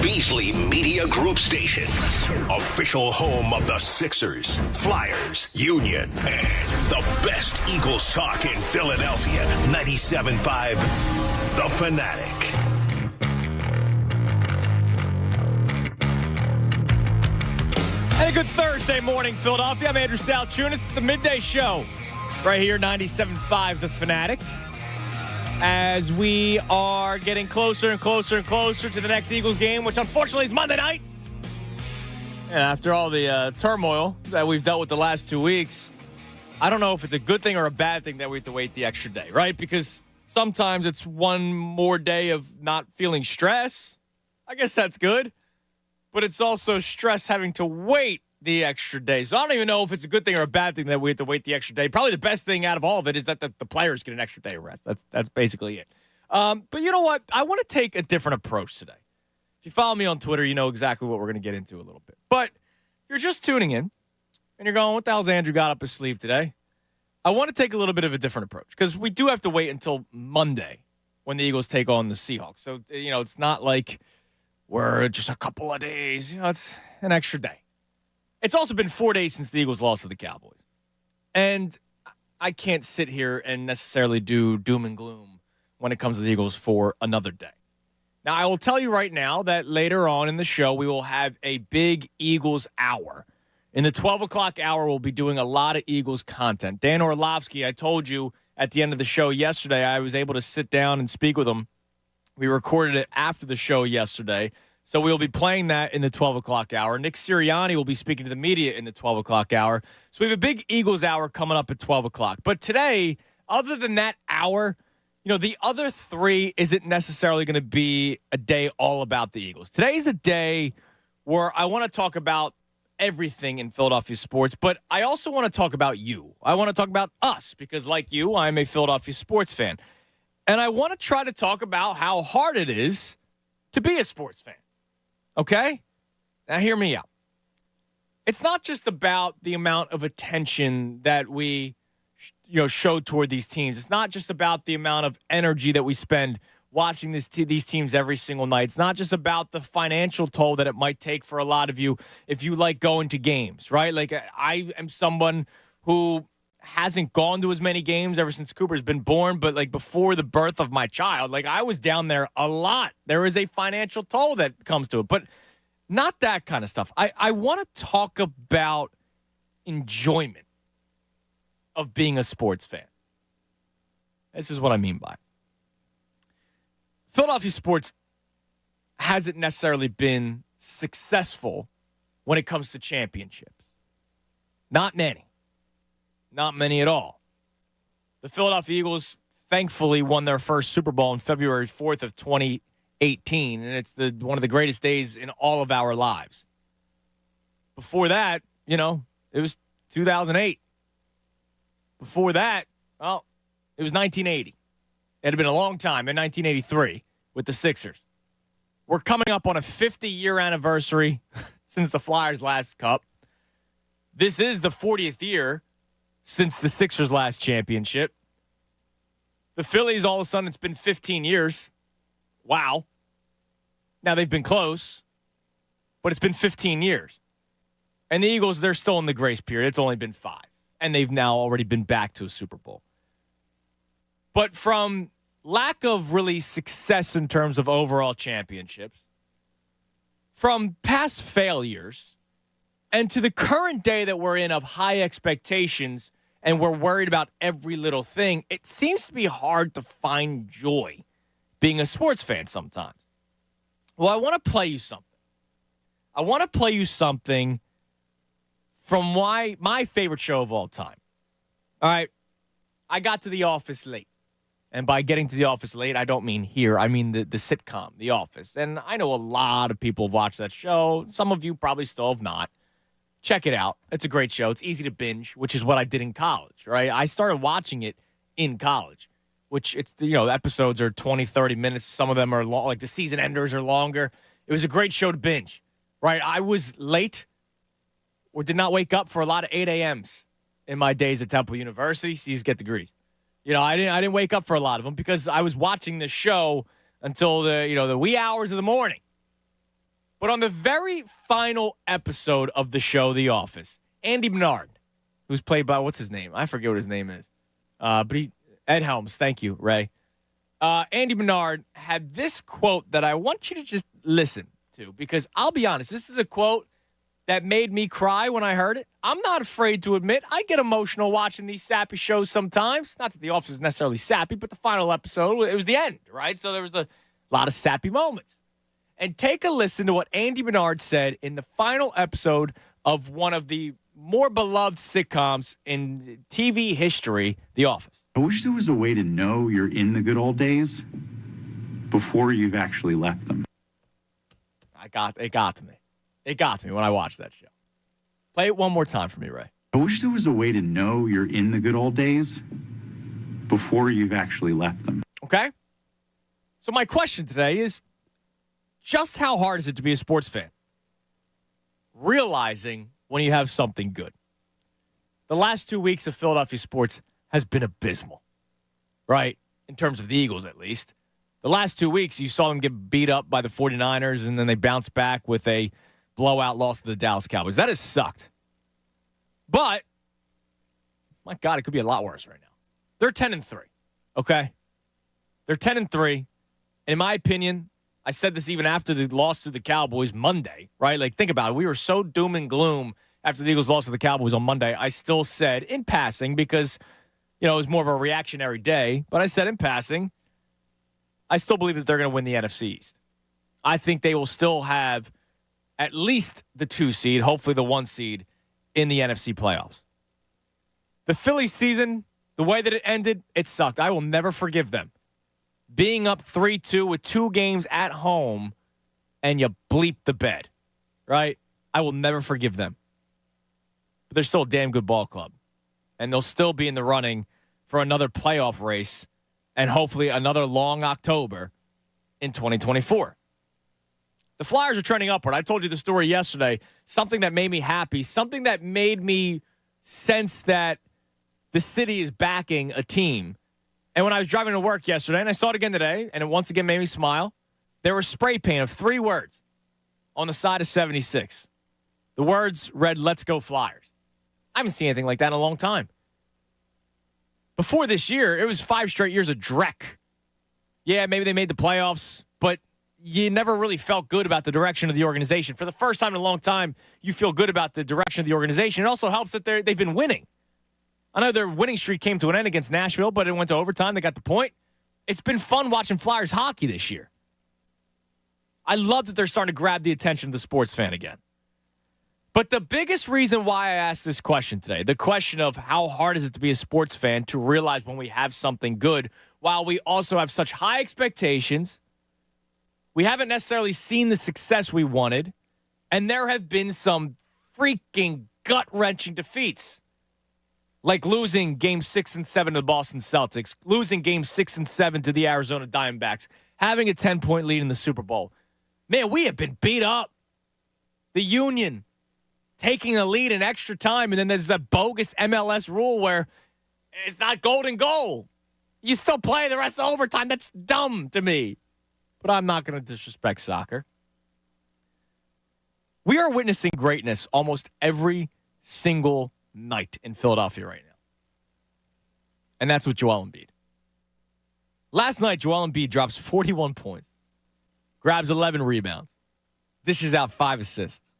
Beasley Media Group Station. Official home of the Sixers, Flyers, Union, and the best Eagles talk in Philadelphia. 97.5, The Fanatic. And a good Thursday morning, Philadelphia. I'm Andrew Salchunas. It's the midday show right here, 97.5, The Fanatic. As we are getting closer and closer and closer to the next Eagles game, which unfortunately is Monday night. And after all the turmoil that we've dealt with the last 2 weeks, I don't know if it's a good thing or a bad thing that we have to wait the extra day, right? Because sometimes it's one more day of not feeling stress. I guess that's good. But it's also stress having to wait the extra day. So I don't even know if it's a good thing or a bad thing that we have to wait the extra day. Probably the best thing out of all of it is that the players get an extra day of rest. That's basically it. But you know what? I want to take a different approach today. If you follow me on Twitter, you know exactly what we're going to get into a little bit. But if you're just tuning in and you're going, what the hell's Andrew got up his sleeve today? I want to take a little bit of a different approach because we do have to wait until Monday when the Eagles take on the Seahawks. So, you know, it's not like we're just a couple of days. You know, it's an extra day. It's also been 4 days since the Eagles lost to the Cowboys. And I can't sit here and necessarily do doom and gloom when it comes to the Eagles for another day. Now, I will tell you right now that later on in the show, we will have a big Eagles hour. In the 12 o'clock hour, we'll be doing a lot of Eagles content. Dan Orlovski, I told you at the end of the show yesterday, I was able to sit down and speak with him. We recorded it after the show yesterday. So we'll be playing that in the 12 o'clock hour. Nick Sirianni will be speaking to the media in the 12 o'clock hour. So we have a big Eagles hour coming up at 12 o'clock. But today, other than that hour, you know, the other three isn't necessarily going to be a day all about the Eagles. Today's a day where I want to talk about everything in Philadelphia sports, but I also want to talk about you. I want to talk about us because, like you, I'm a Philadelphia sports fan. And I want to try to talk about how hard it is to be a sports fan. Okay? Now, hear me out. It's not just about the amount of attention that we, show toward these teams. It's not just about the amount of energy that we spend watching these teams every single night. It's not just about the financial toll that it might take for a lot of you if you like going to games, right? Like, I am someone who hasn't gone to as many games ever since Cooper's been born, but like before the birth of my child, like I was down there a lot. There is a financial toll that comes to it, but not that kind of stuff. I want to talk about enjoyment of being a sports fan. This is what I mean by it. Philadelphia sports hasn't necessarily been successful when it comes to championships. Not many. Not many at all. The Philadelphia Eagles thankfully won their first Super Bowl on February 4th of 2018, and it's one of the greatest days in all of our lives. Before that, it was 2008. Before that, well, it was 1980. It had been a long time in 1983 with the Sixers. We're coming up on a 50-year anniversary since the Flyers' last cup. This is the 40th year since the Sixers' last championship. The Phillies, all of a sudden, it's been 15 years. Wow. Now, they've been close, but it's been 15 years. And the Eagles, they're still in the grace period. It's only been 5. And they've now already been back to a Super Bowl. But from lack of really success in terms of overall championships, from past failures, and to the current day that we're in of high expectations and we're worried about every little thing, it seems to be hard to find joy being a sports fan sometimes. Well, I want to play you something. I want to play you something from my favorite show of all time. All right, I got to The Office late. And by getting to The Office late, I don't mean here. I mean the sitcom, The Office. And I know a lot of people have watched that show. Some of you probably still have not. Check it out. It's a great show. It's easy to binge, which is what I did in college, right? I started watching it in college, which episodes are 20, 30 minutes. Some of them are long, like the season enders are longer. It was a great show to binge, right? I was late or did not wake up for a lot of 8 a.m.s in my days at Temple University. C's get degrees. I didn't wake up for a lot of them because I was watching this show until the wee hours of the morning. But on the very final episode of the show, The Office, Andy Bernard, who's played by, what's his name? I forget what his name is. Ed Helms. Thank you, Ray. Andy Bernard had this quote that I want you to just listen to, because I'll be honest, this is a quote that made me cry when I heard it. I'm not afraid to admit I get emotional watching these sappy shows sometimes. Not that The Office is necessarily sappy, but the final episode, it was the end, right? So there was a lot of sappy moments. And take a listen to what Andy Bernard said in the final episode of one of the more beloved sitcoms in TV history, The Office. I wish there was a way to know you're in the good old days before you've actually left them. It got to me. It got to me when I watched that show. Play it one more time for me, Ray. I wish there was a way to know you're in the good old days before you've actually left them. Okay? So my question today is, just how hard is it to be a sports fan? Realizing when you have something good. The last 2 weeks of Philadelphia sports has been abysmal, right? In terms of the Eagles, at least. The last 2 weeks, you saw them get beat up by the 49ers, and then they bounced back with a blowout loss to the Dallas Cowboys. That has sucked. But, my God, it could be a lot worse right now. They're 10-3, okay? They're 10-3. In my opinion, I said this even after the loss to the Cowboys Monday, right? Like, think about it. We were so doom and gloom after the Eagles lost to the Cowboys on Monday. I still said, in passing, because, it was more of a reactionary day, but I said in passing, I still believe that they're going to win the NFC East. I think they will still have at least the 2 seed, hopefully the 1 seed in the NFC playoffs. The Phillies season, the way that it ended, it sucked. I will never forgive them. Being up 3-2 with 2 games at home and you bleep the bed, right? I will never forgive them. But they're still a damn good ball club. And they'll still be in the running for another playoff race and hopefully another long October in 2024. The Flyers are trending upward. I told you the story yesterday. Something that made me happy. Something that made me sense that the city is backing a team. And when I was driving to work yesterday, and I saw it again today, and it once again made me smile, there was spray paint of 3 words on the side of 76. The words read, "Let's go Flyers." I haven't seen anything like that in a long time. Before this year, it was 5 straight years of dreck. Yeah, maybe they made the playoffs, but you never really felt good about the direction of the organization. For the first time in a long time, you feel good about the direction of the organization. It also helps that they've been winning. I know their winning streak came to an end against Nashville, but it went to overtime. They got the point. It's been fun watching Flyers hockey this year. I love that they're starting to grab the attention of the sports fan again. But the biggest reason why I asked this question today, the question of how hard is it to be a sports fan to realize when we have something good, while we also have such high expectations, we haven't necessarily seen the success we wanted, and there have been some freaking gut-wrenching defeats, like losing Game 6 and 7 to the Boston Celtics, losing Game 6 and 7 to the Arizona Diamondbacks, having a 10-point lead in the Super Bowl. Man, we have been beat up. The Union taking a lead in extra time, and then there's that bogus MLS rule where it's not golden goal. You still play the rest of overtime. That's dumb to me. But I'm not going to disrespect soccer. We are witnessing greatness almost every single night in Philadelphia right now. And that's with Joel Embiid. Last night, Joel Embiid drops 41 points, grabs 11 rebounds, dishes out 5 assists.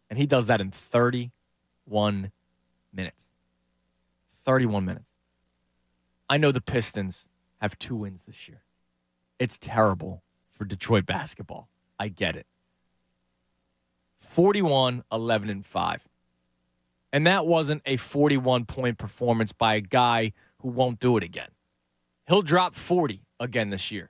And he does that in 31 minutes. 31 minutes. I know the Pistons have 2 wins this year. It's terrible for Detroit basketball. I get it. 41, 11, and 5. And that wasn't a 41-point performance by a guy who won't do it again. He'll drop 40 again this year.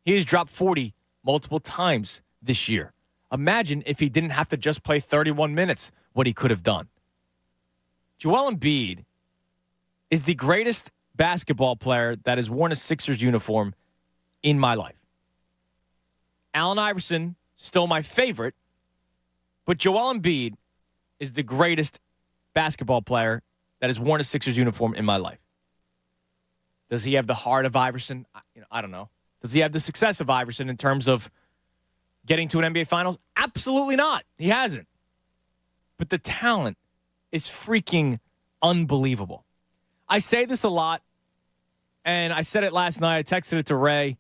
He has dropped 40 multiple times this year. Imagine if he didn't have to just play 31 minutes, what he could have done. Joel Embiid is the greatest basketball player that has worn a Sixers uniform in my life. Allen Iverson, still my favorite, but Joel Embiid is the greatest basketball player that has worn a Sixers uniform in my life. Does he have the heart of Iverson? I don't know. Does he have the success of Iverson in terms of getting to an NBA Finals? Absolutely not. He hasn't. But the talent is freaking unbelievable. I say this a lot, and I said it last night. I texted it to Ray,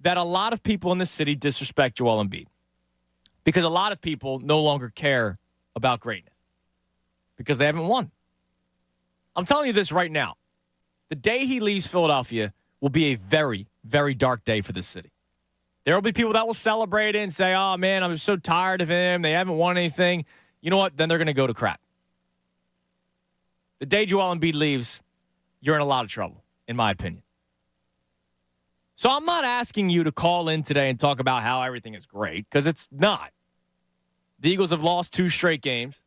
that a lot of people in this city disrespect Joel Embiid because a lot of people no longer care about greatness because they haven't won. I'm telling you this right now. The day he leaves Philadelphia will be a very, very dark day for this city. There will be people that will celebrate it and say, oh, man, I'm so tired of him. They haven't won anything. You know what? Then they're going to go to crap. The day Joel Embiid leaves, you're in a lot of trouble, in my opinion. So I'm not asking you to call in today and talk about how everything is great, because it's not. The Eagles have lost 2 straight games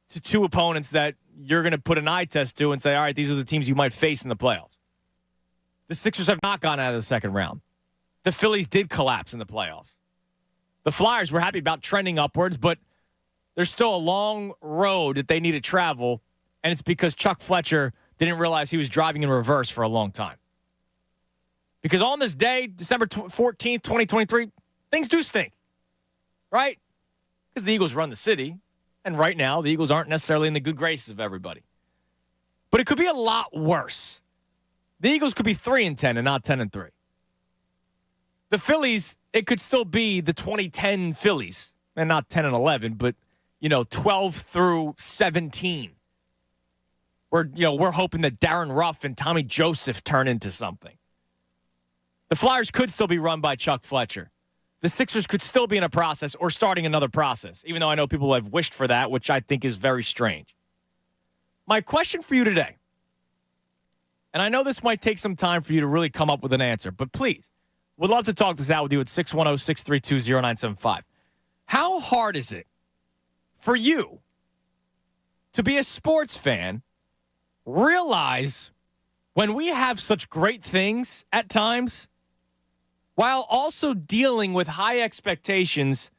to 2 opponents that you're going to put an eye test to and say, all right, these are the teams you might face in the playoffs. The Sixers have not gone out of the second round. The Phillies did collapse in the playoffs. The Flyers were happy about trending upwards, but there's still a long road that they need to travel, and it's because Chuck Fletcher didn't realize he was driving in reverse for a long time. Because on this day, December 14th, 2023, things do stink, right? Because the Eagles run the city, and right now, the Eagles aren't necessarily in the good graces of everybody. But it could be a lot worse. The Eagles could be 3-10 and not 10-3. The Phillies, it could still be the 2010 Phillies, and not 10-11, but 12 through 17. We're hoping that Darren Ruff and Tommy Joseph turn into something. The Flyers could still be run by Chuck Fletcher. The Sixers could still be in a process or starting another process, even though I know people have wished for that, which I think is very strange. My question for you today, and I know this might take some time for you to really come up with an answer, but please, would love to talk this out with you at 610-632-0975. How hard is it for you to be a sports fan, realize when we have such great things at times, while also dealing with high expectations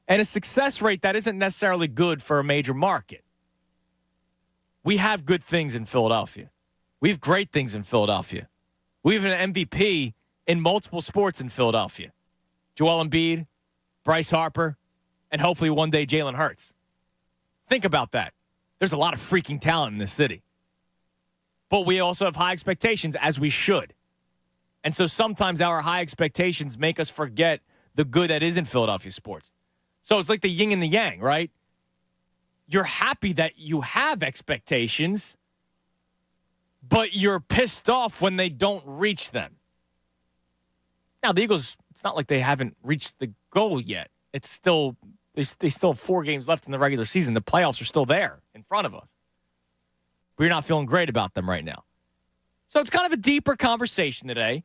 and a success rate that isn't necessarily good for a major market? We have good things in Philadelphia. We have great things in Philadelphia. We have an MVP in multiple sports in Philadelphia. Joel Embiid, Bryce Harper, and hopefully one day Jalen Hurts. Think about that. There's a lot of freaking talent in this city. But we also have high expectations, as we should. And so sometimes our high expectations make us forget the good that is in Philadelphia sports. So it's like the yin and the yang, right? You're happy that you have expectations, but you're pissed off when they don't reach them. Now, the Eagles, it's not like they haven't reached the goal yet. It's still, they still have 4 games left in the regular season. The playoffs are still there in front of us. But you're not feeling great about them right now. So it's kind of a deeper conversation today.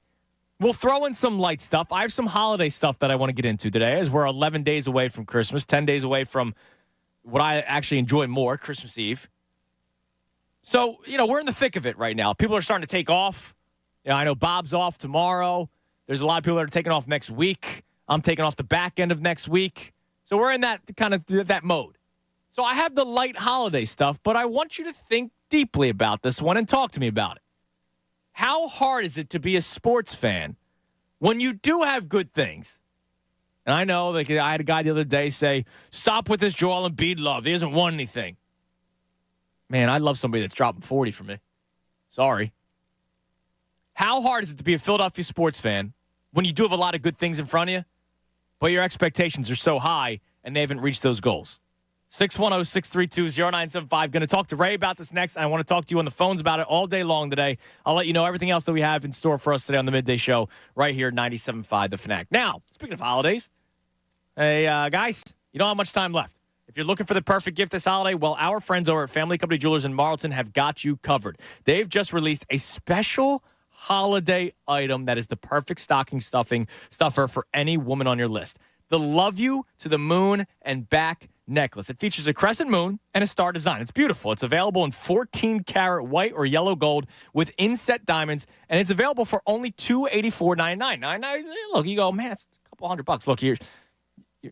We'll throw in some light stuff. I have some holiday stuff that I want to get into today, as we're 11 days away from Christmas, 10 days away from what I actually enjoy more, Christmas Eve. So, we're in the thick of it right now. People are starting to take off. I know Bob's off tomorrow. There's a lot of people that are taking off next week. I'm taking off the back end of next week. So we're in that kind of that mode. So I have the light holiday stuff, but I want you to think deeply about this one and talk to me about it. How hard is it to be a sports fan when you do have good things? And I know, I had a guy the other day say, stop with this Joel Embiid love. He hasn't won anything. Man, I love somebody that's dropping 40 for me. Sorry. How hard is it to be a Philadelphia sports fan when you do have a lot of good things in front of you, but your expectations are so high and they haven't reached those goals? 610-632-0975. Going to talk to Ray about this next. I want to talk to you on the phones about it all day long today. I'll let you know everything else that we have in store for us today on the Midday Show right here, 97.5 The Fanatic. Now, speaking of holidays, hey, guys, you don't have much time left. If you're looking for the perfect gift this holiday, well, our friends over at Family Company Jewelers in Marlton have got you covered. They've just released a special holiday item that is the perfect stocking stuffer for any woman on your list. The Love You to the Moon and Back necklace. It features a crescent moon and a star design. It's beautiful. It's available in 14-karat white or yellow gold with inset diamonds, and it's available for only $284.99. Now, look, you go, man, it's a couple $100. Look,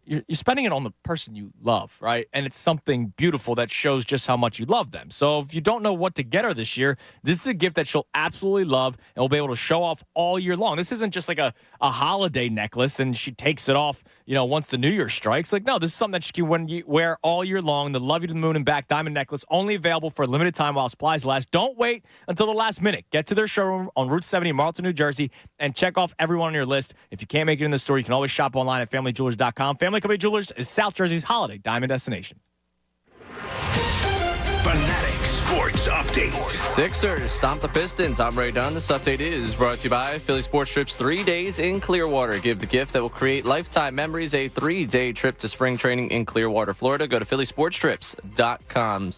you're spending it on the person you love, right? And it's something beautiful that shows just how much you love them. So if you don't know what to get her this year, this is a gift that she'll absolutely love and will be able to show off all year long. This isn't just like a holiday necklace and she takes it off, once the new year strikes. Like, no, this is something that she can wear all year long. The Love You to the Moon and Back diamond necklace, only available for a limited time while supplies last. Don't wait until the last minute. Get to their showroom on Route 70 in Marlton, New Jersey, and check off everyone on your list. If you can't make it in the store, you can always shop online at FamilyJewelers.com. Family Company Jewelers is South Jersey's holiday diamond destination. Fanatic Sports Update. Sixers stomp the Pistons. I'm Ray Dunn. This update is brought to you by Philly Sports Trips 3 days in Clearwater. Give the gift that will create lifetime memories. A 3-day trip to spring training in Clearwater, Florida. Go to phillysportstrips.com.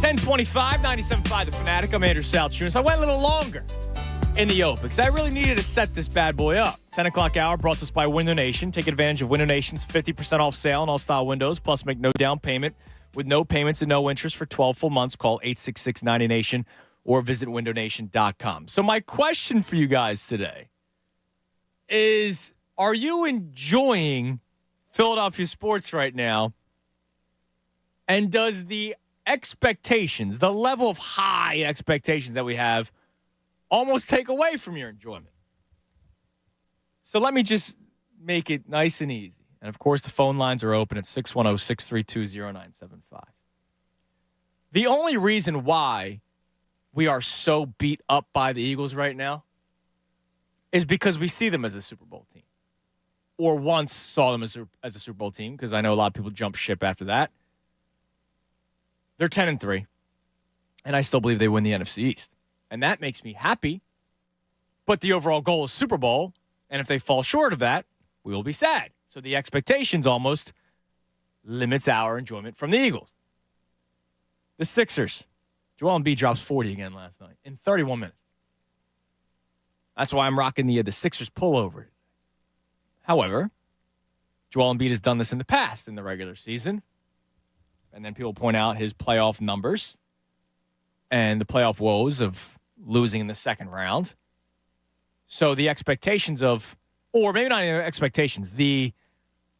10:25, 97.5 The Fanatic. I'm Andrew Saltunis. I went a little longer in the open because I really needed to set this bad boy up. 10 o'clock hour brought to us by Window Nation. Take advantage of Window Nation's 50% off sale on all style windows, plus make no down payment with no payments and no interest for 12 full months. Call 866-90Nation or visit windownation.com. So my question for you guys today is, are you enjoying Philadelphia sports right now? And does the expectations, the level of high expectations that we have, almost take away from your enjoyment? So let me just make it nice and easy. And, of course, the phone lines are open at 610-632-0975. The only reason why we are so beat up by the Eagles right now is because we see them as a Super Bowl team. Or once saw them as a Super Bowl team, because I know a lot of people jump ship after that. They're 10-3, and I still believe they win the NFC East. And that makes me happy. But the overall goal is Super Bowl, and if they fall short of that, we will be sad. So the expectations almost limits our enjoyment from the Eagles. The Sixers. Joel Embiid drops 40 again last night in 31 minutes. That's why I'm rocking the Sixers pullover. However, Joel Embiid has done this in the past in the regular season. And then people point out his playoff numbers and the playoff woes of losing in the second round. So the expectations of, or maybe not even expectations, the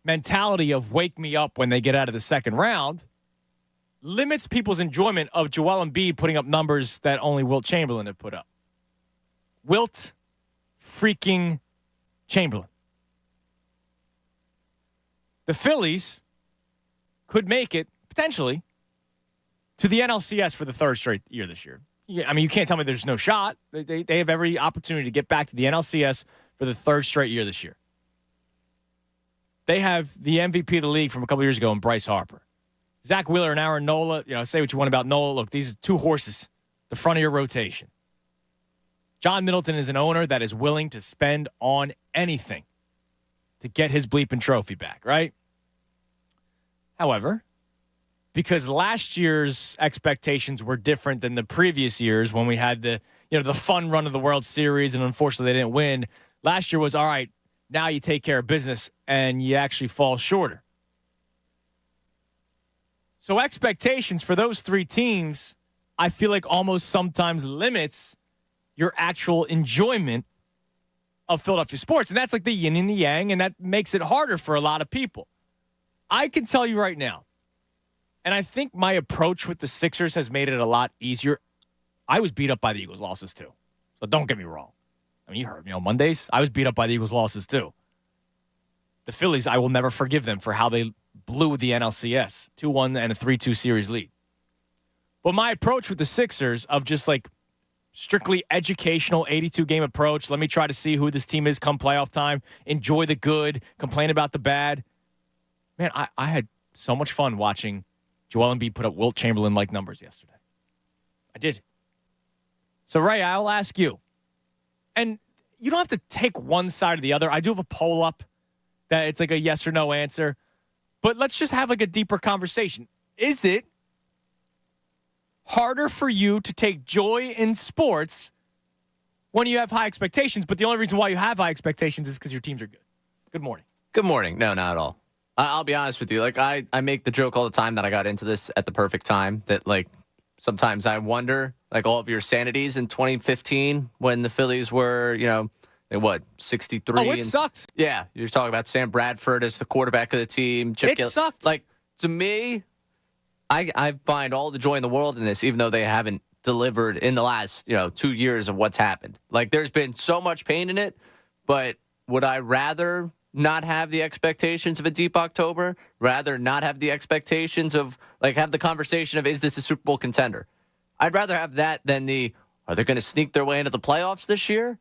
mentality of wake me up when they get out of the second round limits people's enjoyment of Joel Embiid putting up numbers that only Wilt Chamberlain have put up. Wilt freaking Chamberlain. The Phillies could make it, potentially, to the NLCS for the third straight year this year. I mean, you can't tell me there's no shot. They have every opportunity to get back to the NLCS for the third straight year this year. They have the MVP of the league from a couple years ago in Bryce Harper. Zach Wheeler and Aaron Nola, say what you want about Nola. Look, these are two horses, the front of your rotation. John Middleton is an owner that is willing to spend on anything to get his bleeping trophy back, right? However, because last year's expectations were different than the previous years when we had the fun run of the World Series, and unfortunately they didn't win. Last year was, all right, now you take care of business and you actually fall shorter. So expectations for those three teams, I feel like almost sometimes limits your actual enjoyment of Philadelphia sports. And that's like the yin and the yang, and that makes it harder for a lot of people. I can tell you right now, and I think my approach with the Sixers has made it a lot easier. I was beat up by the Eagles' losses too. So don't get me wrong. I mean, you heard me on Mondays. I was beat up by the Eagles' losses too. The Phillies, I will never forgive them for how they blew the NLCS, 2-1 and a 3-2 series lead. But my approach with the Sixers of just like strictly educational 82-game approach, let me try to see who this team is come playoff time, enjoy the good, complain about the bad. Man, I had so much fun watching Joel Embiid put up Wilt Chamberlain-like numbers yesterday. I did. So, Ray, I'll ask you. And you don't have to take one side or the other. I do have a poll up that it's like a yes or no answer. But let's just have like a deeper conversation. Is it harder for you to take joy in sports when you have high expectations, but the only reason why you have high expectations is because your teams are good? Good morning. Good morning. No, not at all. I'll be honest with you. Like, I make the joke all the time that I got into this at the perfect time, that, like, sometimes I wonder, like, all of your sanities in 2015 when the Phillies were, 63? Oh, it sucked. Yeah, you're talking about Sam Bradford as the quarterback of the team. It sucked. Like, to me, I find all the joy in the world in this, even though they haven't delivered in the last, 2 years of what's happened. Like, there's been so much pain in it, but would I rather not have the expectations of a deep October, rather not have the expectations of, like, have the conversation of, is this a Super Bowl contender? I'd rather have that than are they going to sneak their way into the playoffs this year?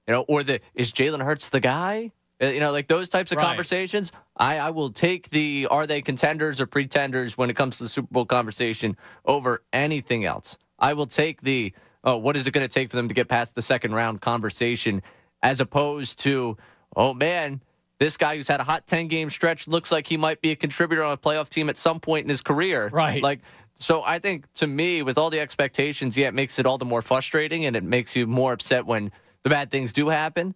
Or is Jalen Hurts the guy? Like those types of conversations. I will take are they contenders or pretenders when it comes to the Super Bowl conversation over anything else. I will take what is it going to take for them to get past the second round conversation, as opposed to, oh man, this guy who's had a hot 10-game stretch looks like he might be a contributor on a playoff team at some point in his career. Right. Like, So I think, to me, with all the expectations, it makes it all the more frustrating, and it makes you more upset when the bad things do happen.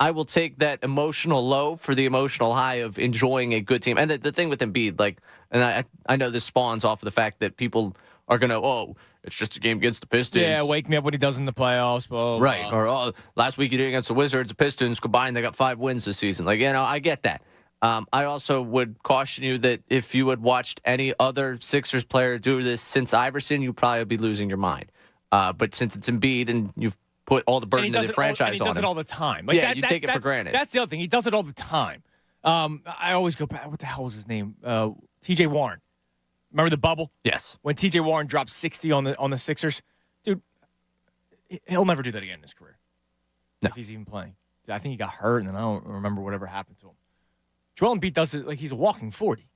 I will take that emotional low for the emotional high of enjoying a good team. And the thing with Embiid, and I know this spawns off of the fact that people are going to, it's just a game against the Pistons. Yeah, wake me up when he does in the playoffs. Blah, blah. Right. Or, last week he did against the Wizards, the Pistons combined, they got 5 wins this season. I get that. I also would caution you that if you had watched any other Sixers player do this since Iverson, you'd probably be losing your mind. But since it's Embiid and you've put all the burden of the franchise on him. He does it all the time. You take it for granted. That's the other thing. He does it all the time. I always go back. What the hell was his name? T.J. Warren. Remember the bubble? Yes. When T.J. Warren dropped 60 on the Sixers? Dude, he'll never do that again in his career. No. If he's even playing. I think he got hurt, and then I don't remember whatever happened to him. Joel Embiid does it like he's a walking 40.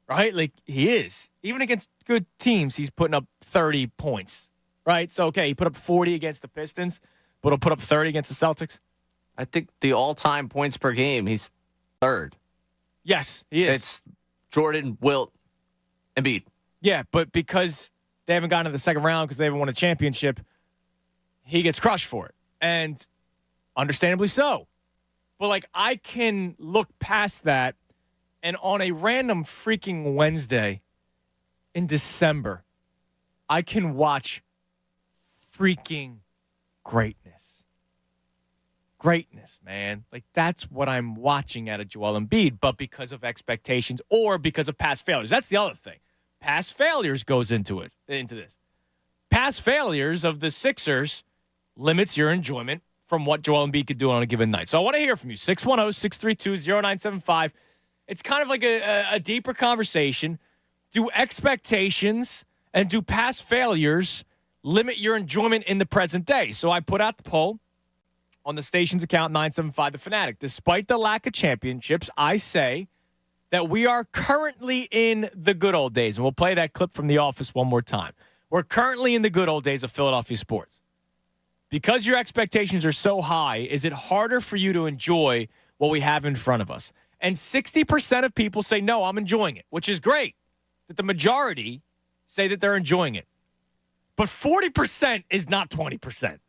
Right? Like, he is. Even against good teams, he's putting up 30 points. Right? So, okay, he put up 40 against the Pistons, but he'll put up 30 against the Celtics. I think the all-time points per game, he's third. Yes, he is. It's Jordan, Wilt, Embiid. Yeah, but because they haven't gotten to the second round because they haven't won a championship, he gets crushed for it. And understandably so. But, I can look past that, and on a random freaking Wednesday in December, I can watch freaking greatness. Greatness, man. That's what I'm watching out of Joel Embiid, but because of expectations or because of past failures. That's the other thing. Past failures goes into this. Past failures of the Sixers limits your enjoyment from what Joel Embiid could do on a given night. So I want to hear from you. 610-632-0975. It's kind of like a deeper conversation. Do expectations and do past failures limit your enjoyment in the present day? So I put out the poll on the station's account, 975 The Fanatic. Despite the lack of championships, I say that we are currently in the good old days. And we'll play that clip from The Office one more time. We're currently in the good old days of Philadelphia sports. Because your expectations are so high, is it harder for you to enjoy what we have in front of us? And 60% of people say, no, I'm enjoying it, which is great. That the majority say that they're enjoying it. But 40% is not 20%.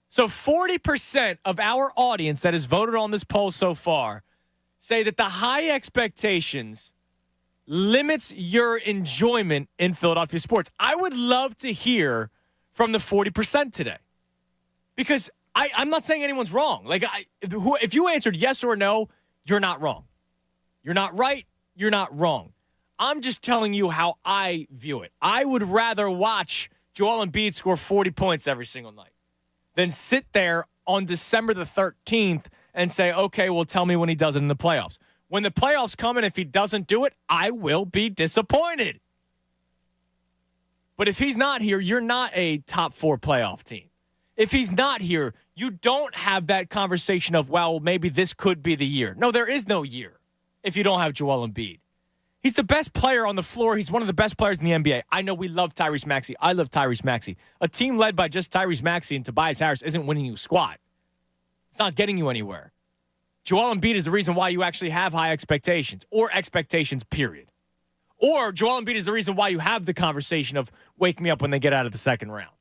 So 40% of our audience that has voted on this poll so far say that the high expectations limits your enjoyment in Philadelphia sports. I would love to hear from the 40% today. Because I'm not saying anyone's wrong. If you answered yes or no, you're not wrong. You're not right. You're not wrong. I'm just telling you how I view it. I would rather watch Joel Embiid score 40 points every single night than sit there on December the 13th and say, okay, well, tell me when he does it in the playoffs. When the playoffs come and if he doesn't do it, I will be disappointed. But if he's not here, you're not a top 4 playoff team. If he's not here, you don't have that conversation of, well, maybe this could be the year. No, there is no year if you don't have Joel Embiid. He's the best player on the floor. He's one of the best players in the NBA. I know we love Tyrese Maxey. I love Tyrese Maxey. A team led by just Tyrese Maxey and Tobias Harris isn't winning you squat. It's not getting you anywhere. Joel Embiid is the reason why you actually have high expectations, or expectations, period. Or Joel Embiid is the reason why you have the conversation of wake me up when they get out of the second round.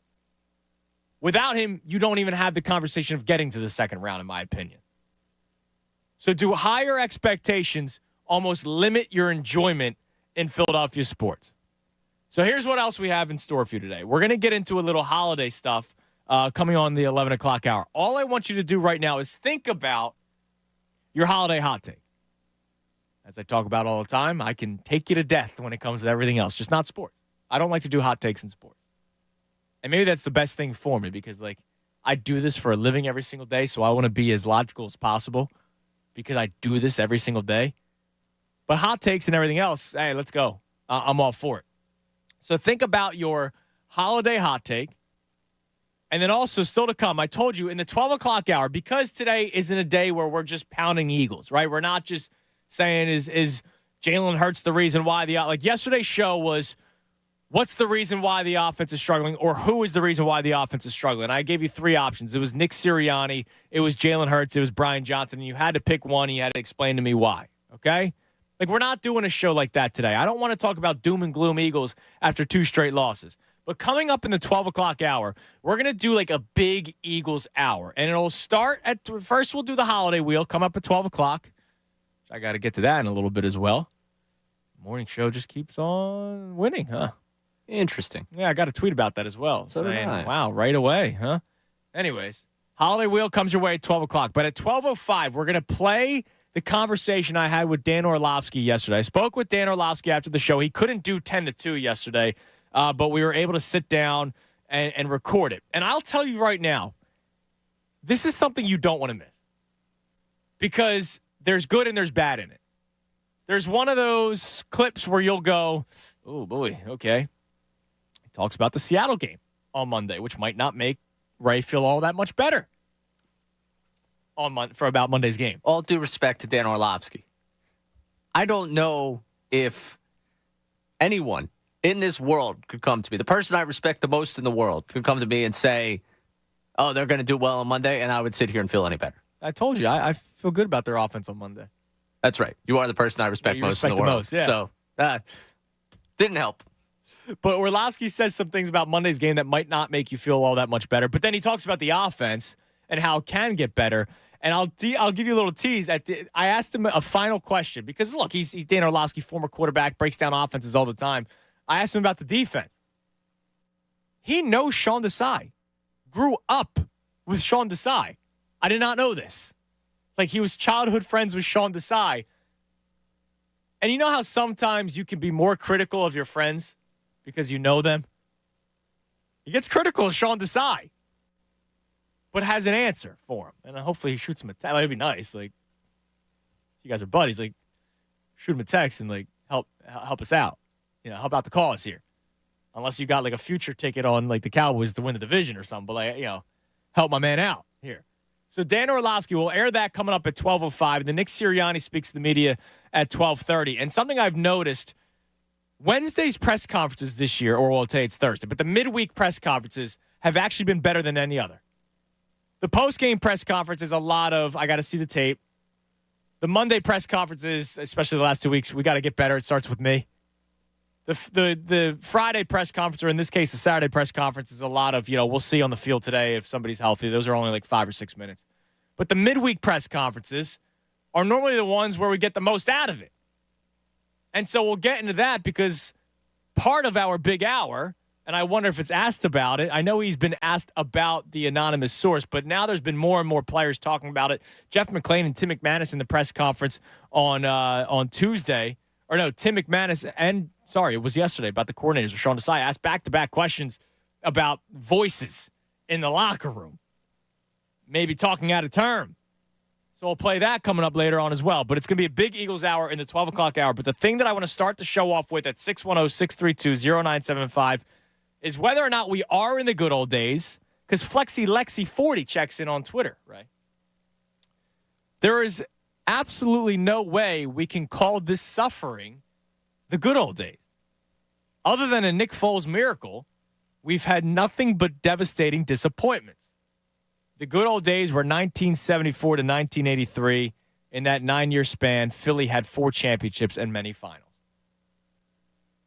Without him, you don't even have the conversation of getting to the second round, in my opinion. So do higher expectations almost limit your enjoyment in Philadelphia sports? So here's what else we have in store for you today. We're going to get into a little holiday stuff coming on the 11 o'clock hour. All I want you to do right now is think about your holiday hot take. As I talk about all the time, I can take you to death when it comes to everything else, just not sports. I don't like to do hot takes in sports. And maybe that's the best thing for me because, I do this for a living every single day, so I want to be as logical as possible because I do this every single day. But hot takes and everything else, hey, let's go. I'm all for it. So think about your holiday hot take. And then also, still to come, I told you in the 12 o'clock hour, because today isn't a day where we're just pounding Eagles, right? We're not just saying, is Jalen Hurts the reason why yesterday's show was, what's the reason why the offense is struggling, or who is the reason why the offense is struggling? I gave you 3 options. It was Nick Sirianni, it was Jalen Hurts, it was Brian Johnson, and you had to pick one, and you had to explain to me why, okay? Like, we're not doing a show like that today. I don't want to talk about doom and gloom Eagles after 2 straight losses. But coming up in the 12 o'clock hour, we're going to do like a big Eagles hour. And it'll start at, first we'll do the holiday wheel, come up at 12 o'clock. I got to get to that in a little bit as well. Morning show just keeps on winning, huh? Interesting. Yeah, I got a tweet about that as well. So saying, did I. wow, right away, huh? Anyways, holiday wheel comes your way at 12 o'clock. But at 12:05, we're going to play the conversation I had with Dan Orlovski yesterday. I spoke with Dan Orlovski after the show. He couldn't do 10 to 2 yesterday, but we were able to sit down and record it. And I'll tell you right now, this is something you don't want to miss because there's good and there's bad in it. There's one of those clips where you'll go, oh, boy, okay. He talks about the Seattle game on Monday, which might not make Ray feel all that much better for about Monday's game. All due respect to Dan Orlovski, I don't know if anyone in this world could come to me, the person I respect the most in the world, could come to me and say, oh, they're going to do well on Monday, and I would sit here and feel any better. I told you, I feel good about their offense on Monday. That's right. You are the person I respect most in the world. Most, yeah. So, didn't help. But Orlovski says some things about Monday's game that might not make you feel all that much better. But then he talks about the offense and how it can get better. And I'll give you a little tease. I asked him a final question because, look, he's Dan Orlovski, former quarterback, breaks down offenses all the time. I asked him about the defense. He knows Sean Desai. Grew up with Sean Desai. I did not know this. Like, he was childhood friends with Sean Desai. And you know how sometimes you can be more critical of your friends because you know them? He gets critical of Sean Desai, but has an answer for him. And hopefully he shoots him a text. That'd be nice. Like, if you guys are buddies, like, shoot him a text and, like, help us out. You know, help out the cause here. Unless you got, like, a future ticket on, like, the Cowboys to win the division or something. But, like, you know, help my man out here. So Dan Orlovski will air that coming up at 12:05. The Nick Sirianni speaks to the media at 12:30. And something I've noticed, Wednesday's press conferences this year, or well, today it's Thursday, but the midweek press conferences have actually been better than any other. The post-game press conference is a lot of, I got to see the tape. The Monday press conferences, especially the last 2 weeks, we got to get better. It starts with me. The Friday press conference, or in this case, the Saturday press conference, is a lot of, we'll see on the field today if somebody's healthy. Those are only like 5 or 6 minutes. But the midweek press conferences are normally the ones where we get the most out of it. And so we'll get into that because part of our big hour, and I wonder if it's asked about it. I know he's been asked about the anonymous source, but now there's been more and more players talking about it. Jeff McClain and Tim McManus in the press conference on Tuesday. Or no, Tim McManus it was yesterday about the coordinators with Sean Desai asked back-to-back questions about voices in the locker room. Maybe talking out of term. So we'll play that coming up later on as well. But it's going to be a big Eagles hour in the 12 o'clock hour. But the thing that I want to start the show off with at 610-632-0975 is whether or not we are in the good old days, because Flexi Lexi 40 checks in on Twitter, right? There is absolutely no way we can call this suffering the good old days. Other than a Nick Foles miracle, we've had nothing but devastating disappointments. The good old days were 1974 to 1983. In that 9-year span, Philly had 4 championships and many finals.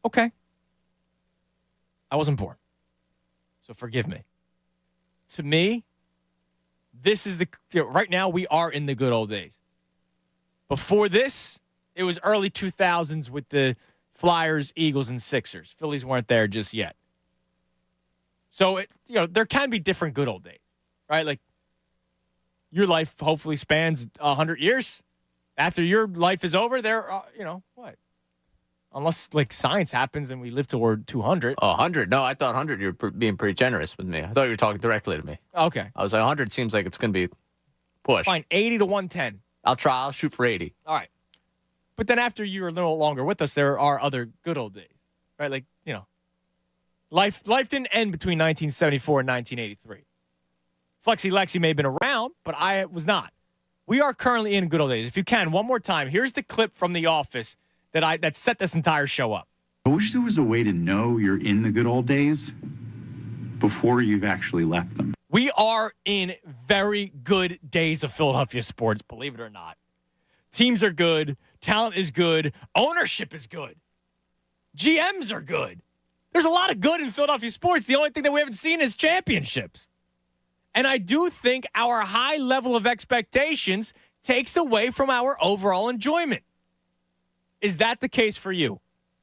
Okay. I wasn't born, so forgive me. To me, this is right now we are in the good old days. Before this, it was early 2000s with the Flyers, Eagles, and Sixers. Phillies weren't there just yet. So, there can be different good old days, right? Like, your life hopefully spans 100 years. After your life is over, what? Unless, like, science happens and we live toward 200. 100? No, I thought 100 you were being pretty generous with me. I thought you were talking directly to me. Okay. I was like, 100 seems like it's going to be pushed. Fine, 80 to 110. I'll try. I'll shoot for 80. All right. But then after you're a little longer with us, there are other good old days, right? Like, life didn't end between 1974 and 1983. Flexi Lexi may have been around, but I was not. We are currently in good old days. If you can, one more time, here's the clip from The Office that set this entire show up. I wish there was a way to know you're in the good old days before you've actually left them. We are in very good days of Philadelphia sports, believe it or not. Teams are good. Talent is good. Ownership is good. GMs are good. There's a lot of good in Philadelphia sports. The only thing that we haven't seen is championships. And I do think our high level of expectations takes away from our overall enjoyment. Is that the case for you?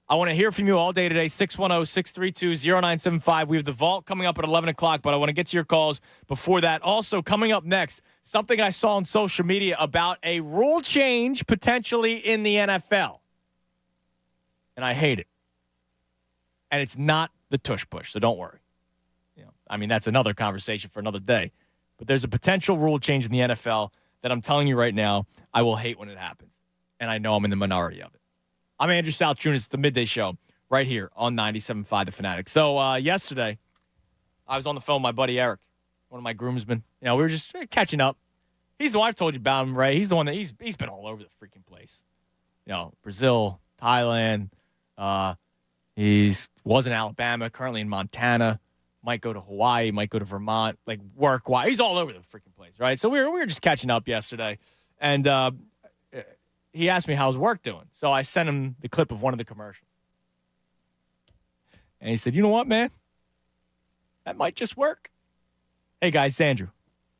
I want to hear from you all day today, 610-632-0975. We have the Vault coming up at 11 o'clock, but I want to get to your calls before that. Also, coming up next, something I saw on social media about a rule change potentially in the NFL. And I hate it. And it's not the tush push, so don't worry. That's another conversation for another day. But there's a potential rule change in the NFL that I'm telling you right now, I will hate when it happens. And I know I'm in the minority of it. I'm Andrew Salchunas, the Midday Show, right here on 97.5 The Fanatic. So yesterday, I was on the phone with my buddy Eric, one of my groomsmen. We were just catching up. He's the one I've told you about him, right? He's the one that he's been all over the freaking place. Brazil, Thailand. He was in Alabama, currently in Montana. Might go to Hawaii, might go to Vermont, like work-wise. He's all over the freaking place, right? So we were just catching up yesterday, and he asked me how's work doing. So I sent him the clip of one of the commercials. And he said, you know what, man? That might just work. Hey, guys, it's Andrew.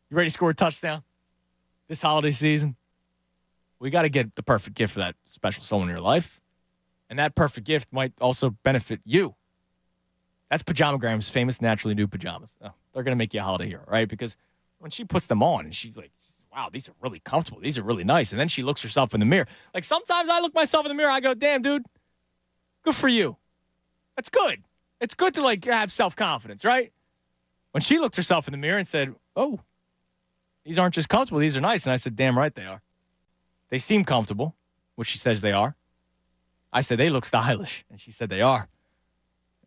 You ready to score a touchdown this holiday season? We got to get the perfect gift for that special someone in your life. And that perfect gift might also benefit you. That's Pajamagram's famous naturally new pajamas. Oh, they're going to make you a holiday hero, right? Because when she puts them on and she's like, wow, these are really comfortable. These are really nice. And then she looks herself in the mirror. Like sometimes I look myself in the mirror. I go, damn, dude, good for you. That's good. It's good to have self-confidence, right? When she looked herself in the mirror and said, oh, these aren't just comfortable. These are nice. And I said, damn right they are. They seem comfortable, which she says they are. I said, they look stylish. And she said they are.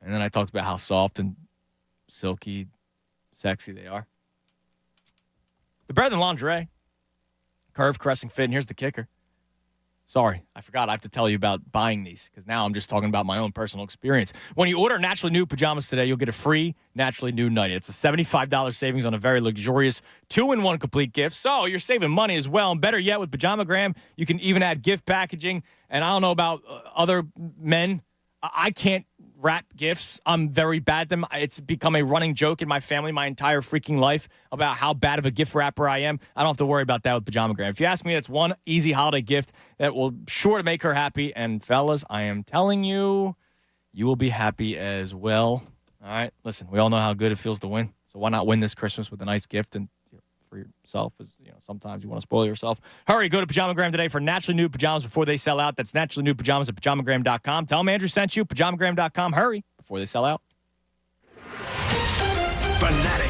And then I talked about how soft and silky, sexy they are. They're better than lingerie. Curve, caressing fit. And here's the kicker. Sorry, I forgot. I have to tell you about buying these because now I'm just talking about my own personal experience. When you order naturally new pajamas today, you'll get a free naturally new nightie. It's a $75 savings on a very luxurious 2-in-1 complete gift. So you're saving money as well. And better yet, with Pajamagram, you can even add gift packaging. And I don't know about other men. I can't wrap gifts. I'm very bad at them. It's become a running joke in my family my entire freaking life about how bad of a gift wrapper I am. I don't have to worry about that with Pajamagram. If you ask me, it's one easy holiday gift that will sure to make her happy. And fellas, I am telling you, you will be happy as well. All right, listen, we all know how good it feels to win. So why not win this Christmas with a nice gift and for yourself? As sometimes you want to spoil yourself. Hurry, go to Pajamagram today for naturally new pajamas before they sell out. That's naturally new pajamas at Pajamagram.com. Tell them Andrew sent you. Pajamagram.com. Hurry before they sell out. Fanatic.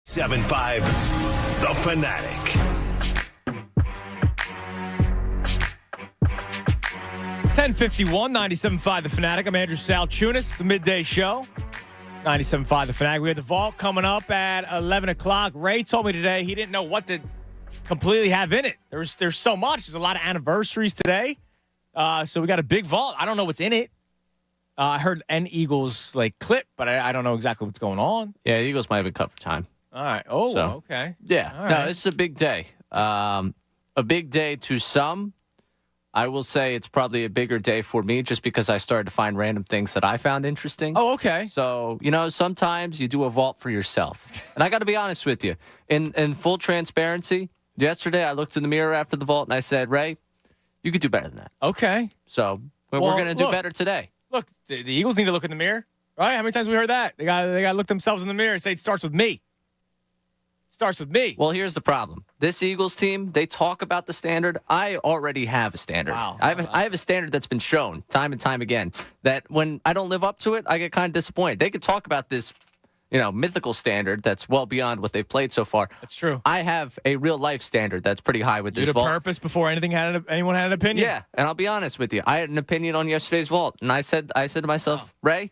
7-5, The Fanatic. 10:51, 97.5 The Fanatic. I'm Andrew Salchunas, the Midday Show. 97.5 The Fanatic. We have the Vault coming up at 11 o'clock. Ray told me today he didn't know what to completely have in it. There's so much. There's a lot of anniversaries today. So we got a big Vault. I don't know what's in it. I heard an Eagles clip, but I don't know exactly what's going on. Yeah, the Eagles might have been cut for time. All right. Oh, So, okay. Yeah. All right. No, this is a big day. A big day to some. I will say it's probably a bigger day for me just because I started to find random things that I found interesting. Oh, okay. So, sometimes you do a vault for yourself. And I got to be honest with you. In full transparency, yesterday I looked in the mirror after the vault and I said, Ray, you could do better than that. Okay. So we're Well, going to do look. better today. Look, the Eagles need to look in the mirror, right? How many times have we heard that? They got to look themselves in the mirror and say, it starts with me. It starts with me. Well, here's the problem. This Eagles team, they talk about the standard. I already have a standard. Wow. I have a standard that's been shown time and time again that when I don't live up to it, I get kind of disappointed. They could talk about this, mythical standard that's well beyond what they've played so far. That's true. I have a real life standard that's pretty high with You this had a vault. purpose before anyone had an opinion? Yeah, and I'll be honest with you. I had an opinion on yesterday's vault, and I said to myself, Ray,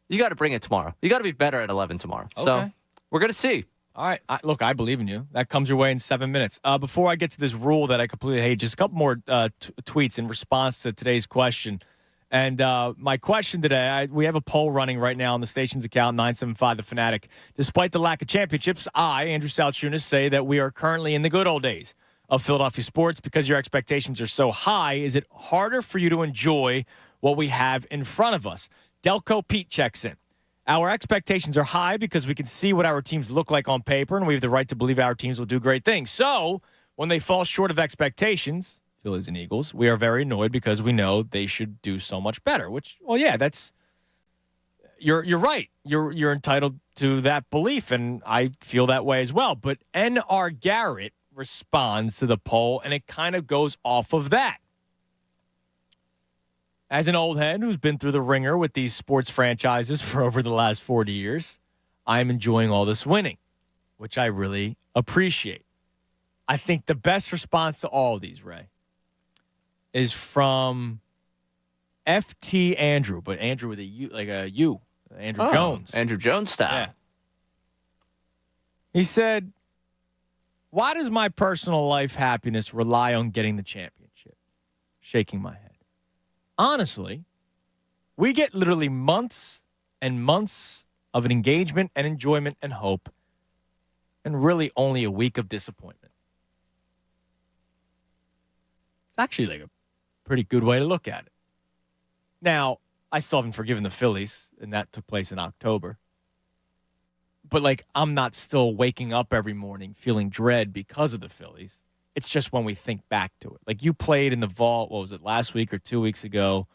you got to bring it tomorrow. You got to be better at 11 tomorrow. Okay. So we're going to see. All right. Look, I believe in you. That comes your way in 7 minutes. Before I get to this rule that I completely hate, just a couple more tweets in response to today's question. And my question today, we have a poll running right now on the station's account, 975 The Fanatic. Despite the lack of championships, I, Andrew Salchunas, say that we are currently in the good old days of Philadelphia sports because your expectations are so high. Is it harder for you to enjoy what we have in front of us? Delco Pete checks in. Our expectations are high because we can see what our teams look like on paper, and we have the right to believe our teams will do great things. So when they fall short of expectations, Phillies and Eagles, we are very annoyed because we know they should do so much better. Which, well, yeah, you're right. You're entitled to that belief, and I feel that way as well. But N.R. Garrett responds to the poll, and it kind of goes off of that. As an old head who's been through the ringer with these sports franchises for over the last 40 years, I'm enjoying all this winning, which I really appreciate. I think the best response to all of these, Ray, is from FT Andrew, but Andrew with a U, like a U, Andrew Jones. Andrew Jones style. Yeah. He said, why does my personal life happiness rely on getting the championship? Shaking my head. Honestly, we get literally months and months of an engagement and enjoyment and hope, and really only a week of disappointment. It's actually a pretty good way to look at it. Now, I still haven't forgiven the Phillies, and that took place in October. But, I'm not still waking up every morning feeling dread because of the Phillies. It's just when we think back to it. You played in the vault, what was it, last week or 2 weeks ago?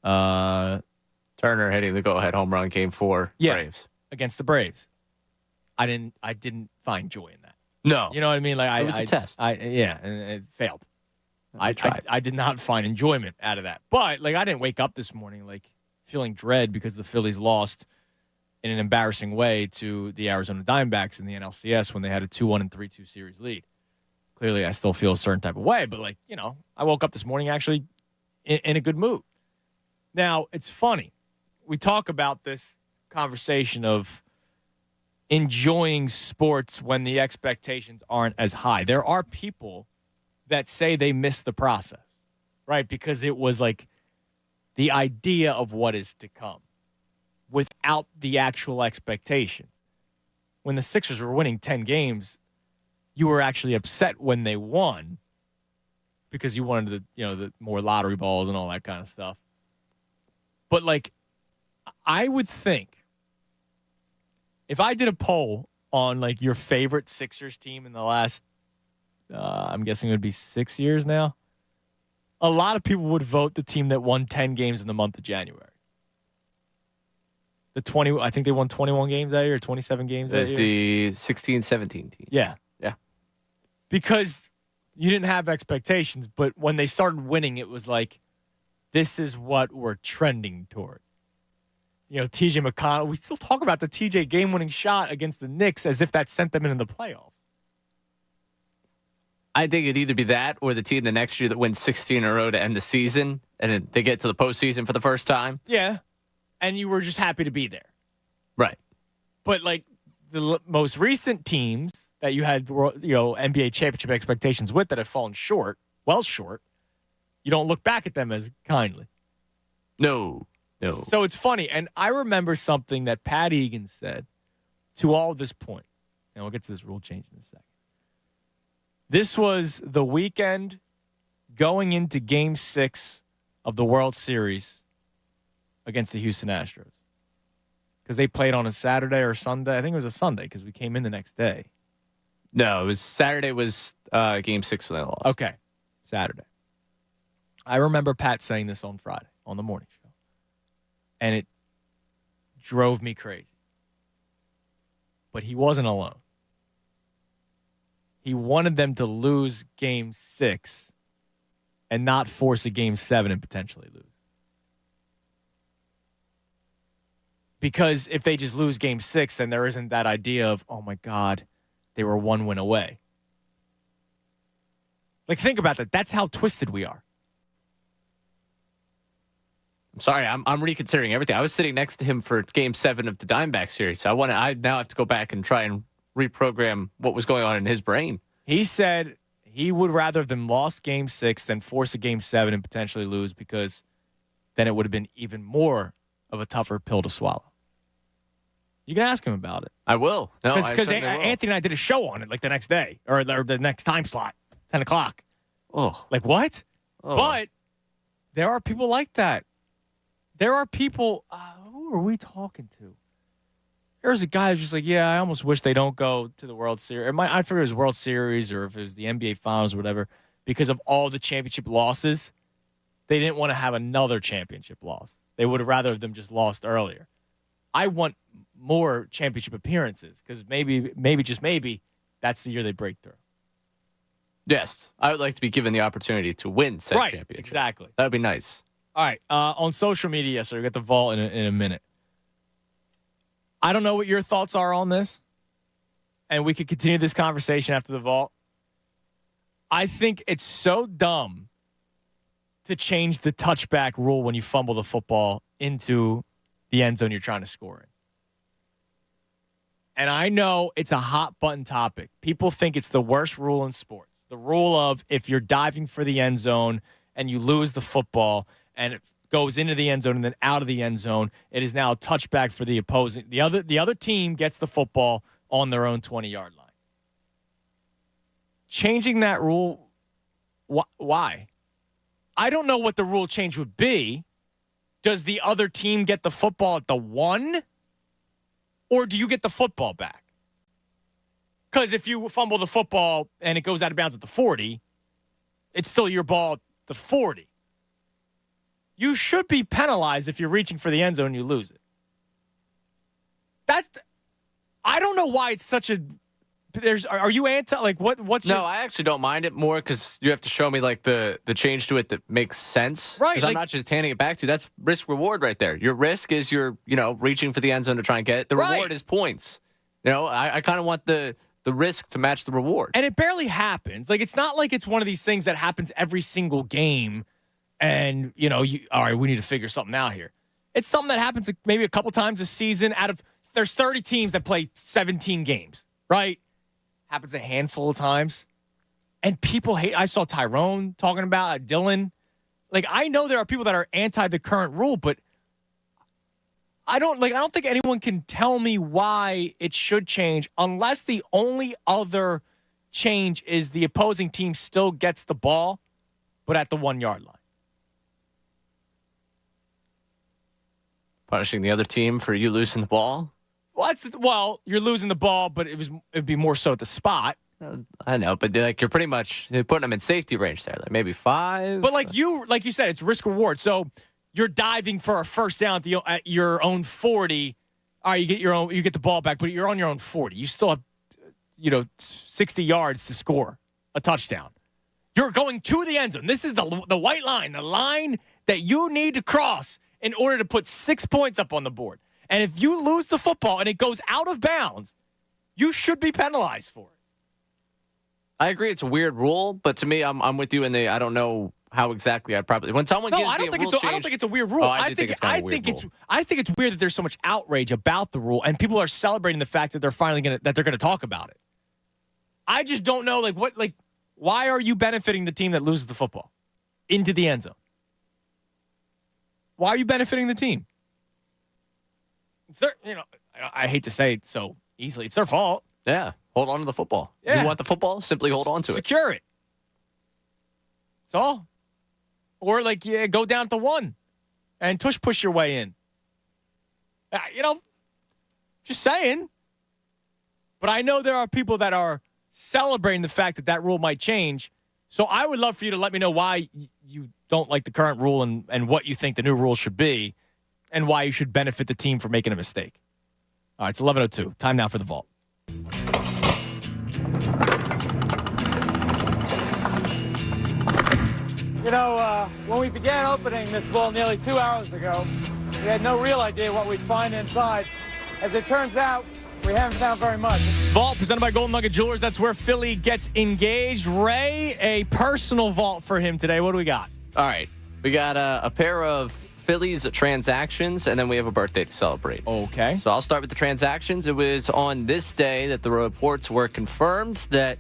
Turner hitting the go-ahead home run, game 4, Braves. Against the Braves. I didn't find joy in that. No. You know what I mean? It was a test. And it failed. I tried. I did not find enjoyment out of that. But, I didn't wake up this morning, feeling dread because the Phillies lost in an embarrassing way to the Arizona Diamondbacks in the NLCS when they had a 2-1 and 3-2 series lead. Clearly, I still feel a certain type of way, but I woke up this morning actually in a good mood. Now, it's funny. We talk about this conversation of enjoying sports when the expectations aren't as high. There are people that say they miss the process, right? Because it was the idea of what is to come without the actual expectations. When the Sixers were winning 10 games, you were actually upset when they won because you wanted the more lottery balls and all that kind of stuff. But I would think if I did a poll on your favorite Sixers team in the last, I'm guessing it would be 6 years now, a lot of people would vote the team that won 10 games in the month of January. I think they won 21 games that year, or 27 games that year. It's the 16-17 team. Yeah. Yeah. Because you didn't have expectations, but when they started winning, it was this is what we're trending toward. TJ McConnell. We still talk about the TJ game-winning shot against the Knicks as if that sent them into the playoffs. I think it'd either be that or the team the next year that wins 16 in a row to end the season, and then they get to the postseason for the first time. Yeah, and you were just happy to be there. Right. But, the most recent teams that you had, NBA championship expectations with that have fallen short, well short, you don't look back at them as kindly. No. So it's funny, and I remember something that Pat Egan said to all this point, and we'll get to this rule change in a second. This was the weekend going into Game 6 of the World Series against the Houston Astros. Because they played on a Saturday or Sunday. I think it was a Sunday because we came in the next day. No, it was Saturday was Game 6 when they lost. Okay, Saturday. I remember Pat saying this on Friday on the morning show. And it drove me crazy. But he wasn't alone. He wanted them to lose Game 6 and not force a Game 7 and potentially lose. Because if they just lose Game 6, then there isn't that idea of, oh, my God, they were one win away. Think about that. That's how twisted we are. I'm sorry, I'm reconsidering everything. I was sitting next to him for Game 7 of the Diamondback series. So I now have to go back and try and reprogram what was going on in his brain. He said he would rather them lost Game 6 than force a Game 7 and potentially lose because then it would have been even more of a tougher pill to swallow. You can ask him about it. I will. Because Anthony and I did a show on it the next day or the next time slot, 10 o'clock. Oh. What? Oh. But there are people like that. There are people, who are we talking to? There's a guy who's just I almost wish they don't go to the World Series. I forget if it was World Series or if it was the NBA Finals or whatever, because of all the championship losses. They didn't want to have another championship loss. They would have rather have them just lost earlier. I want more championship appearances because maybe, just maybe, that's the year they break through. Yes. I would like to be given the opportunity to win said championship. Exactly. That would be nice. All right. On social media, so we got the vault in a minute. I don't know what your thoughts are on this, and we could continue this conversation after the vault. I think it's so dumb to change the touchback rule when you fumble the football into the end zone you're trying to score in. And I know it's a hot button topic. People think it's the worst rule in sports. The rule of if you're diving for the end zone and you lose the football and it goes into the end zone and then out of the end zone, it is now a touchback for the opposing. The other team gets the football on their own 20-yard line. Changing that rule, why? I don't know what the rule change would be. Does the other team get the football at the 1? Or do you get the football back? Because if you fumble the football and it goes out of bounds at the 40, it's still your ball at the 40. You should be penalized if you're reaching for the end zone and you lose it. I don't know why it's such a. Are you anti? What's No, I actually don't mind it more because you have to show me the change to it that makes sense. Right. Because I'm not just handing it back to you. That's risk reward right there. Your risk is you're reaching for the end zone to try and get it. The reward is points. I kind of want the risk to match the reward. And it barely happens. It's not like it's one of these things that happens every single game. And, all right, we need to figure something out here. It's something that happens maybe a couple times a season there's 30 teams that play 17 games, right? Happens a handful of times. And people hate, I saw Tyrone talking about it, Dylan. I know there are people that are anti the current rule, but I don't think anyone can tell me why it should change unless the only other change is the opposing team still gets the ball, but at the 1-yard line. Punishing the other team for you losing the ball? Well, you're losing the ball, but it'd be more so at the spot. I know, but you're pretty much putting them in safety range there, maybe 5. But like you said, it's risk reward. So you're diving for a first down at your own 40. All right, you get the ball back, but you're on your own 40. You still have 60 yards to score a touchdown. You're going to the end zone. This is the white line, the line that you need to cross in order to put 6 points up on the board. And if you lose the football and it goes out of bounds, you should be penalized for it. I agree. It's a weird rule, but to me, I'm with you in the I don't know how exactly I'd probably when someone gives me a rule change. I don't think it's a weird rule. Oh, I think it's weird that there's so much outrage about the rule and people are celebrating the fact that they're gonna talk about it. I just don't know why are you benefiting the team that loses the football into the end zone? Why are you benefiting the team? It's their, I hate to say it so easily. It's their fault. Yeah, hold on to the football. Yeah. You want the football? Simply hold on to it. Secure it. That's all. Or go down to 1 and push your way in. Just saying. But I know there are people that are celebrating the fact that rule might change. So I would love for you to let me know why you don't like the current rule and what you think the new rule should be and why you should benefit the team for making a mistake. All right, it's 11:02. Time now for the vault. When we began opening this vault nearly 2 hours ago, we had no real idea what we'd find inside. As it turns out, we haven't found very much. Vault presented by Golden Nugget Jewelers. That's where Philly gets engaged. Ray, a personal vault for him today. What do we got? All right. We got a pair of Phillies transactions, and then we have a birthday to celebrate. Okay. So I'll start with the transactions. It was on this day that the reports were confirmed that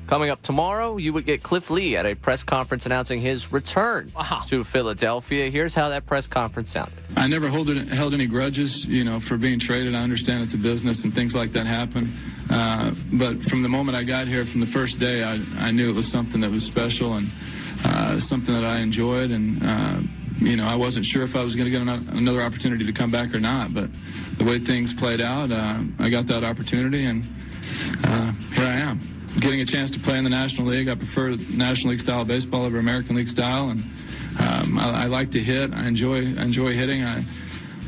coming up tomorrow, you would get Cliff Lee at a press conference announcing his return to Philadelphia. Here's how that press conference sounded. I never held any grudges, for being traded. I understand it's a business and things like that happen. But from the moment I got here, from the first day, I knew it was something that was special and something that I enjoyed. And, I wasn't sure if I was going to get another opportunity to come back or not. But the way things played out, I got that opportunity, and here I am. Getting a chance to play in the National League. I prefer National League style baseball over American League style, and I like to hit. I enjoy hitting.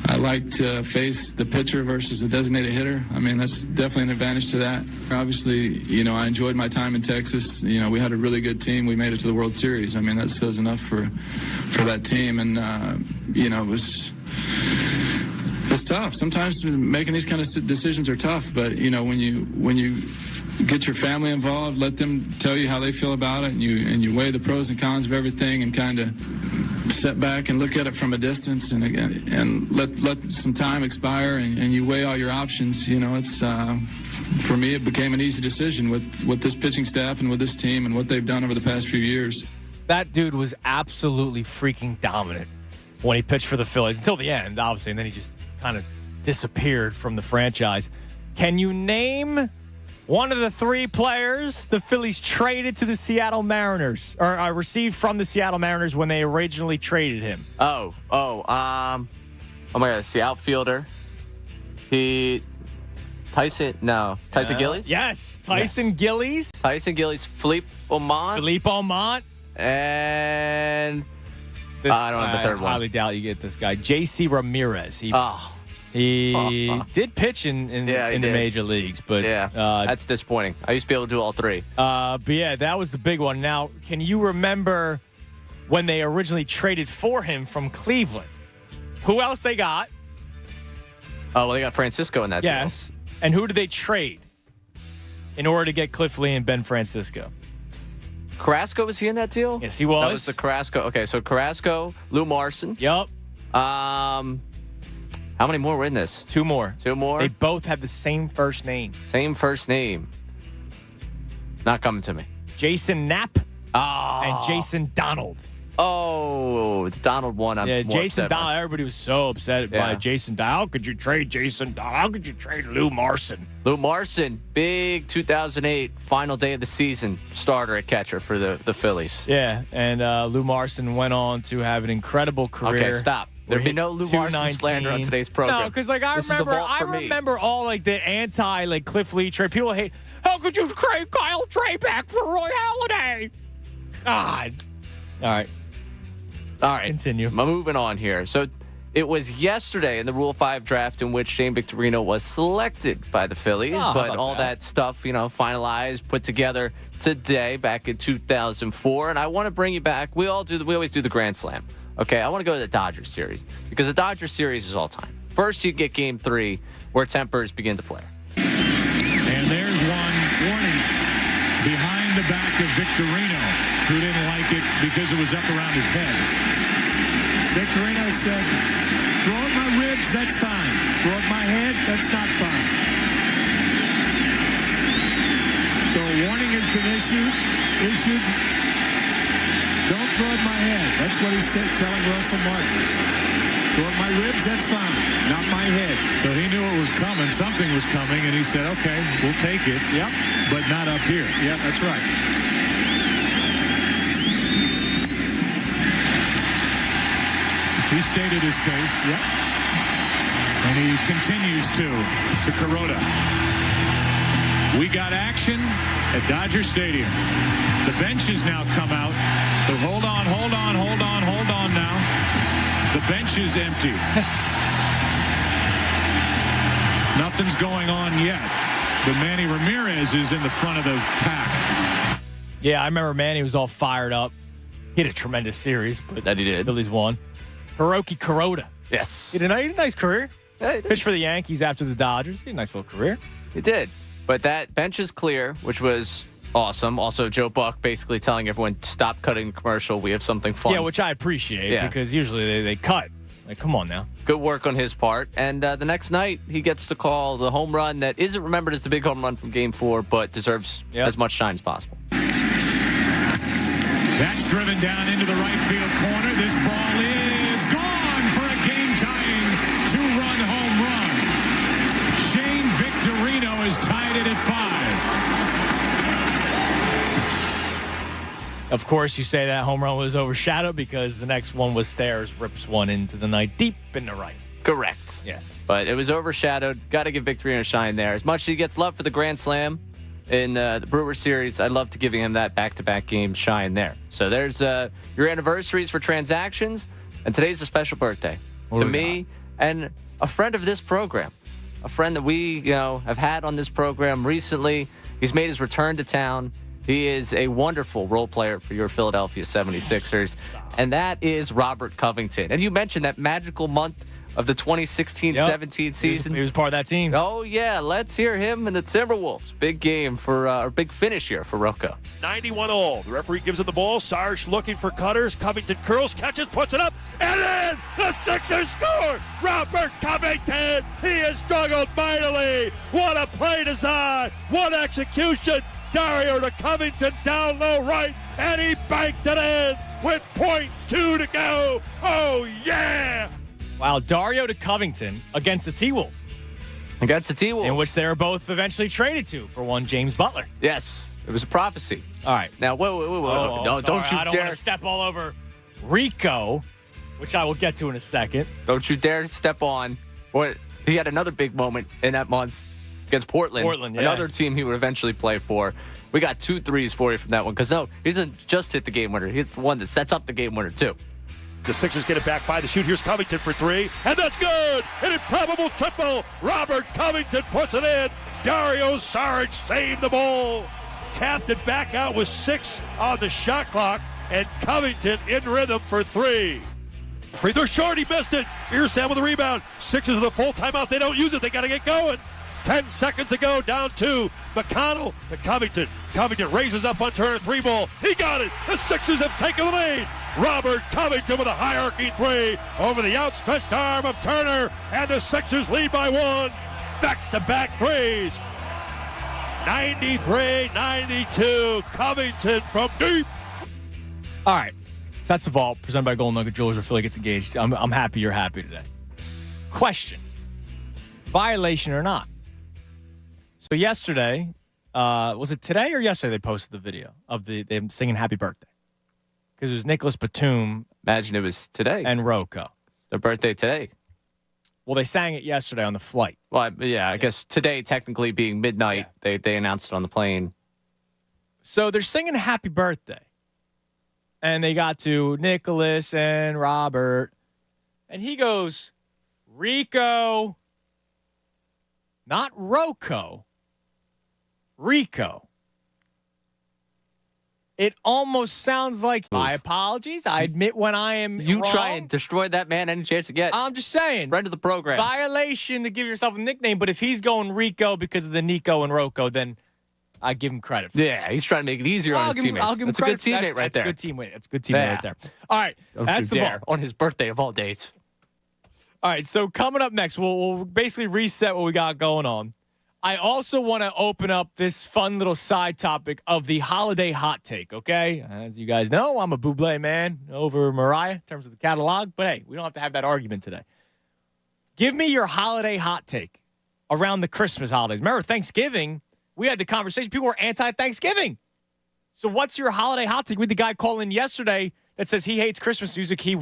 I like to face the pitcher versus a designated hitter. I mean, that's definitely an advantage to that. Obviously, I enjoyed my time in Texas. We had a really good team. We made it to the World Series. I mean, that says enough for that team, and it's tough. Sometimes making these kind of decisions are tough, but when you get your family involved, let them tell you how they feel about it, and you weigh the pros and cons of everything and kind of step back and look at it from a distance and let some time expire and you weigh all your options. It's for me, it became an easy decision with this pitching staff and with this team and what they've done over the past few years. That dude was absolutely freaking dominant when he pitched for the Phillies until the end, obviously, and then he just kind of disappeared from the franchise. Can you name one of the 3 players the Phillies traded to the Seattle Mariners, or received from the Seattle Mariners when they originally traded him? Oh my God, it's the outfielder. Tyson Gillies? Yes, Tyson Gillies. Tyson Gillies, Philippe Aumont. And I don't have the third one. I highly doubt you get this guy. J.C. Ramirez. He did pitch in the major leagues, but that's disappointing. I used to be able to do all 3. But yeah, that was the big one. Now, can you remember when they originally traded for him from Cleveland? Who else they got? Oh, well, they got Francisco in that deal. Yes. And who did they trade in order to get Cliff Lee and Ben Francisco? Carrasco, was he in that deal? Yes, he was. That was the Carrasco. Okay, so Carrasco, Lou Marson. Yep. How many more were in this? 2 more. 2 more? They both have the same first name. Same first name. Not coming to me. Jason Knapp and Jason Donald. Oh, the Donald one. Jason Donald. Everybody was so upset by Jason Donald. How could you trade Jason Donald? How could you trade Lou Marson? Lou Marson, big 2008 final day of the season starter at catcher for the Phillies. Yeah, and Lou Marson went on to have an incredible career. Okay, stop. There'd be no Lou Marson slander on today's program. No, because I remember all the anti Cliff Lee trade. People hate. How could you trade Kyle Trabeck for Roy Halladay? God. All right. Continue. I'm moving on here. So It was yesterday in the Rule 5 draft in which Shane Victorino was selected by the Phillies, but all that stuff, finalized, put together today back in 2004. And I want to bring you back. We always do the Grand Slam. Okay, I want to go to the Dodgers series because the Dodgers series is all time. First, you get Game 3 where tempers begin to flare. And there's one warning behind the back of Victorino, who didn't like it because it was up around his head. Victorino said, throw at my ribs, that's fine. Throw at my head, that's not fine. So a warning has been issued. Don't throw at my head. That's what he said, telling Russell Martin. Throw at my ribs, that's fine. Not my head. So he knew it was coming. Something was coming, and he said, okay, we'll take it. Yep. But not up here. Yep, that's right. He stated his case. Yep. And he continues to Kuroda. We got action at Dodger Stadium. The benches now come out. So hold on now. The bench is empty. Nothing's going on yet. But Manny Ramirez is in the front of the pack. Yeah, I remember Manny was all fired up. He had a tremendous series, but That he did. Phillies won. Hiroki Kuroda. Yes. He had a nice career. Yeah, he did. Pitched for the Yankees after the Dodgers. He had a nice little career. He did. But that bench is clear, which was awesome. Also, Joe Buck basically telling everyone, stop cutting commercial. We have something fun. Yeah, which I appreciate because usually they cut. Like, come on now. Good work on his part. And the next night, he gets to call the home run that isn't remembered as the big home run from Game 4, but deserves as much shine as possible. That's driven down into the right field corner. This ball is gone for a game-tying two-run home run. Shane Victorino has tied it at 5. Of course, you say that home run was overshadowed because the next one was Stairs rips one into the night deep in the right. Correct. Yes. But it was overshadowed. Got to give Victorino shine there. As much as he gets love for the Grand Slam in the Brewer series, I'd love to give him that back-to-back game shine there. So there's your anniversaries for transactions, and today's a special birthday to me and a friend of this program, a friend that we have had on this program recently. He's made his return to town. He is a wonderful role player for your Philadelphia 76ers, and that is Robert Covington. And you mentioned that magical month of the 2016-17 season. He was part of that team. Oh, yeah. Let's hear him and the Timberwolves. Big game or big finish here for Rocco. 91 all. The referee gives him the ball. Sarge looking for cutters. Covington curls, catches, puts it up, and then the Sixers score! Robert Covington! He has struggled mightily. What a play design! What execution! Dario to Covington down low right, and he banked it in with .2 to go. Oh, yeah! Wow, Dario to Covington against the T-Wolves. Against the T-Wolves. In which they were both eventually traded to for one James Butler. Yes, it was a prophecy. All right. Now, whoa. No, don't you I don't dare. want to step all over Rico, which I will get to in a second. Don't you dare step on. He had another big moment in that month against Portland. Another team he would eventually play for. We got 2 threes for you from that one. Because, no, he doesn't just hit the game winner. He's the one that sets up the game winner, too. The Sixers get it back by the shoot. Here's Covington for 3, and that's good! An improbable triple. Robert Covington puts it in. Dario Saric saved the ball. Tapped it back out with 6 on the shot clock, and Covington in rhythm for 3. Free throw short, he missed it. Here's Sam with the rebound. Sixers with a full timeout. They don't use it. They got to get going. 10 seconds to go, down 2. McConnell to Covington. Covington raises up on Turner, 3 ball. He got it. The Sixers have taken the lead. Robert Covington with a high-arcing 3 over the outstretched arm of Turner, and the Sixers lead by 1. Back-to-back threes. 93-92. Covington from deep. All right. So that's the vault presented by Golden Nugget Jewelers where Philly gets engaged. I'm happy you're happy today. Question. Violation or not? So yesterday, was it today or yesterday they posted the video of them singing Happy Birthday? Because it was Nicholas Batum. Imagine it was today. And Rocco. Their birthday today. Well, they sang it yesterday on the flight. Well, I guess today technically being midnight, they announced it on the plane. So they're singing Happy Birthday. And they got to Nicholas and Robert. And he goes, Rico. Not Rocco. Rico. It almost sounds like my apologies. I admit when I am You wrong. try and destroy that man any chance you get. I'm just saying. Friend of the program. Violation to give yourself a nickname, but if he's going Rico because of the Nico and Rocco, then I give him credit for Yeah, he's trying to make it easier on his teammates. I'll give him That's a good credit. teammate right there. That's a good teammate. That's a good teammate right there. All right. That's the ball. On his birthday of all days. All right, so coming up next, we'll basically reset what we got going on. I also want to open up this fun little side topic of the holiday hot take, okay? As you guys know, I'm a Bublé man over Mariah in terms of the catalog, but hey, we don't have to have that argument today. Give me your holiday hot take around the Christmas holidays. Remember, Thanksgiving, we had the conversation. People were anti-Thanksgiving. So what's your holiday hot take? We had the guy call in yesterday that says he hates Christmas music. He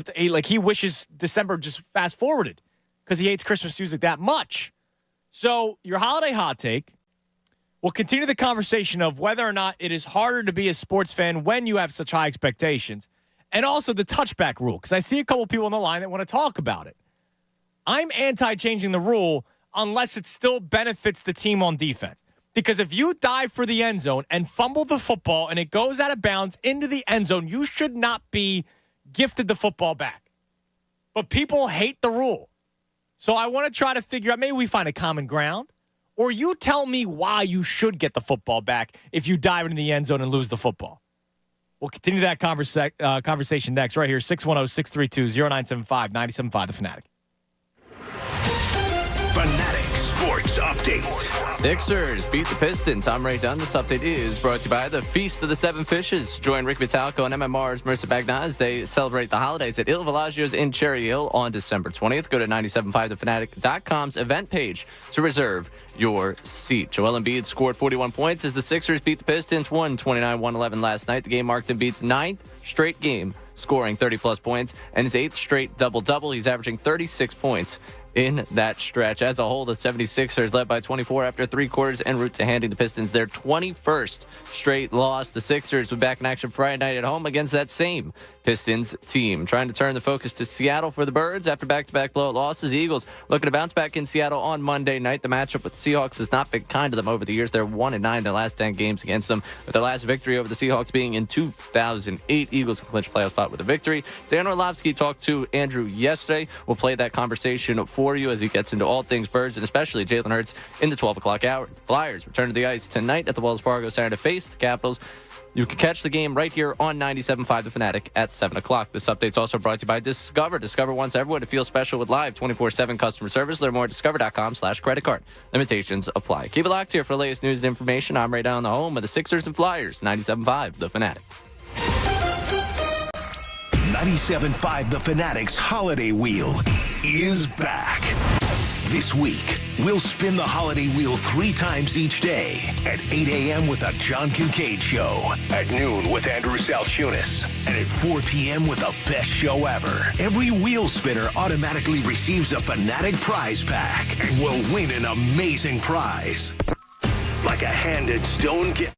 wishes December just fast forwarded because he hates Christmas music that much. So your holiday hot take will continue the conversation of whether or not it is harder to be a sports fan when you have such high expectations, and also the touchback rule, because I see a couple people on the line that want to talk about it. I'm anti-changing the rule unless it still benefits the team on defense. Because if you dive for the end zone and fumble the football and it goes out of bounds into the end zone, you should not be gifted the football back. But people hate the rule. So I want to try to figure out, maybe we find a common ground, or you tell me why you should get the football back if you dive into the end zone and lose the football. We'll continue that conversation next, right here, 610-632-0975, 97.5 The Fanatic. Fanatic Sports Update. Sixers beat the Pistons. I'm Ray Dunn. This update is brought to you by the Feast of the Seven Fishes. Join Rick Vitalico and MMR's Marissa Bagna as they celebrate the holidays at Il Villaggio's in Cherry Hill on December 20th. Go to 975thefanatic.com's event page to reserve your seat. Joel Embiid scored 41 points as the Sixers beat the Pistons 129-111 last night. The game marked Embiid's 9th straight game, scoring 30-plus points, and his 8th straight double-double. He's averaging 36 points in that stretch. As a whole, the 76ers led by 24 after 3 quarters en route to handing the Pistons their 21st straight loss. The Sixers were back in action Friday night at home against that same Pistons team. Trying to turn the focus to Seattle for the Birds after back-to-back blowout losses. The Eagles looking to bounce back in Seattle on Monday night. The matchup with the Seahawks has not been kind to them over the years. They're 1-9 in the last 10 games against them, with their last victory over the Seahawks being in 2008. Eagles can clinch playoff spot with a victory. Dan Orlovski talked to Andrew yesterday. We'll play that conversation for you as he gets into all things Birds, and especially Jalen Hurts in the 12 o'clock hour. The Flyers return to the ice tonight at the Wells Fargo Center to face the Capitals. You can catch the game right here on 97.5 The Fanatic at 7 o'clock. This update's also brought to you by Discover. Discover wants everyone to feel special with live 24/7 customer service. Learn more at discover.com/credit card. Limitations apply. Keep it locked here for the latest news and information. I'm right down the home of the Sixers and Flyers, 97.5 The Fanatic. 97.5 The Fanatic's Holiday Wheel is back. This week, we'll spin the Holiday Wheel 3 times each day at 8 a.m. with the John Kincaid Show, at noon with Andrew Salchunas, and at 4 p.m. with the best show ever. Every wheel spinner automatically receives a Fanatic prize pack and will win an amazing prize, like a handed stone gift.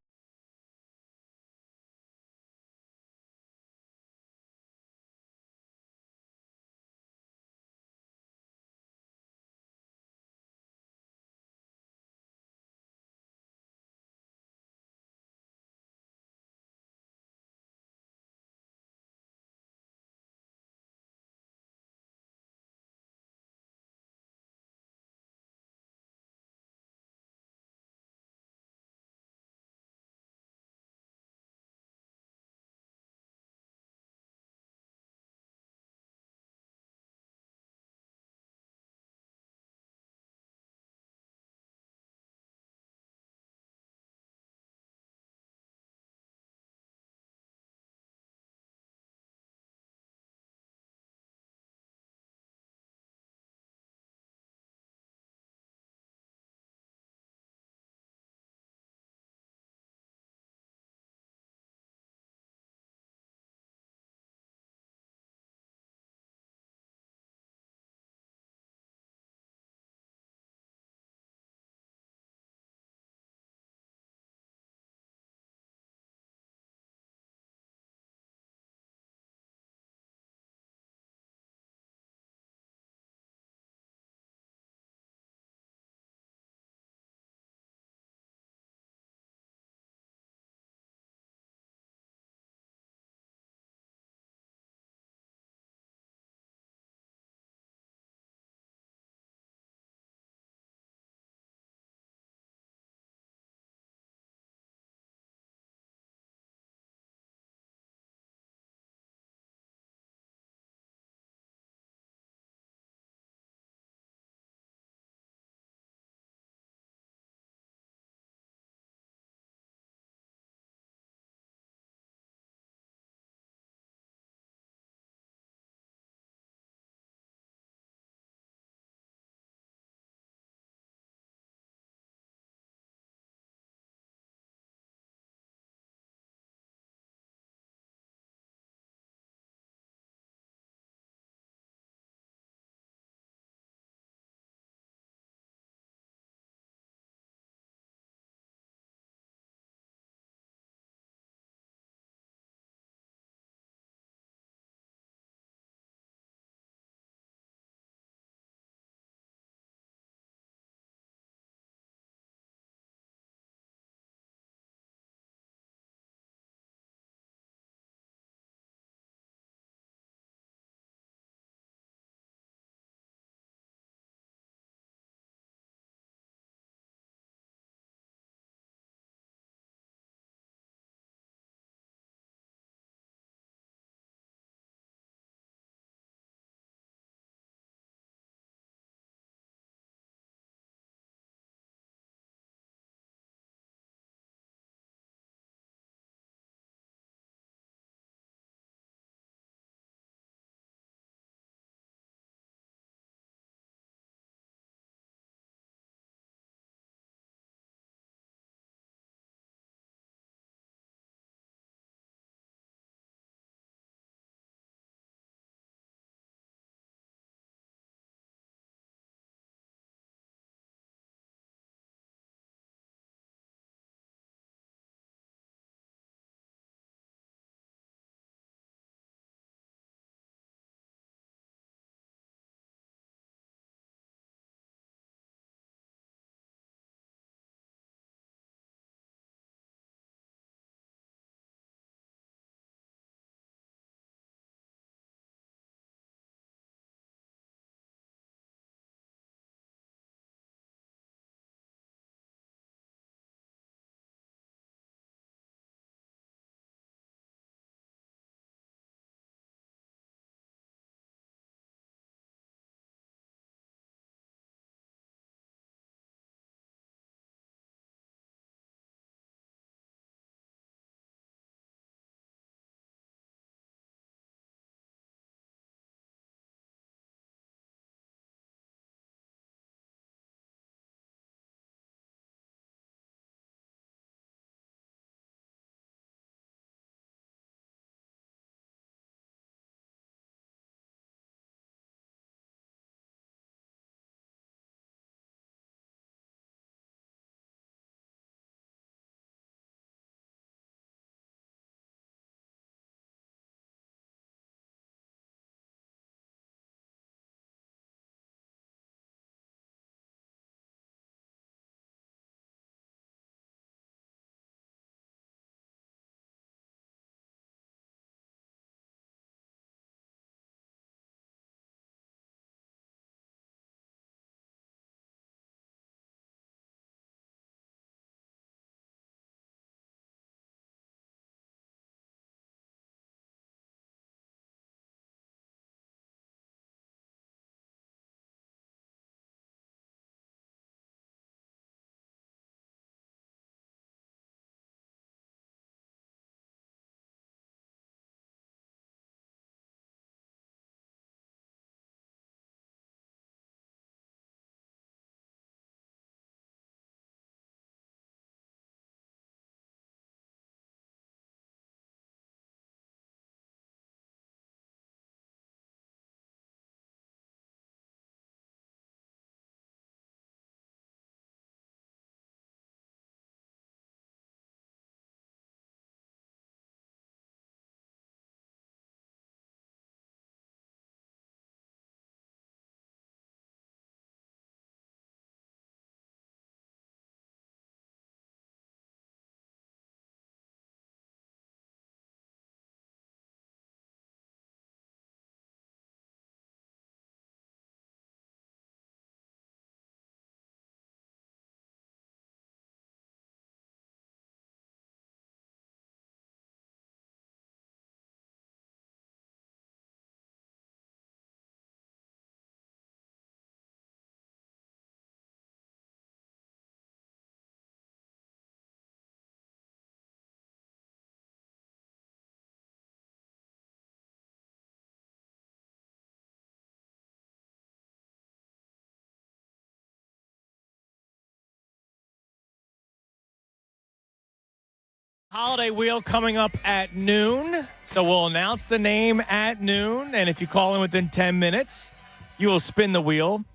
Holiday Wheel coming up at noon. So we'll announce the name at noon. And if you call in within 10 minutes, you will spin the wheel.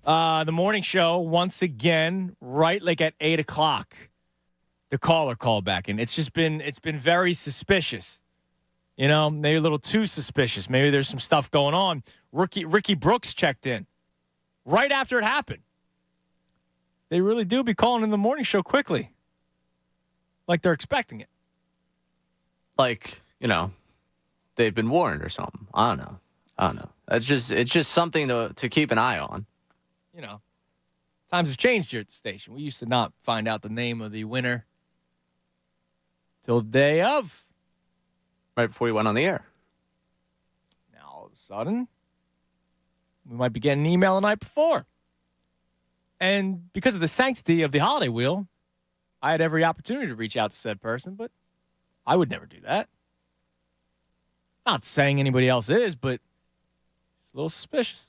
The morning show, once again, right like at 8 o'clock, the caller called back in. It's been very suspicious. You know, maybe a little too suspicious. Maybe there's some stuff going on. Ricky Brooks checked in right after it happened. They really do be calling in the morning show quickly. Like they're expecting it. Like, they've been warned or something. I don't know. It's just something to keep an eye on. Times have changed here at the station. We used to not find out the name of the winner till the day of. Right before you went on the air. Now, all of a sudden, we might be getting an email the night before. And because of the sanctity of the holiday wheel, I had every opportunity to reach out to said person, but I would never do that. Not saying anybody else is, but it's a little suspicious.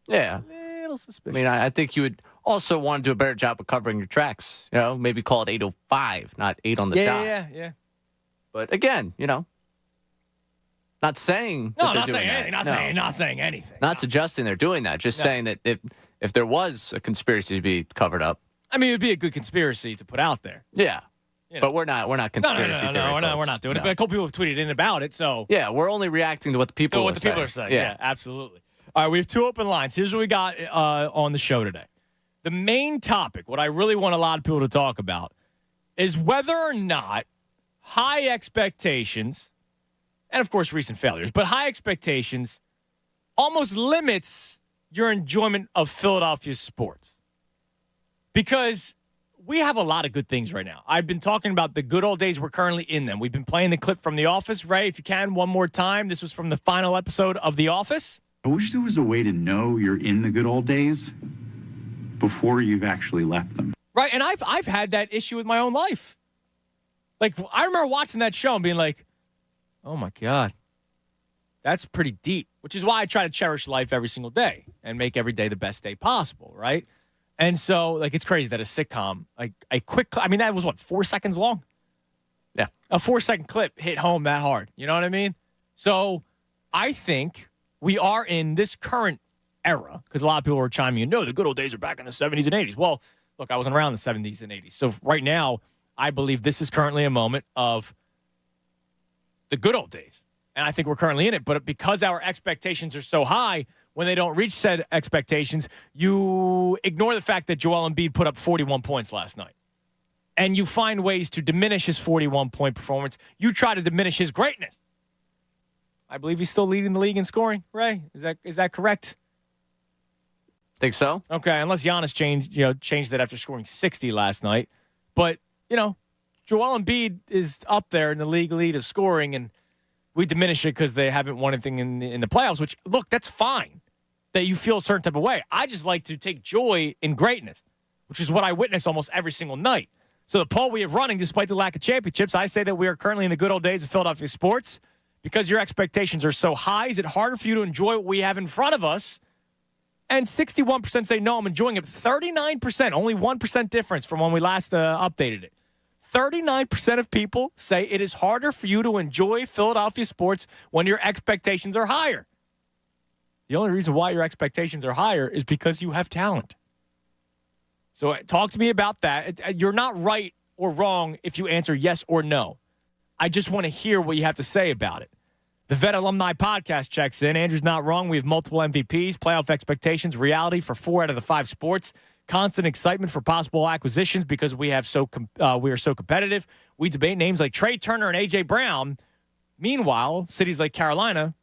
Yeah. A little suspicious. I mean, I think you would also want to do a better job of covering your tracks. Maybe call it 8:05, not 8 on the dot. Yeah. But again, not saying that they're doing that. Not saying anything. Not suggesting they're doing that. Just saying that if there was a conspiracy to be covered up. I mean, it would be a good conspiracy to put out there. Yeah. But we're not conspiracy theory we're not doing it. But a couple people have tweeted in about it, so. Yeah, we're only reacting to what the people are saying. Yeah, absolutely. All right, we have two open lines. Here's what we got on the show today. The main topic, what I really want a lot of people to talk about, is whether or not high expectations, and of course recent failures, but high expectations almost limits your enjoyment of Philadelphia sports. Because we have a lot of good things right now. I've been talking about the good old days. We're currently in them. We've been playing the clip from The Office. Ray, if you can, one more time. This was from the final episode of The Office. I wish there was a way to know you're in the good old days before you've actually left them. Right, and I've had that issue with my own life. Like, I remember watching that show and being like, oh, my God, that's pretty deep, which is why I try to cherish life every single day and make every day the best day possible, right? And so, like, it's crazy that a sitcom, like a quick, that was 4 seconds long? Yeah. A 4-second clip hit home that hard. You know what I mean? So I think we are in this current era, because a lot of people were chiming in, no, the good old days are back in the 70s and 80s. Well, look, I wasn't around the 70s and 80s. So right now, I believe this is currently a moment of the good old days. And I think we're currently in it. But because our expectations are so high, when they don't reach said expectations, you ignore the fact that Joel Embiid put up 41 points last night. And you find ways to diminish his 41-point performance. You try to diminish his greatness. I believe he's still leading the league in scoring, Ray. Is that correct? Think so? Okay, unless Giannis changed that after scoring 60 last night. But, Joel Embiid is up there in the league lead of scoring, and we diminish it because they haven't won anything in the playoffs, which, look, that's fine that you feel a certain type of way. I just like to take joy in greatness, which is what I witness almost every single night. So the poll we have running, despite the lack of championships, I say that we are currently in the good old days of Philadelphia sports. Because your expectations are so high, is it harder for you to enjoy what we have in front of us? And 61% say, no, I'm enjoying it. 39%, only 1% difference from when we last updated it. 39% of people say it is harder for you to enjoy Philadelphia sports when your expectations are higher. The only reason why your expectations are higher is because you have talent. So talk to me about that. You're not right or wrong if you answer yes or no. I just want to hear what you have to say about it. The Vet Alumni Podcast checks in. Andrew's not wrong. We have multiple MVPs, playoff expectations, reality for 4 out of the 5 sports, constant excitement for possible acquisitions because we are so competitive. We debate names like Trey Turner and A.J. Brown. Meanwhile, cities like Carolina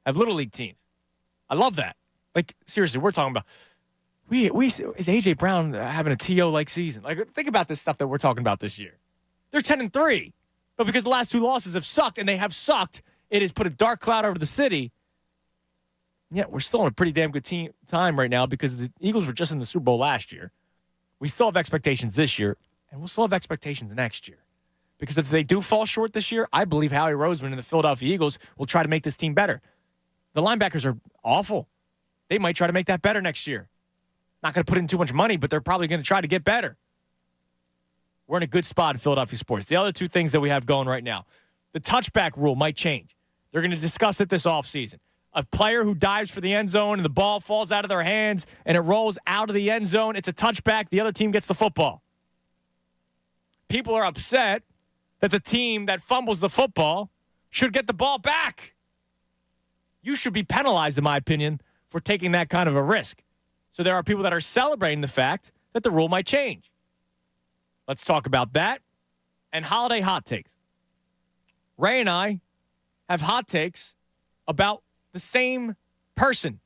have Little League teams. I love that. Like, seriously, we're talking about, is A.J. Brown having a T.O.-like season? Like, think about this stuff that we're talking about this year. They're 10-3. But because the last 2 losses have sucked, and they have sucked, it has put a dark cloud over the city. Yeah, we're still in a pretty damn good time right now because the Eagles were just in the Super Bowl last year. We still have expectations this year, and we'll still have expectations next year. Because if they do fall short this year, I believe Howie Roseman and the Philadelphia Eagles will try to make this team better. The linebackers are awful. They might try to make that better next year. Not going to put in too much money, but they're probably going to try to get better. we're in a good spot in Philadelphia sports. The other two things that we have going right now, the touchback rule might change. They're going to discuss it this offseason. A player who dives for the end zone and the ball falls out of their hands and it rolls out of the end zone, it's a touchback. The other team gets the football. People are upset that the team that fumbles the football should get the ball back. You should be penalized, in my opinion, for taking that kind of a risk. So there are people that are celebrating the fact that the rule might change. Let's talk about that and holiday hot takes. Ray and I have hot takes about the same person,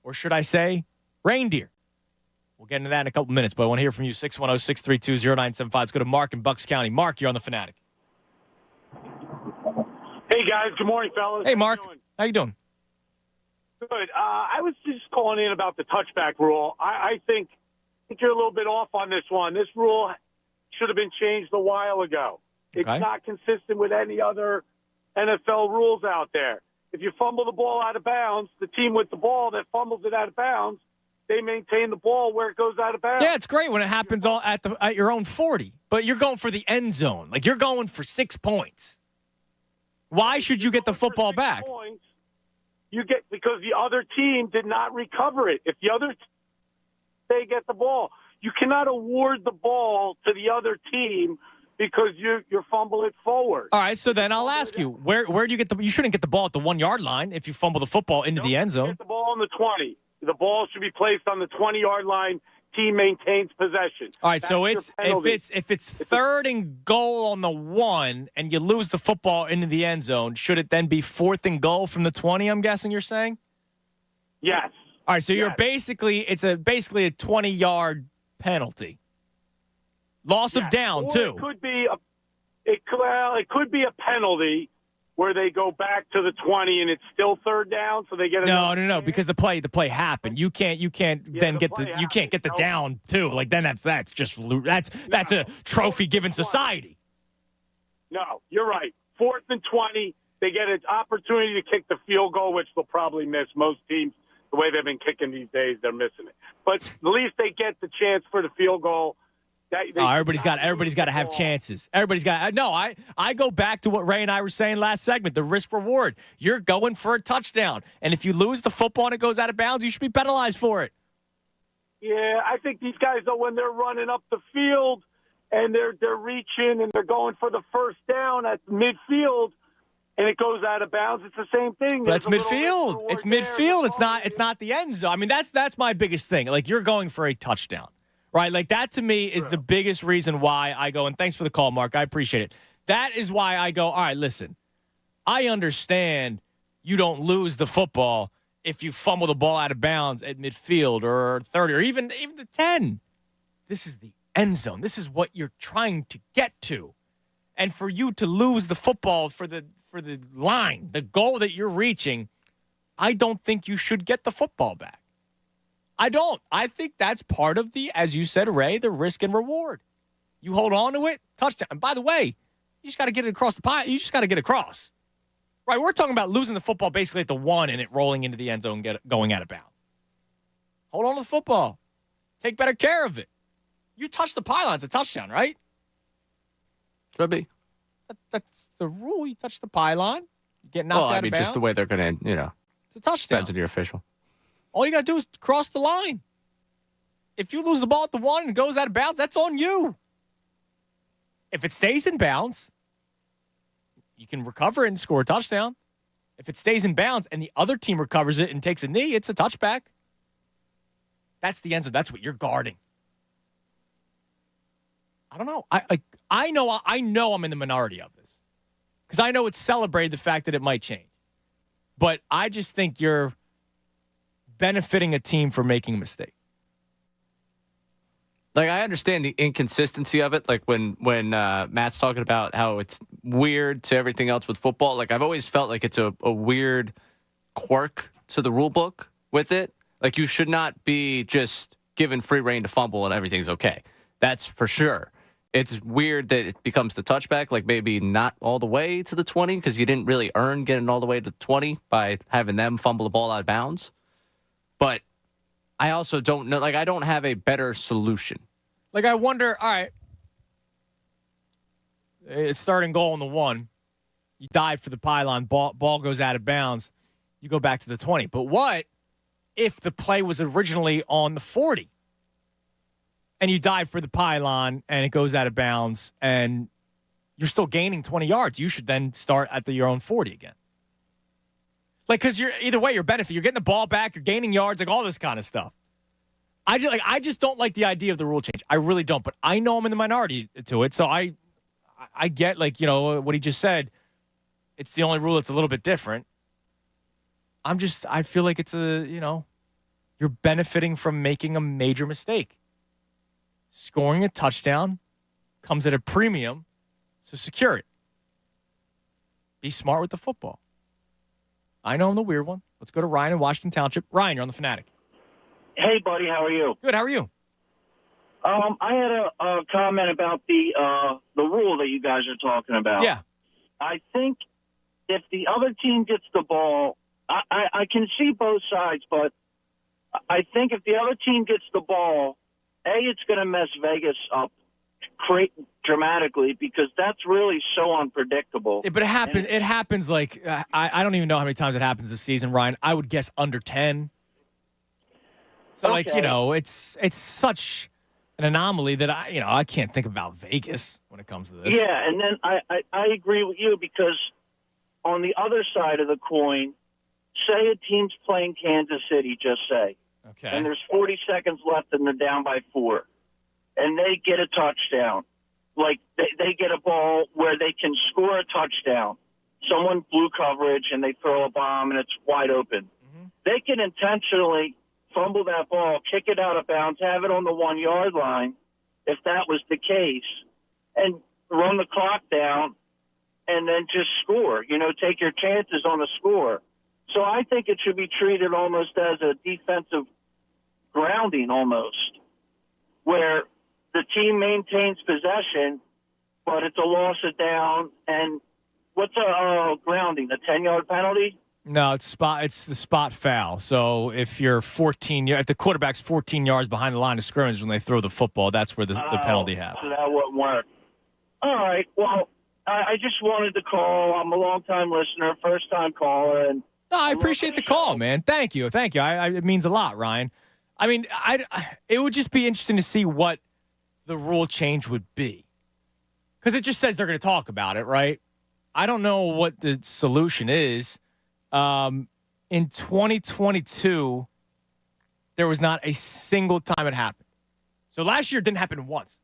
or should I say reindeer. We'll get into that in a couple minutes, but I want to hear from you. 610-632-0975. Let's go to Mark in Bucks County. Mark, you're on the Fanatic. Hey, guys. Good morning, fellas. Hey, Mark. How you doing? Good. I was just calling in about the touchback rule. I think you're a little bit off on this one. This rule should have been changed a while ago. It's not consistent with any other NFL rules out there. If you fumble the ball out of bounds, the team with the ball that fumbles it out of bounds, they maintain the ball where it goes out of bounds. Yeah, it's great when it happens all at your own 40, but you're going for the end zone. Like, you're going for 6 points. Why should you get the football back? Points, because the other team did not recover it. If the other they get the ball, you cannot award the ball to the other team because you fumble it forward. All right, so then I'll ask you, where do you get you shouldn't get the ball at the 1 yard line if you fumble the football into the end zone. Get the ball on the 20. The ball should be placed on the 20-yard line. Team maintains possession. All right, so if it's third and goal on the 1 and you lose the football into the end zone, should it then be fourth and goal from the 20? I'm guessing you're saying. Yes. All right, so you're basically a 20-yard penalty. Loss of down too. It could be a penalty where they go back to the 20 and it's still third down, so they get no, because the play happened. You can't then get the down too. Like then that's a trophy given society. No, you're right. 4th and 20, they get an opportunity to kick the field goal, which they'll probably miss. Most teams, the way they've been kicking these days, they're missing it. But at least they get the chance for the field goal. Everybody's got to have chances. I go back to what Ray and I were saying last segment, the risk reward. You're going for a touchdown. And if you lose the football and it goes out of bounds, you should be penalized for it. Yeah, I think these guys, though, when they're running up the field and they're reaching and they're going for the first down at midfield and it goes out of bounds, it's the same thing. That's midfield. It's midfield. It's not the end zone. I mean, that's my biggest thing. Like, you're going for a touchdown. Right, like that to me is the biggest reason why I go, and thanks for the call, Mark. I appreciate it. That is why I go, all right, listen, I understand you don't lose the football if you fumble the ball out of bounds at midfield or 30 or even the 10. This is the end zone. This is what you're trying to get to. And for you to lose the football for the line, the goal that you're reaching, I don't think you should get the football back. I don't. I think that's part of the, as you said, Ray, the risk and reward. You hold on to it, touchdown. And by the way, you just got to get it across the pie. You just got to get across. Right, we're talking about losing the football basically at the 1 and it rolling into the end zone and going out of bounds. Hold on to the football. Take better care of it. You touch the pylon, it's a touchdown, right? Should be. That's the rule. You touch the pylon, you get knocked out of bounds. Just the way they're going to, it's a touchdown. Depends on your official. All you got to do is cross the line. If you lose the ball at the 1 and it goes out of bounds, that's on you. If it stays in bounds, you can recover it and score a touchdown. If it stays in bounds and the other team recovers it and takes a knee, it's a touchback. That's the end zone. That's what you're guarding. I don't know. I know I'm in the minority of this because I know it's celebrated the fact that it might change. But I just think you're benefiting a team for making a mistake. Like, I understand the inconsistency of it. Like when Matt's talking about how it's weird to everything else with football. Like, I've always felt like it's a weird quirk to the rule book with it. Like, you should not be just given free reign to fumble and everything's okay. That's for sure. It's weird that it becomes the touchback, like maybe not all the way to the 20 because you didn't really earn getting all the way to 20 by having them fumble the ball out of bounds. But I also don't know. Like, I don't have a better solution. Like, I wonder, all right, It's 3rd and goal on the 1. You dive for the pylon. Ball goes out of bounds. You go back to the 20. But what if the play was originally on the 40? And you dive for the pylon, and it goes out of bounds, and you're still gaining 20 yards. You should then start at your own 40 again. Like, because either way, you're benefiting. You're getting the ball back. You're gaining yards, like all this kind of stuff. I just don't like the idea of the rule change. I really don't. But I know I'm in the minority to it, so I get, like, what he just said. It's the only rule that's a little bit different. I feel like it's you're benefiting from making a major mistake. Scoring a touchdown comes at a premium, so secure it. Be smart with the football. I know I'm the weird one. Let's go to Ryan in Washington Township. Ryan, you're on the Fanatic. Hey, buddy, how are you? Good, how are you? I had a comment about the rule that you guys are talking about. Yeah. I think if the other team gets the ball, I can see both sides, but I think if the other team gets the ball, it's going to mess Vegas up dramatically because that's really so unpredictable. Yeah, but it happens like I don't even know how many times it happens this season, Ryan. I would guess under 10. So okay. It's such an anomaly that I can't think about Vegas when it comes to this. Yeah, and then I agree with you because on the other side of the coin, say a team's playing Kansas City, just say. Okay. And there's 40 seconds left and they're down by 4. And they get a touchdown. Like, they get a ball where they can score a touchdown. Someone blew coverage and they throw a bomb and it's wide open. Mm-hmm. They can intentionally fumble that ball, kick it out of bounds, have it on the 1-yard line, if that was the case, and run the clock down and then just score. Take your chances on a score. So I think it should be treated almost as a defensive grounding almost, where the team maintains possession, but it's a loss of down. And what's a grounding? A 10-yard penalty? No, it's the spot foul. So if you're if the quarterback's 14 yards behind the line of scrimmage when they throw the football, that's where the penalty happens. So that wouldn't work. All right. Well, I just wanted to call. I'm a long-time listener, first-time caller, and no, I appreciate the call, man. Thank you. It means a lot, Ryan. I mean, it would just be interesting to see what the rule change would be. Because it just says they're going to talk about it, right? I don't know what the solution is. In 2022, there was not a single time it happened. So last year it didn't happen once.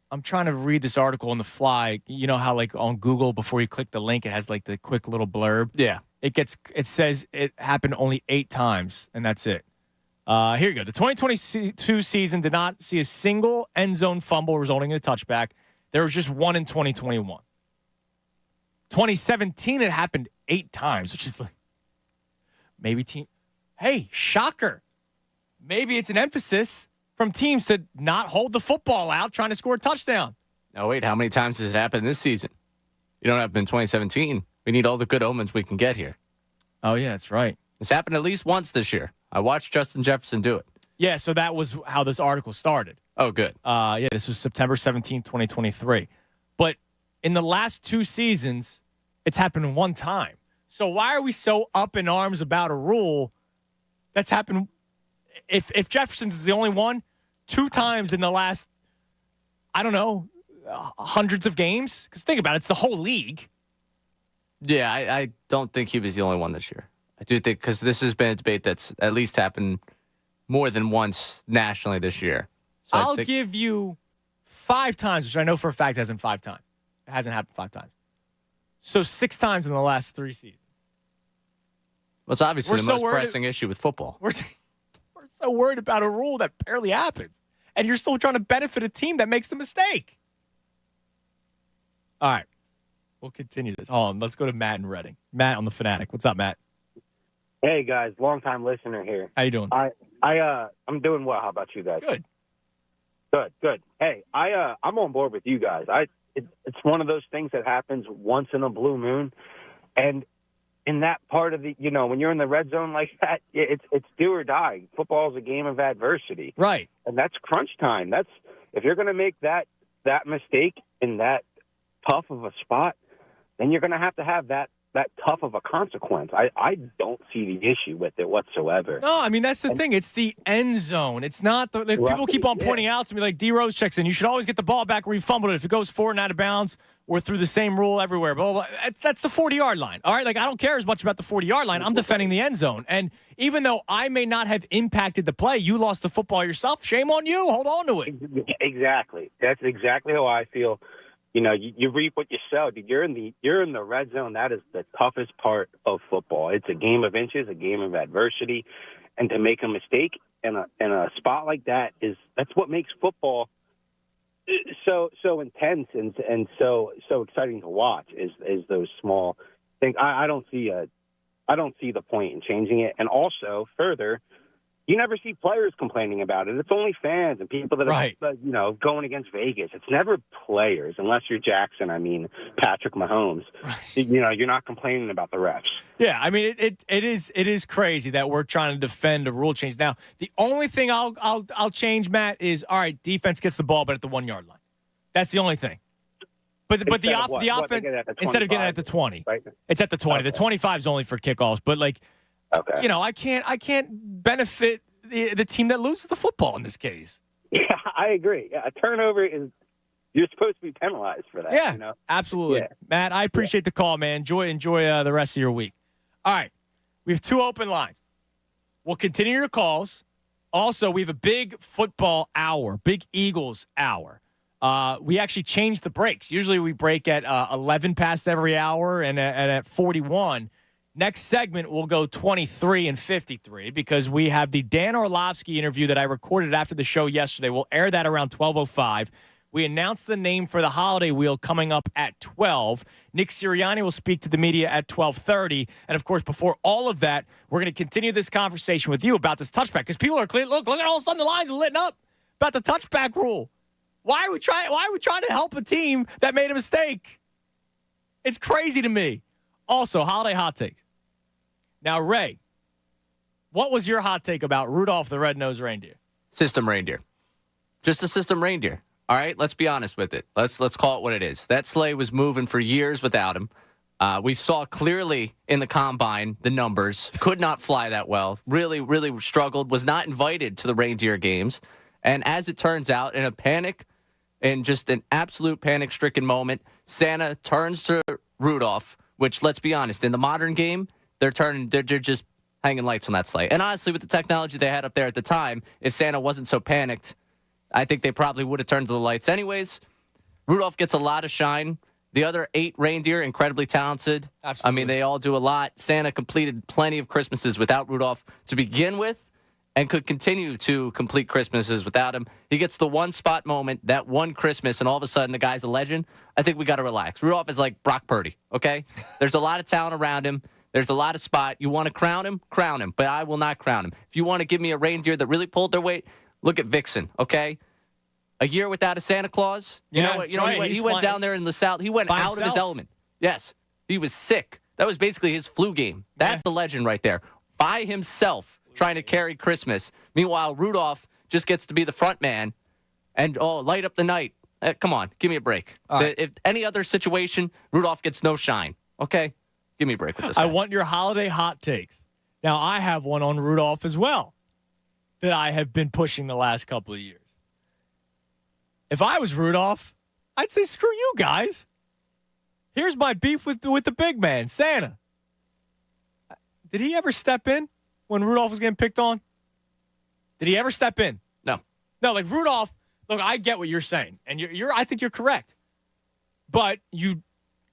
I'm trying to read this article on the fly. You know how, like, on Google, before you click the link, it has, like, the quick little blurb? Yeah. It says it happened only 8 times, and that's it. Here you go. The 2022 season did not see a single end zone fumble resulting in a touchback. There was just one in 2021. 2017, it happened 8 times, which is like, maybe hey, shocker. Maybe it's an emphasis from teams to not hold the football out trying to score a touchdown. No, wait, how many times has it happened this season? You don't happen in 2017. We need all the good omens we can get here. Oh, yeah, that's right. It's happened at least once this year. I watched Justin Jefferson do it. Yeah, so that was how this article started. Oh, good. Yeah, this was September 17th, 2023. But in the last 2 seasons, it's happened 1 time. So why are we so up in arms about a rule that's happened? If Jefferson's the only one, 2 times in the last, I don't know, hundreds of games? Because think about it, it's the whole league. Yeah, I don't think he was the only one this year. I do think, because this has been a debate that's at least happened more than once nationally this year. So I'll give you 5 times, which I know for a fact hasn't 5 times. It hasn't happened 5 times. So 6 times in the last 3 seasons. Well, it's obviously the most pressing issue with football. We're so worried about a rule that barely happens. And you're still trying to benefit a team that makes the mistake. All right. We'll continue this. Hold on. Let's go to Matt in Reading. Matt on the Fanatic. What's up, Matt? Hey, guys. Long-time listener here. How you doing? I'm doing well. How about you guys? Good. Good. Hey, I'm on board with you guys. It's one of those things that happens once in a blue moon. And in that part of the, when you're in the red zone like that, it's do or die. Football is a game of adversity. Right. And that's crunch time. That's if you're going to make that mistake in that tough of a spot, then you're going to have that tough of a consequence. I don't see the issue with it whatsoever. No, I mean, that's the thing. It's the end zone. It's not the like, people keep on pointing out to me, like D Rose checks in. You should always get the ball back where you fumbled it. If it goes forward and out of bounds, we're through the same rule everywhere. Blah, blah, blah. That's the 40-yard line. All right, like I don't care as much about the 40-yard line. I'm defending the end zone. And even though I may not have impacted the play, you lost the football yourself. Shame on you. Hold on to it. Exactly. That's exactly how I feel. You know, you reap what you sow. You're in the red zone. That is the toughest part of football. It's a game of inches, a game of adversity, and to make a mistake in a spot like that's what makes football so intense and so exciting to watch. Is those small things. I don't see the point in changing it. And also, further, you never see players complaining about it. It's only fans and people that are, going against Vegas. It's never players, unless you're Patrick Mahomes. Right. You're not complaining about the refs. Yeah, I mean, it is crazy that we're trying to defend a rule change. Now, the only thing I'll change, Matt, is all right. Defense gets the ball, but at the 1 yard line. That's the only thing. But the offense, instead of getting it at the 20, right? It's at the 20. Okay. The 25 is only for kickoffs, but okay. I can't benefit the team that loses the football in this case. Yeah, I agree. Yeah, a turnover you're supposed to be penalized for that. Yeah, absolutely. Yeah. Matt, I appreciate the call, man. Enjoy the rest of your week. All right, we have 2 open lines. We'll continue your calls. Also, we have a big football hour, big Eagles hour. We actually changed the breaks. Usually we break at 11 past every hour and at 41. Next segment, we'll go 23 and 53 because we have the Dan Orlovski interview that I recorded after the show yesterday. We'll air that around 12:05. We announced the name for the holiday wheel coming up at 12. Nick Sirianni will speak to the media at 12:30. And, of course, before all of that, we're going to continue this conversation with you about this touchback because people are clear. Look at all of a sudden the lines are lit up about the touchback rule. Why are we trying to help a team that made a mistake? It's crazy to me. Also, holiday hot takes. Now, Ray, what was your hot take about Rudolph the Red-Nosed Reindeer? System reindeer. Just a system reindeer. All right, let's be honest with it. Let's call it what it is. That sleigh was moving for years without him. We saw clearly in the combine the numbers. Could not fly that well. Really, really struggled. Was not invited to the reindeer games. And as it turns out, in just an absolute panic-stricken moment, Santa turns to Rudolph, which, let's be honest, in the modern game, they're just hanging lights on that sleigh. And honestly, with the technology they had up there at the time, if Santa wasn't so panicked, I think they probably would have turned to the lights anyways. Rudolph gets a lot of shine. The other 8 reindeer, incredibly talented. Absolutely. I mean, they all do a lot. Santa completed plenty of Christmases without Rudolph to begin with and could continue to complete Christmases without him. He gets the one spot moment, that one Christmas, and all of a sudden the guy's a legend. I think we got to relax. Rudolph is like Brock Purdy, okay? There's a lot of talent around him. There's a lot of spot. You want to crown him? Crown him. But I will not crown him. If you want to give me a reindeer that really pulled their weight, look at Vixen, okay? A year without a Santa Claus? He went down there in the South. He went out of his element. Yes. He was sick. That was basically his flu game. That's the legend right there. By himself, trying to carry Christmas. Meanwhile, Rudolph just gets to be the front man and, light up the night. Come on. Give me a break. Right. If any other situation, Rudolph gets no shine. Okay? Give me a break with this guy. I want your holiday hot takes. Now, I have one on Rudolph as well that I have been pushing the last couple of years. If I was Rudolph, I'd say, screw you guys. Here's my beef with the big man, Santa. Did he ever step in when Rudolph was getting picked on? Did he ever step in? No. No, like Rudolph, look, I get what you're saying, and I think you're correct. But you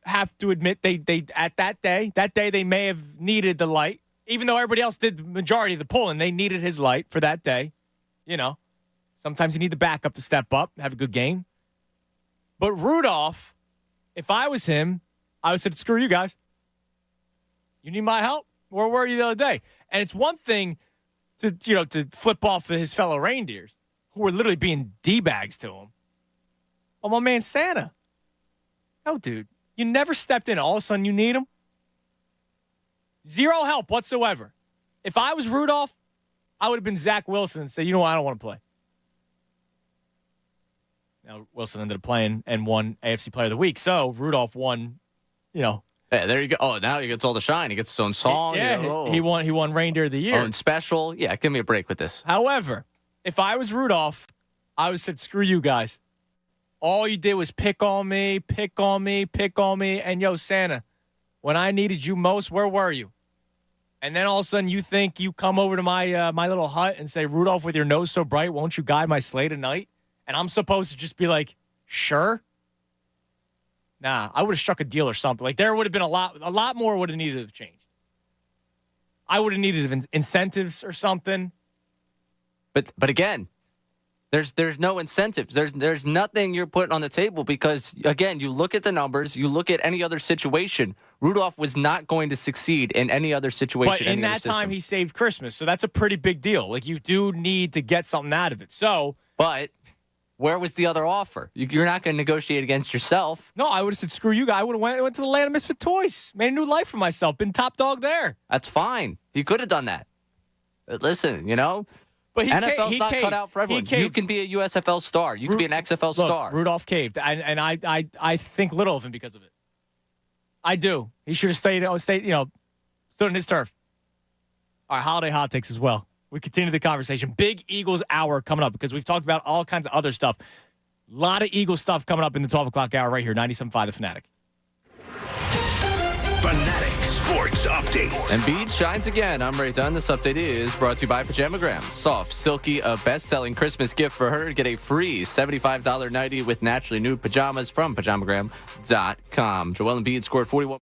have to admit they at that day they may have needed the light, even though everybody else did the majority of the pulling. They needed his light for that day. Sometimes you need the backup to step up, have a good game. But Rudolph, if I was him, I would have said, screw you guys. You need my help? Where were you the other day? And it's one thing to flip off his fellow reindeers who were literally being D-bags to him. Oh, my man Santa. No, dude. You never stepped in. All of a sudden, you need him. Zero help whatsoever. If I was Rudolph, I would have been Zach Wilson and said, I don't want to play. Now, Wilson ended up playing and won AFC Player of the Week. So Rudolph won, Yeah, there you go. Oh, now he gets all the shine. He gets his own song. He won Reindeer of the Year. Own special. Yeah, give me a break with this. However, if I was Rudolph, I would have said, screw you guys. All you did was pick on me. And, yo, Santa, when I needed you most, where were you? And then all of a sudden you think you come over to my my little hut and say, Rudolph, with your nose so bright, won't you guide my sleigh tonight? And I'm supposed to just be like, sure. Nah, I would have struck a deal or something. Like, there would have been a lot more would have needed to have changed. I would have needed incentives or something. But again, there's no incentives. There's nothing you're putting on the table because, again, you look at the numbers, you look at any other situation. Rudolph was not going to succeed in any other situation. But in that time, he saved Christmas, so that's a pretty big deal. Like, you do need to get something out of it. So, but where was the other offer? You're not going to negotiate against yourself. No, I would have said, screw you guys. I would have went to the land of misfit toys, made a new life for myself, been top dog there. That's fine. He could have done that. But listen, But NFL's not cut out for everyone. You can be a USFL star. You can be an XFL star. Rudolph caved, and I think little of him because of it. I do. He should have stood on his turf. All right, holiday hot takes as well. We continue the conversation. Big Eagles hour coming up because we've talked about all kinds of other stuff. A lot of Eagles stuff coming up in the 12 o'clock hour right here, 97.5 The Fanatic. Fanatic Sports Update. Embiid shines again. I'm Ray Dunn. This update is brought to you by Pajamagram. Soft, silky, a best-selling Christmas gift for her. Get a free $75 nightie with naturally new pajamas from Pajamagram.com. Joel Embiid scored 41.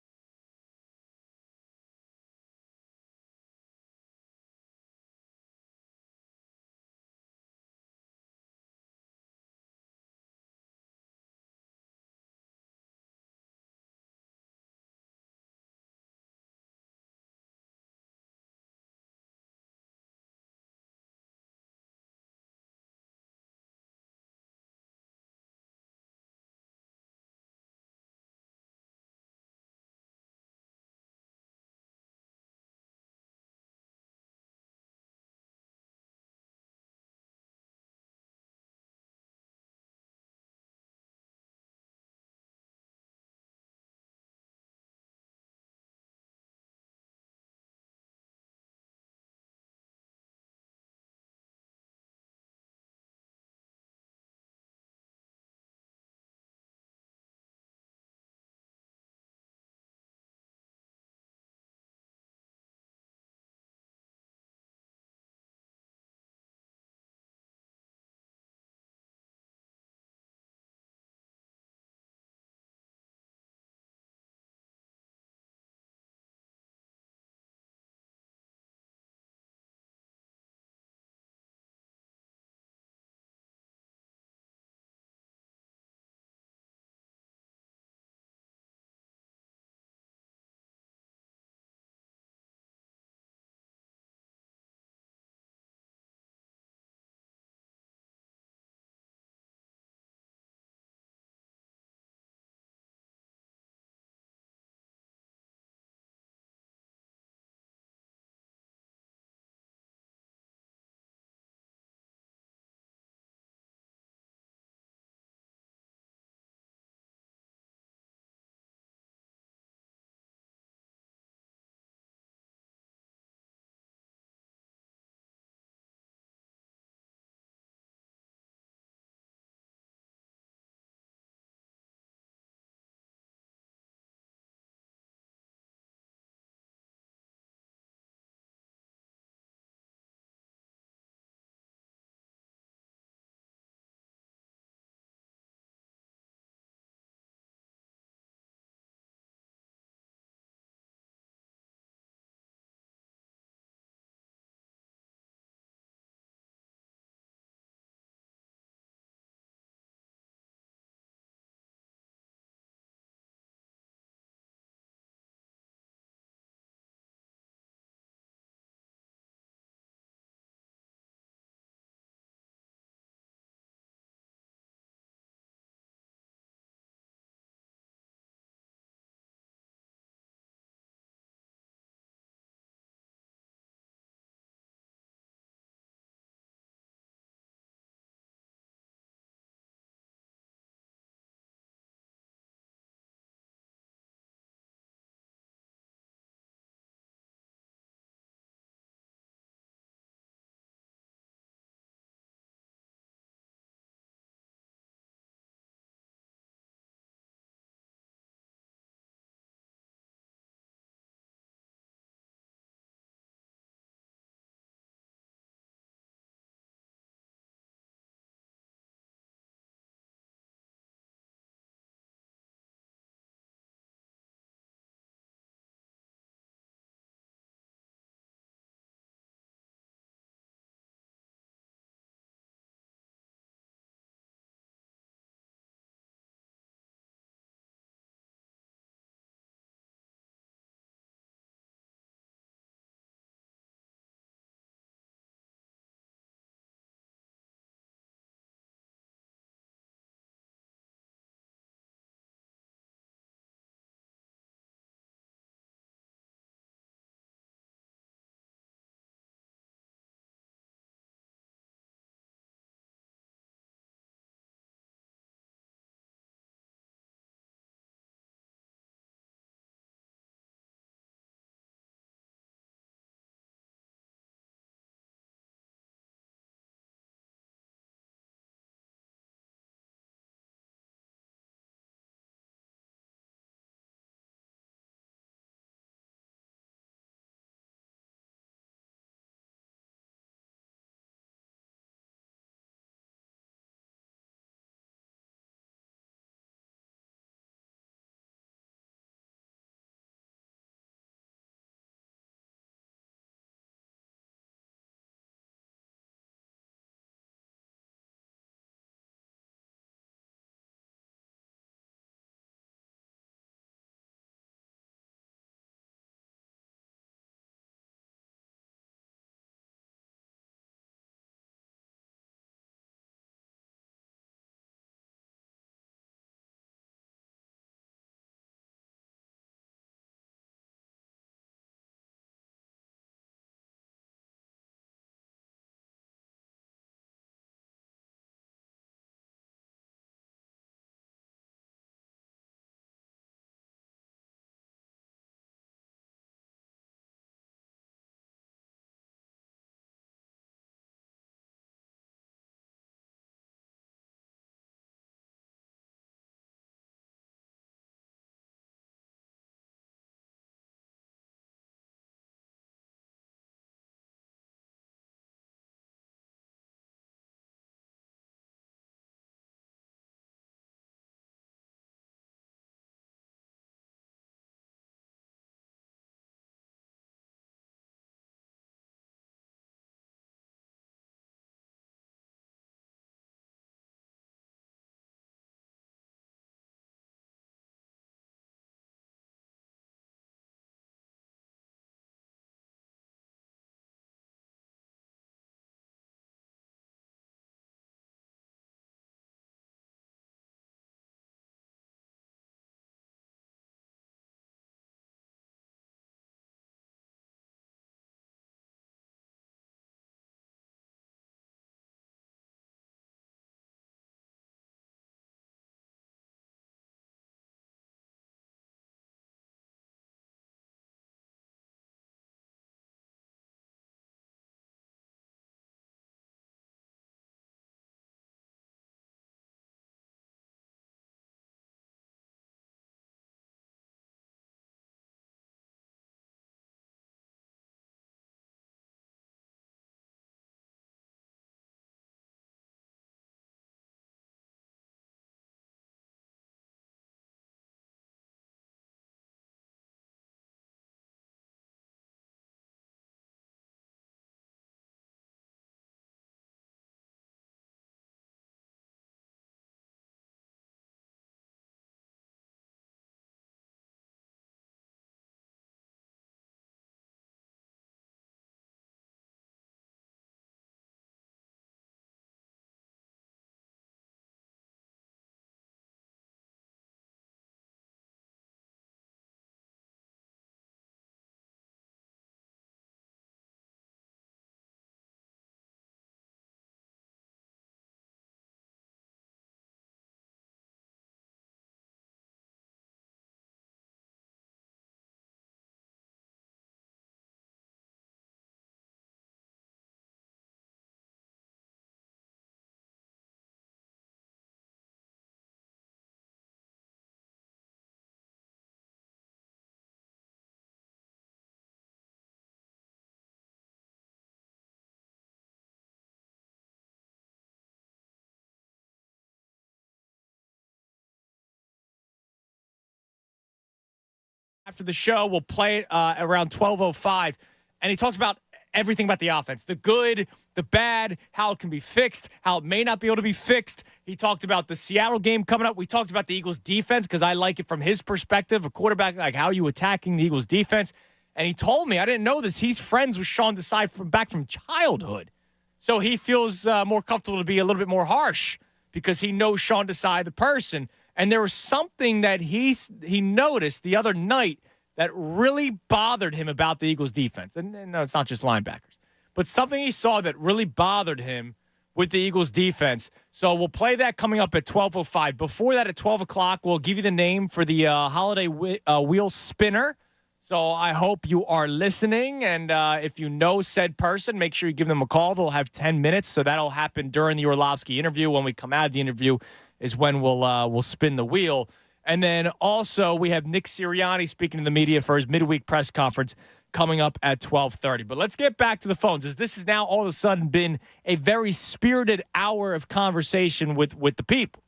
After the show, we'll play it around 12:05, and he talks about everything about the offense, the good, the bad, how it can be fixed, how it may not be able to be fixed. He talked about the Seattle game coming up. We talked about the Eagles' defense because I like it from his perspective, a quarterback, like how are you attacking the Eagles' defense? And he told me, I didn't know this, he's friends with Sean Desai back from childhood. So he feels more comfortable to be a little bit more harsh because he knows Sean Desai, the person. And there was something that he noticed the other night that really bothered him about the Eagles' defense. And no, it's not just linebackers. But something he saw that really bothered him with the Eagles' defense. So we'll play that coming up at 12:05. Before that, at 12 o'clock, we'll give you the name for the holiday wheel spinner. So I hope you are listening. And if you know said person, make sure you give them a call. They'll have 10 minutes. So that'll happen during the Orlovski interview. When we come out of the interview is when we'll spin the wheel. And then also we have Nick Sirianni speaking to the media for his midweek press conference coming up at 12:30. But let's get back to the phones, as this has now all of a sudden been a very spirited hour of conversation with the people.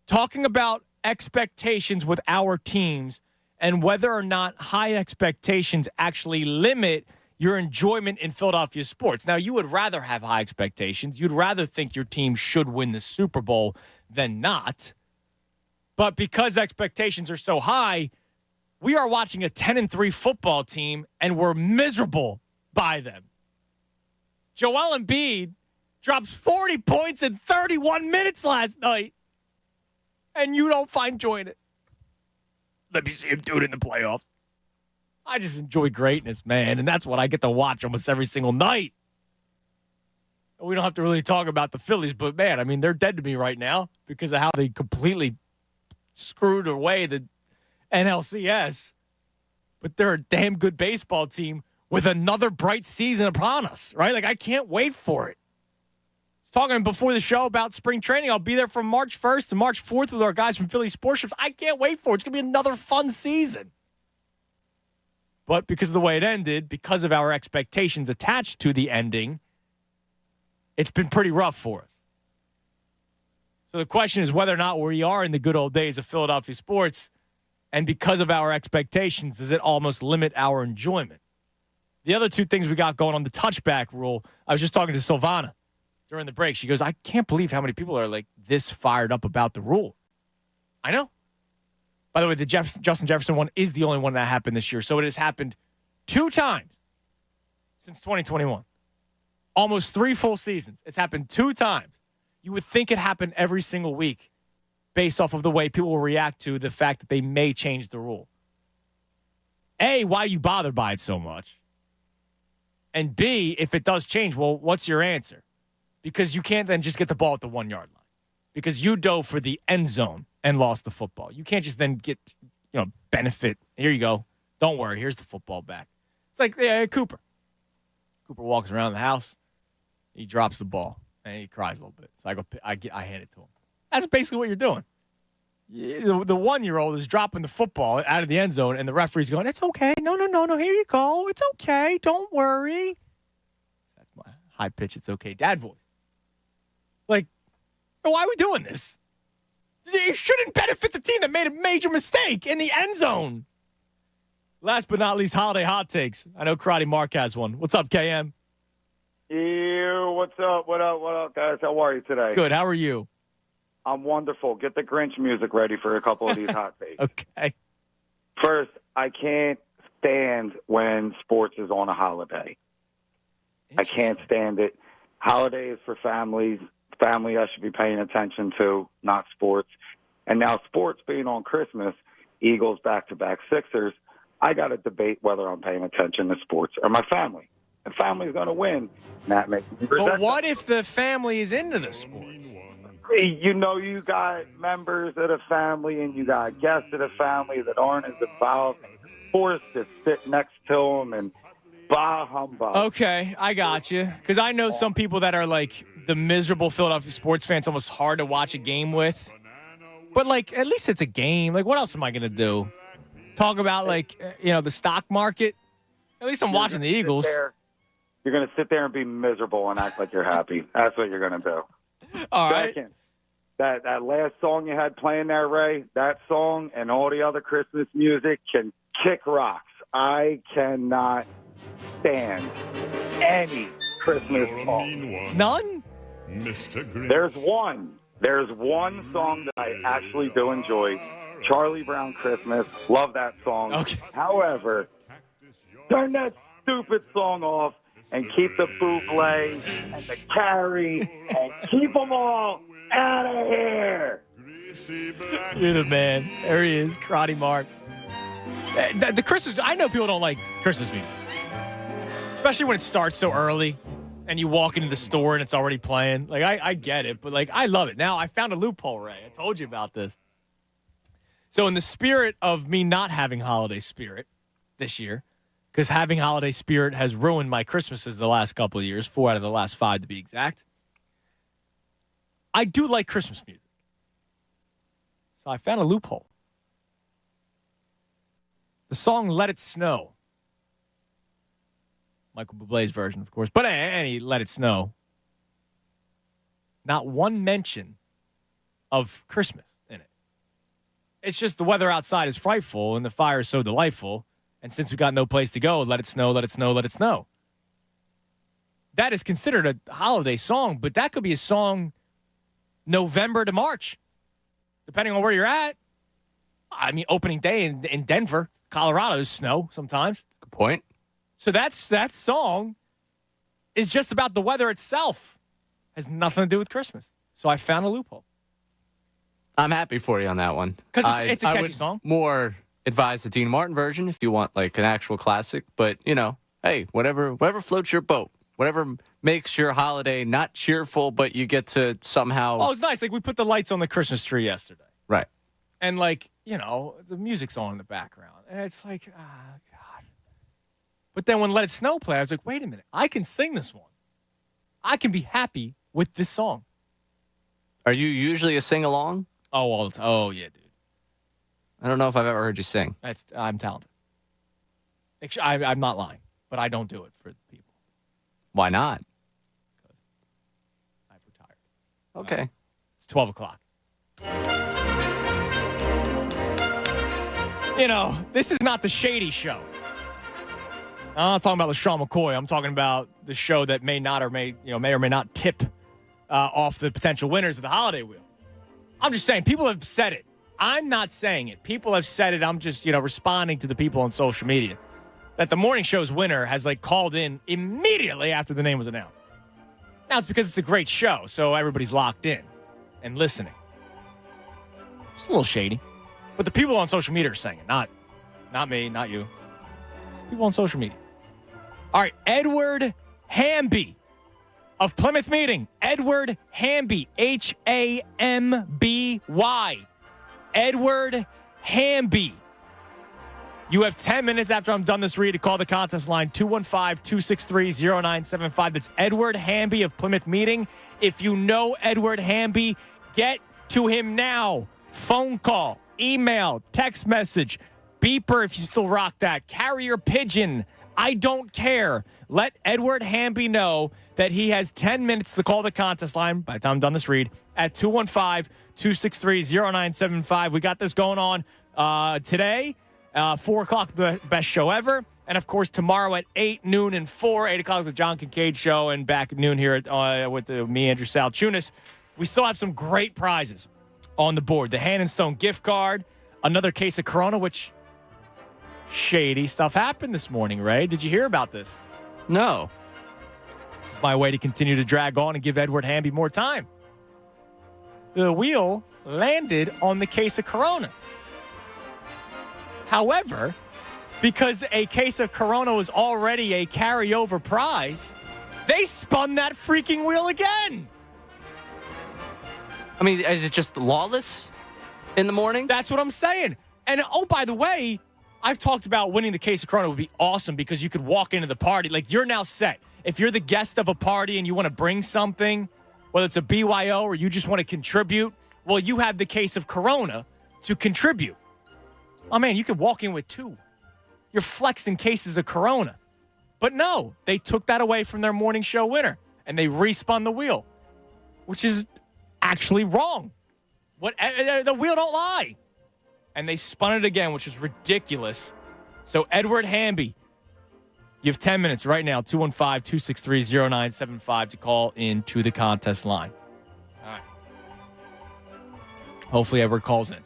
Talking about expectations with our teams and whether or not high expectations actually limit your enjoyment in Philadelphia sports. Now, you would rather have high expectations. You'd rather think your team should win the Super Bowl than not. But because expectations are so high, we are watching a 10-3 football team, and we're miserable by them. Joel Embiid drops 40 points in 31 minutes last night, and you don't find joy in it. Let me see him do it in the playoffs. I just enjoy greatness, man, and that's what I get to watch almost every single night. We don't have to really talk about the Phillies, but, man, I mean, they're dead to me right now because of how they completely screwed away the NLCS. But they're a damn good baseball team with another bright season upon us, right? Like, I can't wait for it. I was talking before the show about spring training. I'll be there from March 1st to March 4th with our guys from Philly Sports Trips. I can't wait for it. It's going to be another fun season. But because of the way it ended, because of our expectations attached to the ending, it's been pretty rough for us. So the question is whether or not we are in the good old days of Philadelphia sports, and because of our expectations, does it almost limit our enjoyment? The other two things we got going on, the touchback rule, I was just talking to Silvana during the break. She goes, I can't believe how many people are like this fired up about the rule. I know. By the way, the Justin Jefferson one is the only one that happened this year. So it has happened 2 times since 2021. Almost 3 full seasons. It's happened 2 times. You would think it happened every single week based off of the way people will react to the fact that they may change the rule. A, why are you bothered by it so much? And B, if it does change, well, what's your answer? Because you can't then just get the ball at the 1-yard line. Because you dove for the end zone and lost the football. You can't just then get, benefit. Here you go. Don't worry. Here's the football back. It's like Cooper. Cooper walks around the house. He drops the ball, and he cries a little bit. So I hand it to him. That's basically what you're doing. The 1-year-old is dropping the football out of the end zone, and the referee's going, it's okay. No. Here you go. It's okay. Don't worry. That's my high-pitch, it's okay dad voice. Like, why are we doing this? It shouldn't benefit the team that made a major mistake in the end zone. Last but not least, holiday hot takes. I know Karate Mark has one. What's up, KM? Ew, what's up? What up, guys? How are you today? Good. How are you? I'm wonderful. Get the Grinch music ready for a couple of these hot takes. Okay. First, I can't stand when sports is on a holiday. I can't stand it. Holidays for families. Family I should be paying attention to, not sports. And now sports being on Christmas, Eagles back-to-back Sixers, I got to debate whether I'm paying attention to sports or my family. And family's going to win. That makes me But what if the family is into the sports? You got members of the family and you got guests of the family that aren't as involved, forced to sit next to them and bah humbug. Okay, I got you. Because I know some people that are like the miserable Philadelphia sports fans, almost hard to watch a game with. But, like, at least it's a game. Like, what else am I going to do? Talk about, like, the stock market? At least I'm watching the Eagles. You're going to sit there and be miserable and act like you're happy. That's what you're going to do. All right. Second, that last song you had playing there, Ray, that song and all the other Christmas music can kick rocks. I cannot stand any Christmas song. None? There's one song that I actually do enjoy. Charlie Brown Christmas. Love that song. Okay. However, turn that stupid song off and keep the bootleg and the carry and keep them all out of here. You're the man. There he is, Karate Mark. The Christmas, I know people don't like Christmas music, especially when it starts so early and you walk into the store and it's already playing. Like, I get it, but, like, I love it. Now, I found a loophole, Ray. I told you about this. So in the spirit of me not having holiday spirit this year, because having holiday spirit has ruined my Christmases the last couple of years, 4 out of the last 5 to be exact, I do like Christmas music. So I found a loophole. The song Let It Snow. Michael Bublé's version, of course. But any Let It Snow. Not one mention of Christmas in it. It's just the weather outside is frightful and the fire is so delightful. And since we've got no place to go, let it snow, let it snow, let it snow. That is considered a holiday song, but that could be a song November to March, depending on where you're at. I mean, opening day in Denver, Colorado is snow sometimes. Good point. So that song is just about the weather itself. Has nothing to do with Christmas. So I found a loophole. I'm happy for you on that one. Because it's a catchy I would song. More advise the Dean Martin version if you want like an actual classic. But, you know, hey, whatever floats your boat. Whatever makes your holiday not cheerful, but you get to somehow... Oh, it's nice. Like, we put the lights on the Christmas tree yesterday. Right. And, like, you know, the music's on in the background. And it's like, God. But then when Let It Snow played, I was like, wait a minute. I can sing this one. I can be happy with this song. Are you usually a sing-along? Oh, all the time. Oh, yeah, dude. I don't know if I've ever heard you sing. I'm talented. I'm not lying, but I don't do it for people. Why not? I've retired. Okay. It's 12 o'clock. You know, this is not the Shady Show. I'm not talking about LaShawn McCoy. I'm talking about the show that may or may not tip off the potential winners of the holiday wheel. I'm just saying, people have said it. I'm not saying it. People have said it. I'm just, responding to the people on social media that the morning show's winner has, called in immediately after the name was announced. Now, it's because it's a great show, so everybody's locked in and listening. It's a little shady. But the people on social media are saying it, not me, not you. People on social media. All right, Edward Hamby of Plymouth Meeting. Edward Hamby, Hamby. Edward Hamby. You have 10 minutes after I'm done this read to call the contest line, 215-263-0975. That's Edward Hamby of Plymouth Meeting. If you know Edward Hamby, get to him now. Phone call, email, text message, beeper if you still rock that, carrier pigeon. I don't care. Let Edward Hamby know that he has 10 minutes to call the contest line by the time I'm done this read at 215-263-0975. We got this going on today, 4 o'clock, the best show ever. And, of course, tomorrow at 8, noon, and 4, 8 o'clock, the John Kincaid Show, and back at noon here with me, Andrew Salchunas. We still have some great prizes on the board. The Hand and Stone gift card, another case of Corona, which shady stuff happened this morning, Ray. Did you hear about this? No. This is my way to continue to drag on and give Edward Hamby more time. The wheel landed on the case of Corona. However, because a case of Corona was already a carryover prize, they spun that freaking wheel again. I mean, is it just lawless in the morning? That's what I'm saying. And, oh, by the way, I've talked about winning the case of Corona would be awesome because you could walk into the party. Like, you're now set. If you're the guest of a party and you want to bring something, whether it's a BYO or you just want to contribute, well, you have the case of Corona to contribute. Oh, man, you could walk in with 2. You're flexing cases of Corona. But no, they took that away from their morning show winner, and they respun the wheel, which is actually wrong. The wheel don't lie. And they spun it again, which was ridiculous. So Edward Hamby, you have 10 minutes right now, 215-263-0975 to call into the contest line. All right. Hopefully Edward calls in.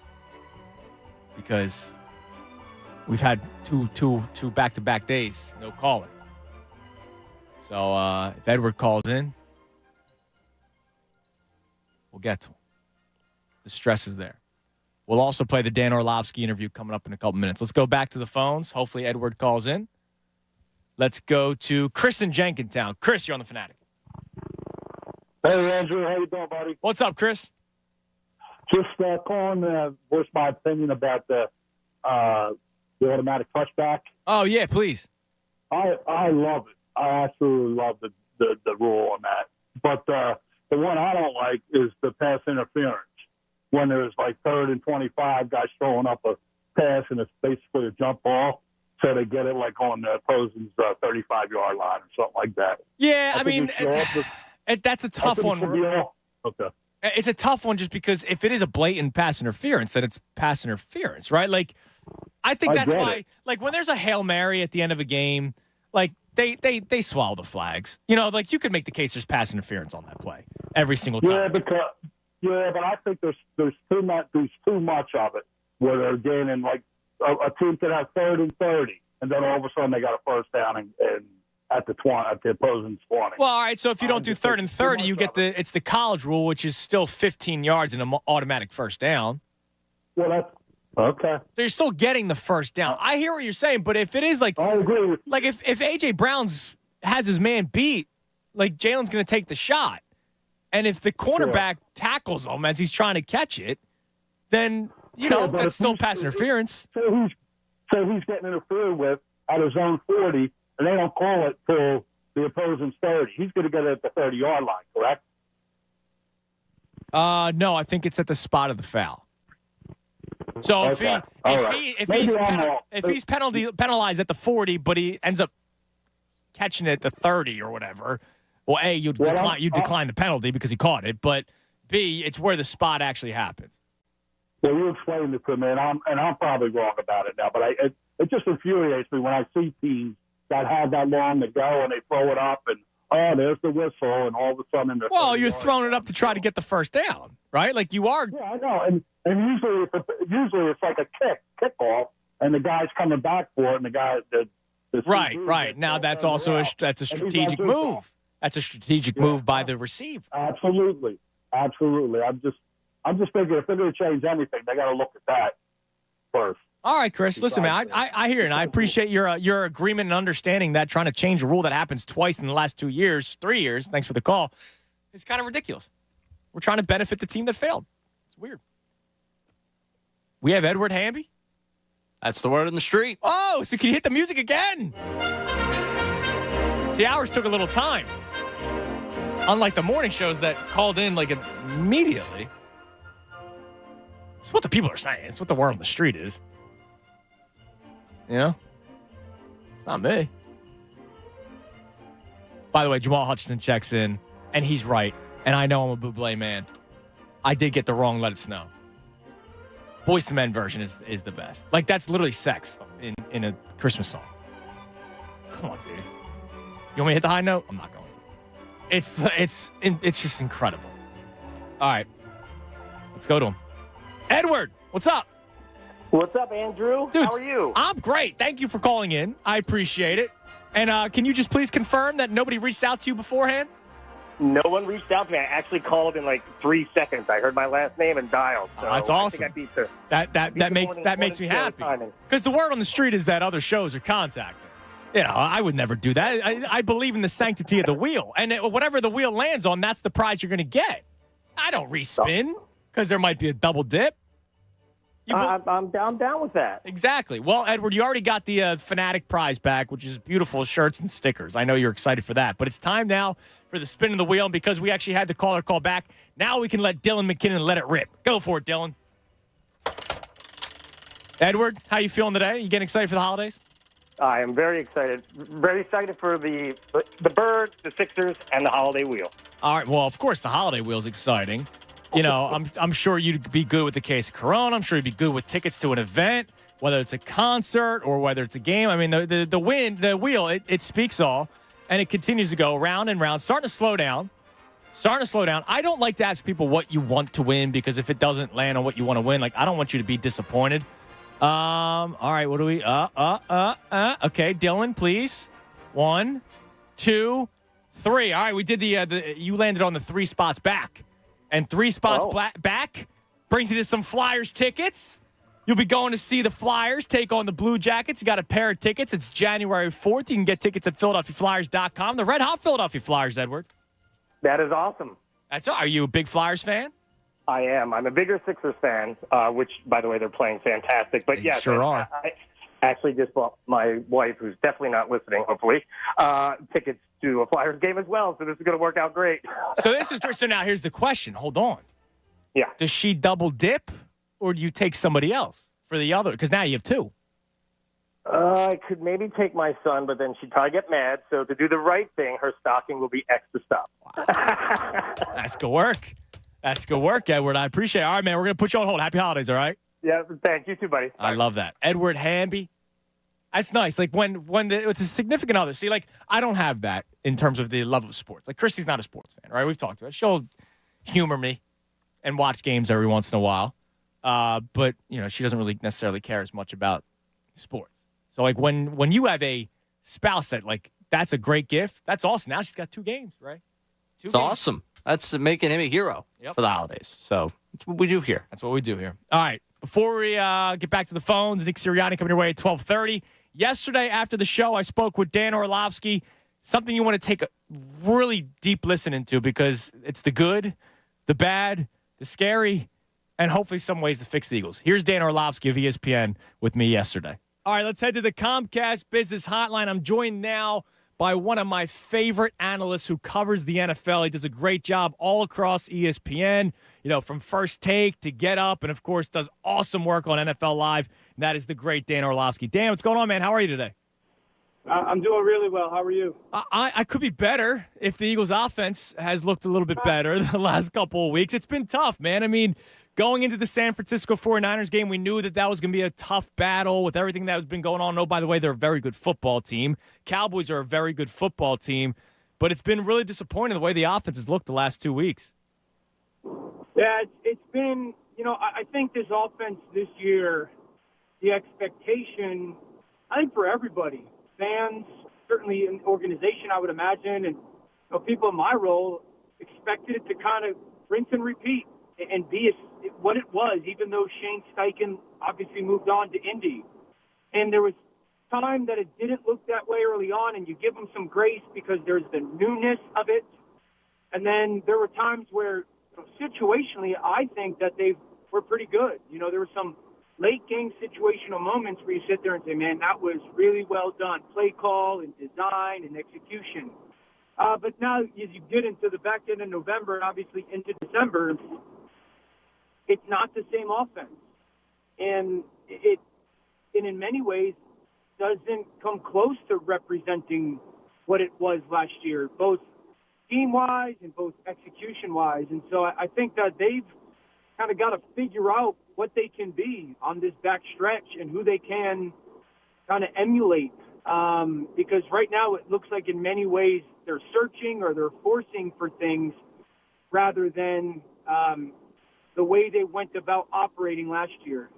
Because we've had two back-to-back days, no caller. So if Edward calls in, we'll get to him. The stress is there. We'll also play the Dan Orlovski interview coming up in a couple minutes. Let's go back to the phones. Hopefully Edward calls in. Let's go to Chris in Jenkintown. Chris, you're on the Fanatic. Hey, Andrew. How you doing, buddy? What's up, Chris? Just calling to voice my opinion about the automatic touchback. Oh, yeah, please. I love it. I absolutely love the rule on that. But the one I don't like is the pass interference. When there's like 3rd and 25, guys throwing up a pass and it's basically a jump ball. So they get it like on the opposing's 35-yard line or something like that. Yeah, I mean, that's a tough one. Okay. It's a tough one just because if it is a blatant pass interference, then it's pass interference, right? Like, I think that's why, like, when there's a Hail Mary at the end of a game, like, they swallow the flags. You know, like, you could make the case there's pass interference on that play every single time. Yeah, but I think there's too much of it where they're gaining, like, a team could have 3rd and 30, and then all of a sudden they got a first down and at the opposing 20. Well, all right. So if you don't do 3rd and 30, you get it's the college rule, which is still 15 yards and an automatic first down. Well, that's okay. So you're still getting the first down. I hear what you're saying, but if it is like, I agree with you. Like if AJ Brown's has his man beat, like Jalen's going to take the shot, and if the cornerback tackles him as he's trying to catch it, then that's still pass interference. So he's getting interfered with at his own 40, and they don't call it till the opposing's 30. He's going to get it at the 30-yard line, correct? No, I think it's at the spot of the foul. So if he's penalized at the 40, but he ends up catching it at the 30 or whatever, well, A, you decline the penalty because he caught it, but B, it's where the spot actually happens. Well, you explained it to me, and I'm probably wrong about it now, but it just infuriates me when I see teams that have that long to go and they throw it up and, oh, there's the whistle, and all of a sudden you're throwing it up to try to get the first down, right? Like you are. Yeah, I know, and usually it's like a kickoff, and the guy's coming back for it, and the guy right. Now that's also that's a strategic move. That's a strategic move by the receiver. Absolutely. I'm just thinking if they're going to change anything, they got to look at that first. All right, Chris. Listen, man, I hear it, and I appreciate your agreement and understanding that trying to change a rule that happens twice in the last 3 years, thanks for the call, is kind of ridiculous. We're trying to benefit the team that failed. It's weird. We have Edward Hamby. That's the word on the street. Oh, so can you hit the music again? See, ours took a little time. Unlike the morning shows that called in like immediately. It's what the people are saying. It's what the word on the street is. You know? It's not me. By the way, Jamal Hutchinson checks in, and he's right. And I know I'm a Bublé man. I did get the wrong Let It Snow. Boyz II Men version is the best. Like, that's literally sex in a Christmas song. Come on, dude. You want me to hit the high note? I'm not going to. It's just incredible. All right. Let's go to him. Edward, what's up? What's up, Andrew? Dude, how are you? I'm great. Thank you for calling in. I appreciate it. And can you just please confirm that nobody reached out to you beforehand? No one reached out to me. I actually called in like 3 seconds. I heard my last name and dialed. So that's awesome. I think I beat That makes me happy. Because the word on the street is that other shows are contacting. You know, I would never do that. I believe in the sanctity of the wheel. And whatever the wheel lands on, that's the prize you're going to get. I don't respin because there might be a double dip. I'm down with that. Exactly. Well, Edward, you already got the Fanatic prize back, which is beautiful shirts and stickers. I know you're excited for that. But it's time now for the spin of the wheel. And because we actually had the caller call back, now we can let Dylan McKinnon let it rip. Go for it, Dylan. Edward, how you feeling today? You getting excited for the holidays? I am very excited. Very excited for the Birds, the Sixers, and the holiday wheel. All right. Well, of course, the holiday wheel is exciting. I'm sure you'd be good with the case of Corona. I'm sure you'd be good with tickets to an event, whether it's a concert or whether it's a game. I mean, the wheel, it speaks all, and it continues to go round and round, starting to slow down. I don't like to ask people what you want to win because if it doesn't land on what you want to win, like I don't want you to be disappointed. All right, what do we? Okay, Dylan, please. 1, 2, 3. All right, we did you landed on the 3 spots back. And 3 spots back brings you to some Flyers tickets. You'll be going to see the Flyers take on the Blue Jackets. You got a pair of tickets. It's January 4th. You can get tickets at PhiladelphiaFlyers.com. The red hot Philadelphia Flyers, Edward. That is awesome. Are you a big Flyers fan? I am. I'm a bigger Sixers fan, which, by the way, they're playing fantastic. But yeah, sure are. I actually just bought my wife, who's definitely not listening, hopefully, tickets to a Flyers game as well. So this is going to work out great. So now here's the question. Hold on. Yeah. Does she double dip, or do you take somebody else for the other? Because now you have 2. I could maybe take my son, but then she'd probably get mad. So to do the right thing, her stocking will be extra stuff. That's good work. That's good work, Edward. I appreciate it. All right, man, we're going to put you on hold. Happy holidays, all right? Yeah, thank you too, buddy. Bye. I love that. Edward Hamby. That's nice. Like when it's a significant other. See, like I don't have that in terms of the love of sports. Like Christy's not a sports fan, right? We've talked about it. She'll humor me and watch games every once in a while. But, she doesn't really necessarily care as much about sports. So, like, when you have a spouse that's a great gift, that's awesome. Now she's got 2 games, right? It's awesome. That's making him a hero for the holidays. So, that's what we do here. That's what we do here. All right. Before we get back to the phones, Nick Sirianni coming your way at 12:30. Yesterday, after the show, I spoke with Dan Orlovski. Something you want to take a really deep listen into because it's the good, the bad, the scary, and hopefully some ways to fix the Eagles. Here's Dan Orlovski of ESPN with me yesterday. All right, let's head to the Comcast Business Hotline. I'm joined now by one of my favorite analysts who covers the NFL. He does a great job all across ESPN, from First Take to Get Up, and, of course, does awesome work on NFL Live. And that is the great Dan Orlovski. Dan, what's going on, man? How are you today? I'm doing really well. How are you? I could be better if the Eagles' offense has looked a little bit better the last couple of weeks. It's been tough, man. I mean, going into the San Francisco 49ers game, we knew that was going to be a tough battle with everything that has been going on. Oh, by the way, they're a very good football team. Cowboys are a very good football team. But it's been really disappointing the way the offense has looked the last 2 weeks. Yeah, it's been, I think this offense this year, the expectation, I think for everybody, fans, certainly an organization, I would imagine, and people in my role expected it to kind of rinse and repeat and be what it was, even though Shane Steichen obviously moved on to Indy. And there was time that it didn't look that way early on, and you give them some grace because there's the newness of it. And then there were times where, situationally, I think that they were pretty good. There were some late-game situational moments where you sit there and say, man, that was really well done. Play call and design and execution. But now as you get into the back end of November and obviously into December, it's not the same offense. And it in many ways doesn't come close to representing what it was last year, both team-wise and both execution-wise. And so I think that they've kind of got to figure out what they can be on this back stretch and who they can kind of emulate. Because right now it looks like in many ways they're searching or they're forcing for things rather than the way they went about operating last year.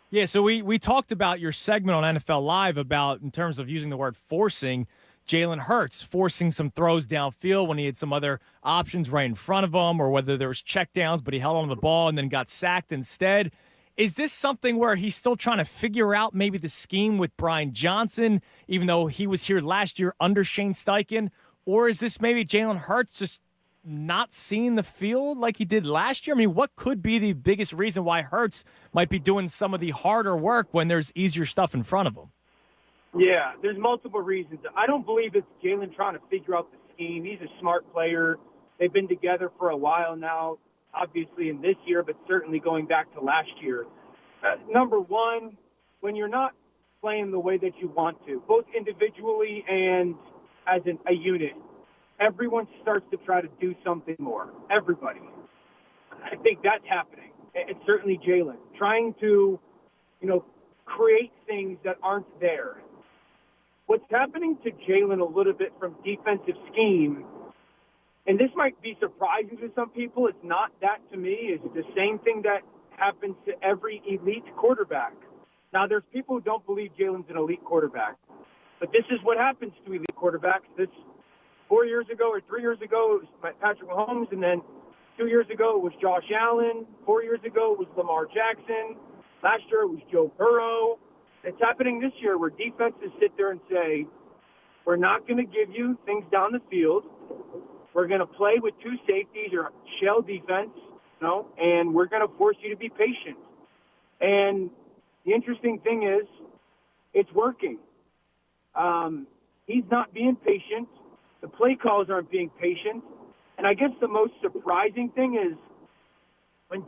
Yeah, so we talked about your segment on NFL Live about, in terms of using the word forcing, Jalen Hurts forcing some throws downfield when he had some other options right in front of him, or whether there was checkdowns, but he held on to the ball and then got sacked instead. Is this something where he's still trying to figure out maybe the scheme with Brian Johnson, even though he was here last year under Shane Steichen? Or is this maybe Jalen Hurts just not seeing the field like he did last year? I mean, what could be the biggest reason why Hurts might be doing some of the harder work when there's easier stuff in front of him? Yeah, there's multiple reasons. I don't believe it's Jalen trying to figure out the scheme. He's a smart player. They've been together for a while now, obviously in this year, but certainly going back to last year. Number one, when you're not playing the way that you want to, both individually and as a unit, everyone starts to try to do something more. Everybody. I think that's happening. It's certainly Jalen trying to, create things that aren't there. What's happening to Jalen a little bit from defensive scheme, and this might be surprising to some people, it's not that to me. It's the same thing that happens to every elite quarterback. Now, there's people who don't believe Jalen's an elite quarterback, but this is what happens to elite quarterbacks. This 4 years ago or 3 years ago, it was Patrick Mahomes, and then 2 years ago, it was Josh Allen. 4 years ago, it was Lamar Jackson. Last year, it was Joe Burrow. It's happening this year where defenses sit there and say, we're not going to give you things down the field. We're going to play with two safeties or shell defense, and we're going to force you to be patient. And the interesting thing is, it's working. He's not being patient. The play calls aren't being patient. And I guess the most surprising thing is when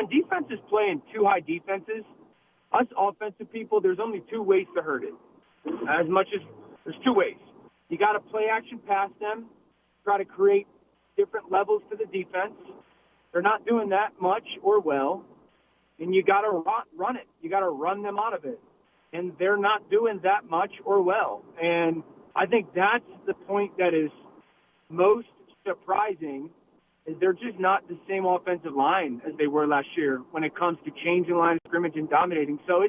defenses play in two high defenses, us offensive people, there's only two ways to hurt it. As much as there's two ways. You got to play action past them, try to create different levels to the defense. They're not doing that much or well. And you got to run it. You got to run them out of it. And they're not doing that much or well. And I think that's the point that is most surprising, is they're just not the same offensive line as they were last year when it comes to changing line of scrimmage and dominating. So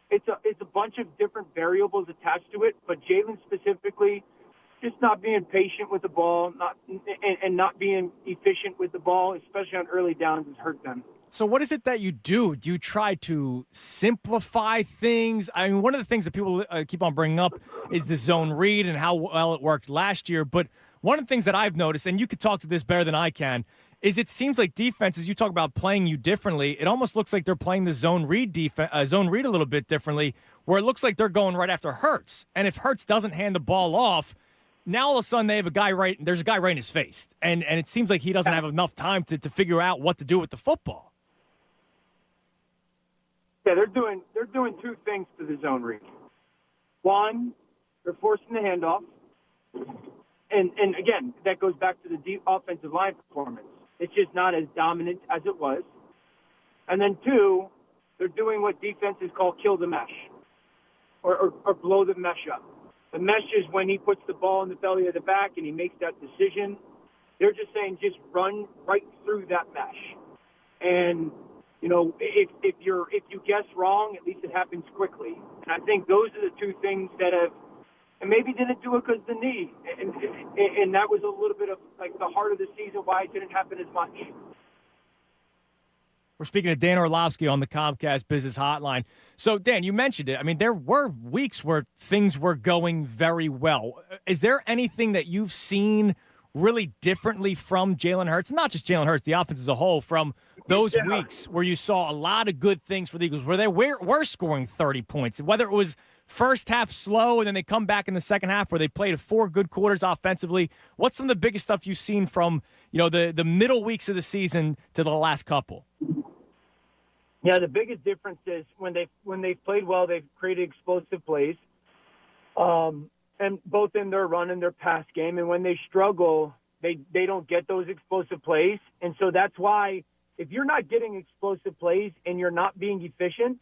it's a bunch of different variables attached to it, but Jalen specifically just not being patient with the ball, not being efficient with the ball, especially on early downs, has hurt them. So what is it that you do? Do you try to simplify things? I mean, one of the things that people keep on bringing up is the zone read and how well it worked last year. But one of the things that I've noticed, and you could talk to this better than I can, is it seems like defenses, you talk about playing you differently. It almost looks like they're playing the zone read a little bit differently, where it looks like they're going right after Hurts. And if Hurts doesn't hand the ball off, now all of a sudden they have there's a guy right in his face. And it seems like he doesn't have enough time to figure out what to do with the football. Yeah, they're doing two things to the zone read. One, they're forcing the handoff. And again, that goes back to the deep offensive line performance. It's just not as dominant as it was. And then two, they're doing what defenses call kill the mesh or blow the mesh up. The mesh is when he puts the ball in the belly of the back and he makes that decision. They're just saying just run right through that mesh. And if you guess wrong, at least it happens quickly. And I think those are the two things that have, and maybe didn't do it because of the knee, and that was a little bit of like the heart of the season why it didn't happen as much. We're speaking to Dan Orlovski on the Comcast Business Hotline. So, Dan, you mentioned it. I mean, there were weeks where things were going very well. Is there anything that you've seen really differently from Jalen Hurts? Not just Jalen Hurts, the offense as a whole, from those weeks where you saw a lot of good things for the Eagles, where they were scoring 30 points, whether it was first half slow and then they come back in the second half where they played 4 good quarters offensively. What's some of the biggest stuff you've seen from the middle weeks of the season to the last couple? Yeah, the biggest difference is when they've played well, they've created explosive plays, and both in their run and their pass game. And when they struggle, they don't get those explosive plays. And so that's why if you're not getting explosive plays and you're not being efficient,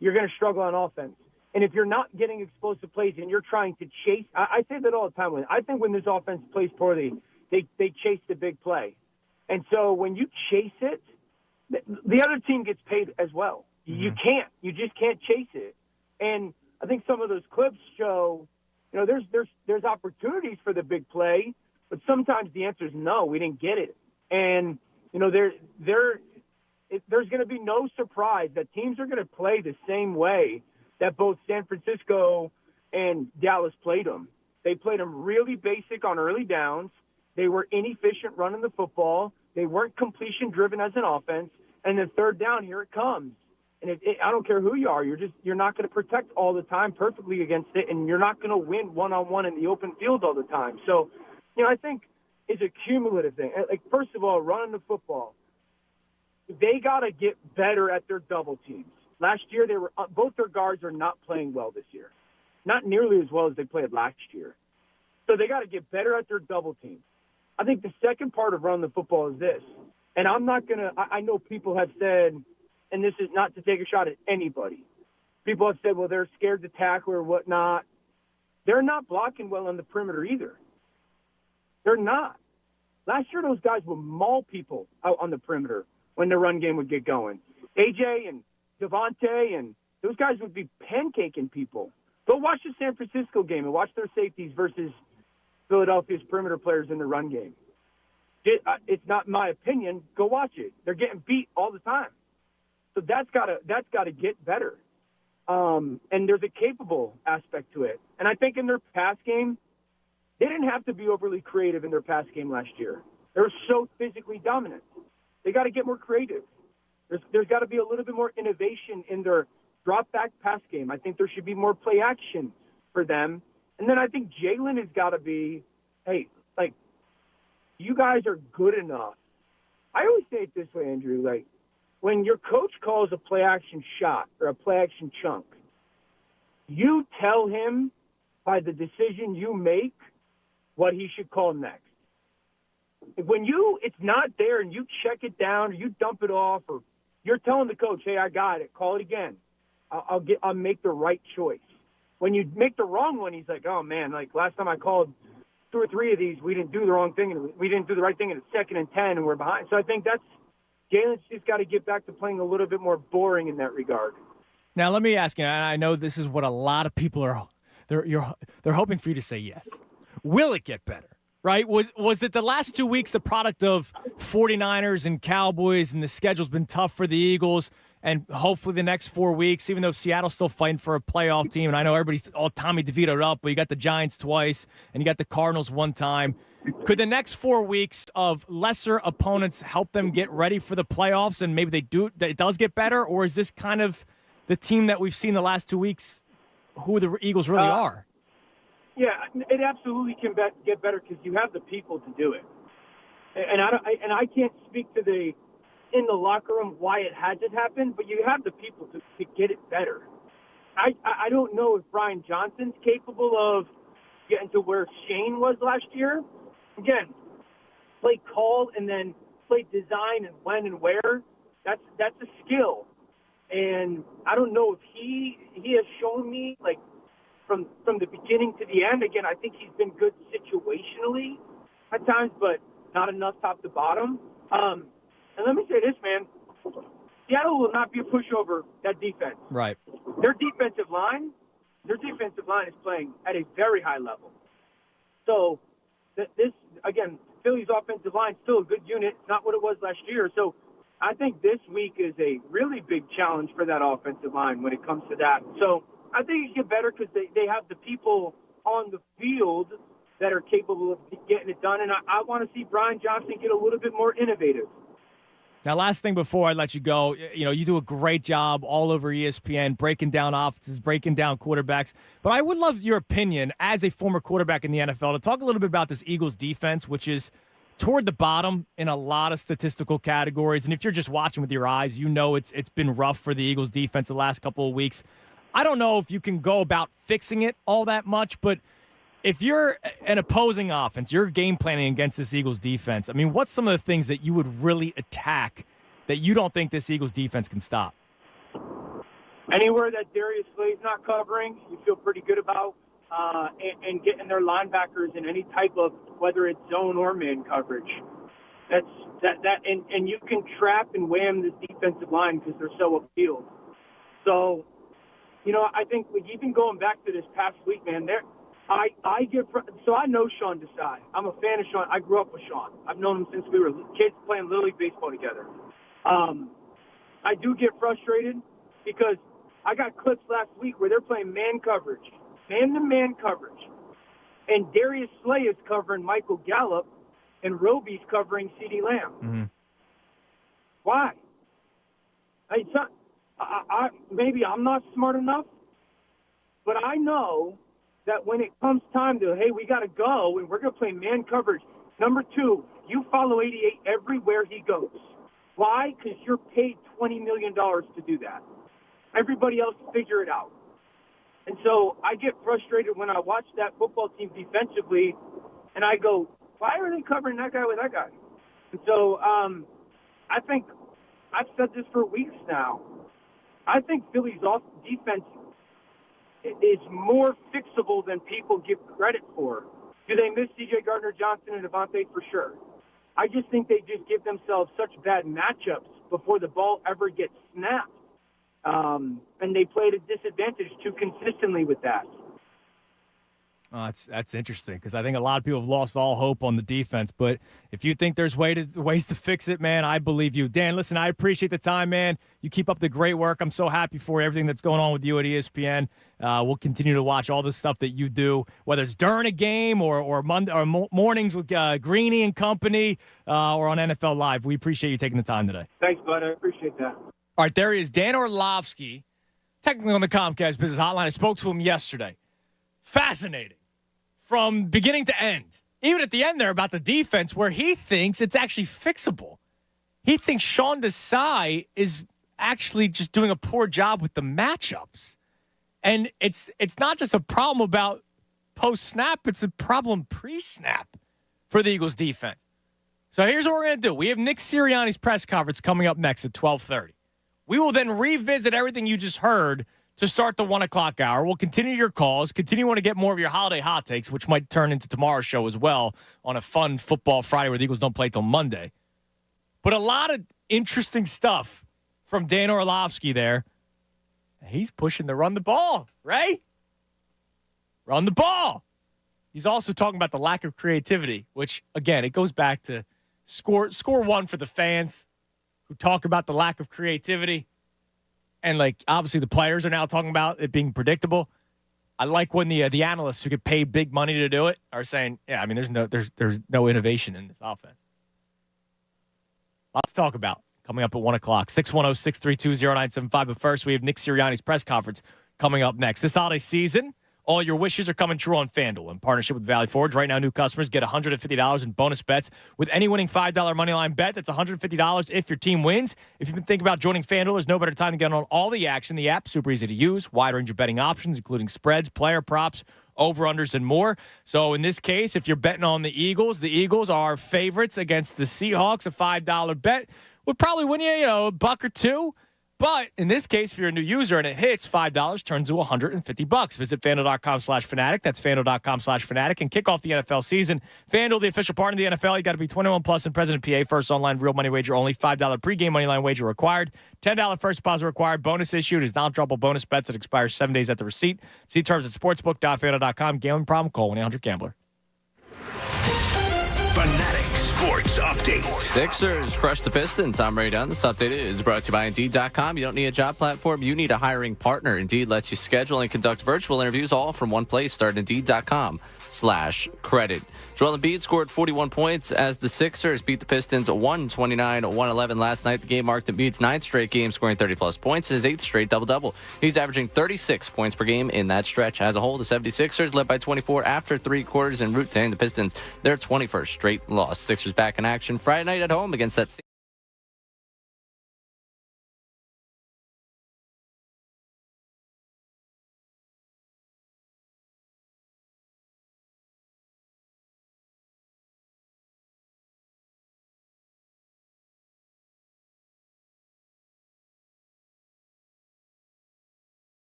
you're going to struggle on offense. And if you're not getting explosive plays and you're trying to chase, I say that all the time. I think when this offense plays poorly, they chase the big play. And so when you chase it, the other team gets paid as well. You just can't chase it. And I think some of those clips show, there's opportunities for the big play, but sometimes the answer is no, we didn't get it. And, there's going to be no surprise that teams are going to play the same way that both San Francisco and Dallas played them. They played them really basic on early downs. They were inefficient running the football. They weren't completion-driven as an offense. And then third down, here it comes. And I don't care who you are. You're not going to protect all the time perfectly against it, and you're not going to win one-on-one in the open field all the time. So, I think it's a cumulative thing. Like, first of all, running the football, they got to get better at their double teams. Last year, both their guards are not playing well this year, not nearly as well as they played last year. So they got to get better at their double teams. I think the second part of running the football is this. And I'm not going to – I know people have said, and this is not to take a shot at anybody, people have said, well, they're scared to tackle or whatnot. They're not blocking well on the perimeter either. They're not. Last year, those guys would maul people out on the perimeter when the run game would get going. AJ and Devontae and those guys would be pancaking people. Go watch the San Francisco game and watch their safeties versus Philadelphia's perimeter players in the run game. It's not my opinion. Go watch it. They're getting beat all the time. So that's gotta get better. And there's a capable aspect to it. And I think in their pass game, they didn't have to be overly creative in their pass game last year. They were so physically dominant. They got to get more creative. There's got to be a little bit more innovation in their drop-back pass game. I think there should be more play action for them. And then I think Jalen has got to be, hey, like, you guys are good enough. I always say it this way, Andrew, like, when your coach calls a play-action shot or a play-action chunk, you tell him by the decision you make what he should call next. When it's not there and you check it down or you dump it off or you're telling the coach, hey, I got it, call it again. I'll make the right choice. When you make the wrong one, he's like, oh, man, like last time I called 2 or 3 of these, we didn't do the wrong thing, and we didn't do the right thing in the 2nd and 10, and we're behind. So I think Jalen's just got to get back to playing a little bit more boring in that regard. Now, let me ask you, and I know this is what a lot of people are they're hoping for you to say yes. Will it get better? Right? Was it the last 2 weeks the product of 49ers and Cowboys, and the schedule's been tough for the Eagles, and hopefully the next 4 weeks, even though Seattle's still fighting for a playoff team, and I know everybody's all Tommy DeVito'd up, but you got the Giants twice, and you got the Cardinals one time. Could the next 4 weeks of lesser opponents help them get ready for the playoffs, and maybe it does get better, or is this kind of the team that we've seen the last 2 weeks, who the Eagles really are? Yeah, it absolutely can get better because you have the people to do it. And I can't speak to in the locker room why it hasn't happened, but you have the people to get it better. I don't know if Brian Johnson's capable of getting to where Shane was last year. Again, play call and then play design and when and where. That's a skill. And I don't know if he has shown me, like, from the beginning to the end. Again, I think he's been good situationally at times, but not enough top to bottom. And let me say this, man. Seattle will not be a pushover, that defense. Right. Their defensive line is playing at a very high level. So this, again, Philly's offensive line is still a good unit. It's not what it was last year. So I think this week is a really big challenge for that offensive line when it comes to that. So I think it get better because they have the people on the field that are capable of getting it done. And I want to see Brian Johnson get a little bit more innovative. Now, last thing before I let you go, you do a great job all over ESPN, breaking down offenses, breaking down quarterbacks. But I would love your opinion as a former quarterback in the NFL to talk a little bit about this Eagles defense, which is toward the bottom in a lot of statistical categories. And if you're just watching with your eyes, it's been rough for the Eagles defense the last couple of weeks. I don't know if you can go about fixing it all that much, but if you're an opposing offense, you're game planning against this Eagles defense, I mean, what's some of the things that you would really attack that you don't think this Eagles defense can stop? Anywhere that Darius Slay's not covering, you feel pretty good about, and getting their linebackers in any type of, whether it's zone or man coverage. And you can trap and wham this defensive line because they're so upfield. So, I think even going back to this past week, man, I know Sean Desai. I'm a fan of Sean. I grew up with Sean. I've known him since we were kids playing Little League baseball together. I do get frustrated because I got clips last week where they're playing man coverage, man-to-man coverage, and Darius Slay is covering Michael Gallup, and Roby's covering CeeDee Lamb. Mm-hmm. Why? Maybe I'm not smart enough, but I know that when it comes time to, hey, we got to go, and we're going to play man coverage. Number 2, you follow 88 everywhere he goes. Why? Because you're paid $20 million to do that. Everybody else figure it out. And so I get frustrated when I watch that football team defensively, and I go, why are they covering that guy with that guy? And so I think I've said this for weeks now. I think Philly's defense is more fixable than people give credit for. Do they miss C.J. Gardner-Johnson and Devontae? For sure. I just think they just give themselves such bad matchups before the ball ever gets snapped. And they played a disadvantage too consistently with that. Oh, that's interesting because I think a lot of people have lost all hope on the defense. But if you think there's ways to fix it, man, I believe you. Dan, listen, I appreciate the time, man. You keep up the great work. I'm so happy for everything that's going on with you at ESPN. We'll continue to watch all the stuff that you do, whether it's during a game or Monday or mornings with Greeny and company or on NFL Live. We appreciate you taking the time today. Thanks, bud. I appreciate that. All right, there he is, Dan Orlovski, technically on the Comcast Business Hotline. I spoke to him yesterday. Fascinating from beginning to end. Even at the end there about the defense where he thinks it's actually fixable. He thinks Sean Desai is actually just doing a poor job with the matchups. And it's not just a problem about post-snap, it's a problem pre-snap for the Eagles defense. So here's what we're going to do. We have Nick Sirianni's press conference coming up next at 12:30. We will then revisit everything you just heard to start the 1 o'clock hour. We'll continue your calls, continue to get more of your holiday hot takes, which might turn into tomorrow's show as well on a fun football Friday where the Eagles don't play till Monday. But a lot of interesting stuff from Dan Orlovski there. He's pushing to run the ball, right? Run the ball. He's also talking about the lack of creativity, which, again, it goes back to score one for the fans who talk about the lack of creativity. And, obviously the players are now talking about it being predictable. I like when the analysts who get paid big money to do it are saying, yeah, I mean, there's no innovation in this offense. Lots to talk about coming up at 1 o'clock. 610-632-0975. But first, we have Nick Sirianni's press conference coming up next. This holiday season, all your wishes are coming true on FanDuel. In partnership with Valley Forge, right now new customers get $150 in bonus bets with any winning $5 moneyline bet. That's $150 if your team wins. If you've been thinking about joining FanDuel, there's no better time to get on all the action. The app's super easy to use, wide range of betting options, including spreads, player props, over-unders, and more. So in this case, if you're betting on the Eagles are favorites against the Seahawks. A $5 bet would probably win you, a buck or two. But in this case, if you're a new user and it hits, $5 turns to $150. Visit FanDuel.com/Fanatic. That's FanDuel.com/Fanatic. And kick off the NFL season. FanDuel, the official partner of the NFL. You got to be 21 plus and present in PA. First online real money wager only. $5 pregame moneyline wager required. $10 first deposit required. Bonus issued is non-droppable bonus bets that expires 7 days at the receipt. See terms at sportsbook.fanduel.com. Gambling problem? Call 1-800-GAMBLER. Fanatic Sports Update. Sixers crush the Pistons. I'm Ray Dunn. This update is brought to you by Indeed.com. You don't need a job platform. You need a hiring partner. Indeed lets you schedule and conduct virtual interviews all from one place. Start Indeed.com/credit. Joel Embiid scored 41 points as the Sixers beat the Pistons 129-111 last night. The game marked Embiid's 9th straight game scoring 30-plus points and his 8th straight double-double. He's averaging 36 points per game in that stretch. As a whole, the 76ers led by 24 after 3 quarters en route to end the Pistons their 21st straight loss. Sixers back in action Friday night at home against that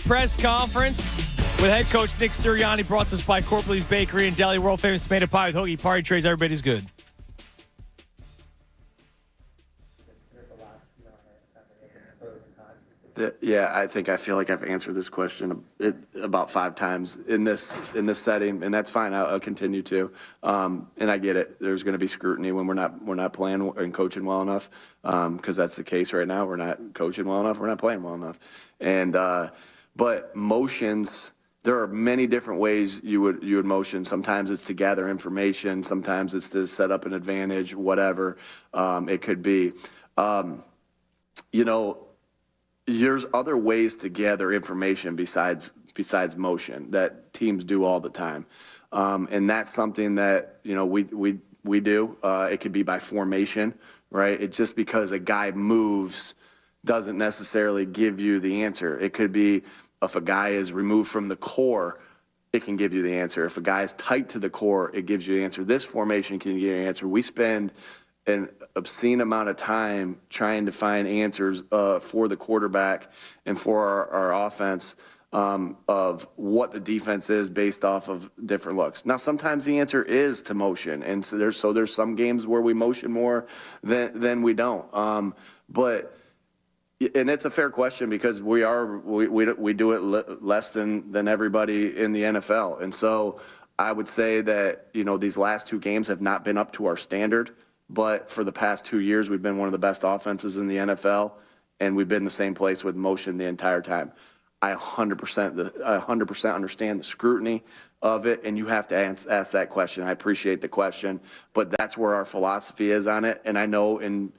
press conference with head coach Nick Sirianni, brought to us by Corpley's Bakery and Deli, world famous tomato pie with hoagie, party trays. Everybody's good. Yeah, I feel like I've answered this question about 5 times in this setting, and that's fine. I'll continue to. And I get it. There's going to be scrutiny when we're not playing and coaching well enough, because that's the case right now. We're not coaching well enough. We're not playing well enough. And but motions, there are many different ways you would motion. Sometimes it's to gather information. Sometimes it's to set up an advantage. Whatever it could be. There's other ways to gather information besides motion that teams do all the time, and that's something that we do. It could be by formation, right? It's just because a guy moves doesn't necessarily give you the answer. It could be if a guy is removed from the core, it can give you the answer. If a guy is tight to the core, it gives you the answer. This formation can give you an answer. We spend an obscene amount of time trying to find answers for the quarterback and for our offense of what the defense is based off of different looks. Now, sometimes the answer is to motion, and so there's some games where we motion more than we don't. And it's a fair question because we do it less than everybody in the NFL, and so I would say that these last 2 games have not been up to our standard. But for the past 2 years, we've been one of the best offenses in the NFL, and we've been in the same place with motion the entire time. I 100% understand the scrutiny of it, and you have to ask that question. I appreciate the question, but that's where our philosophy is on it. And I know in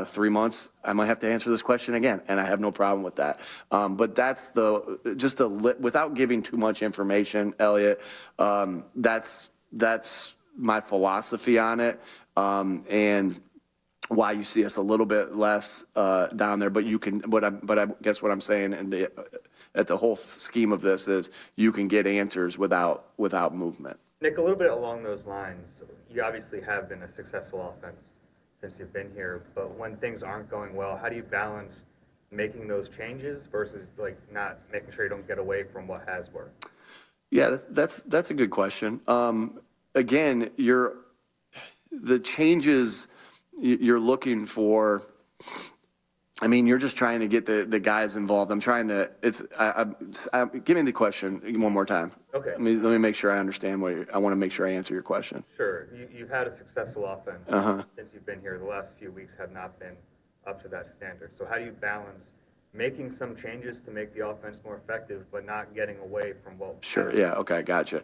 3 months, I might have to answer this question again, and I have no problem with that. But that's without giving too much information, Elliot, that's my philosophy on it. And why you see us a little bit less down there, but I guess what I'm saying at the whole scheme of this is you can get answers without movement. Nick, a little bit along those lines, you obviously have been a successful offense since you've been here, but when things aren't going well, how do you balance making those changes versus not making sure you don't get away from what has worked? Yeah, that's a good question. Again, the changes you're looking for, you're just trying to get the guys involved. I'm trying to, give me the question one more time. Okay. Let me make sure I understand I want to make sure I answer your question. Sure. You've had a successful offense since you've been here. The last few weeks have not been up to that standard. So how do you balance making some changes to make the offense more effective, but not getting away from what? Sure. Yeah. Okay. Gotcha.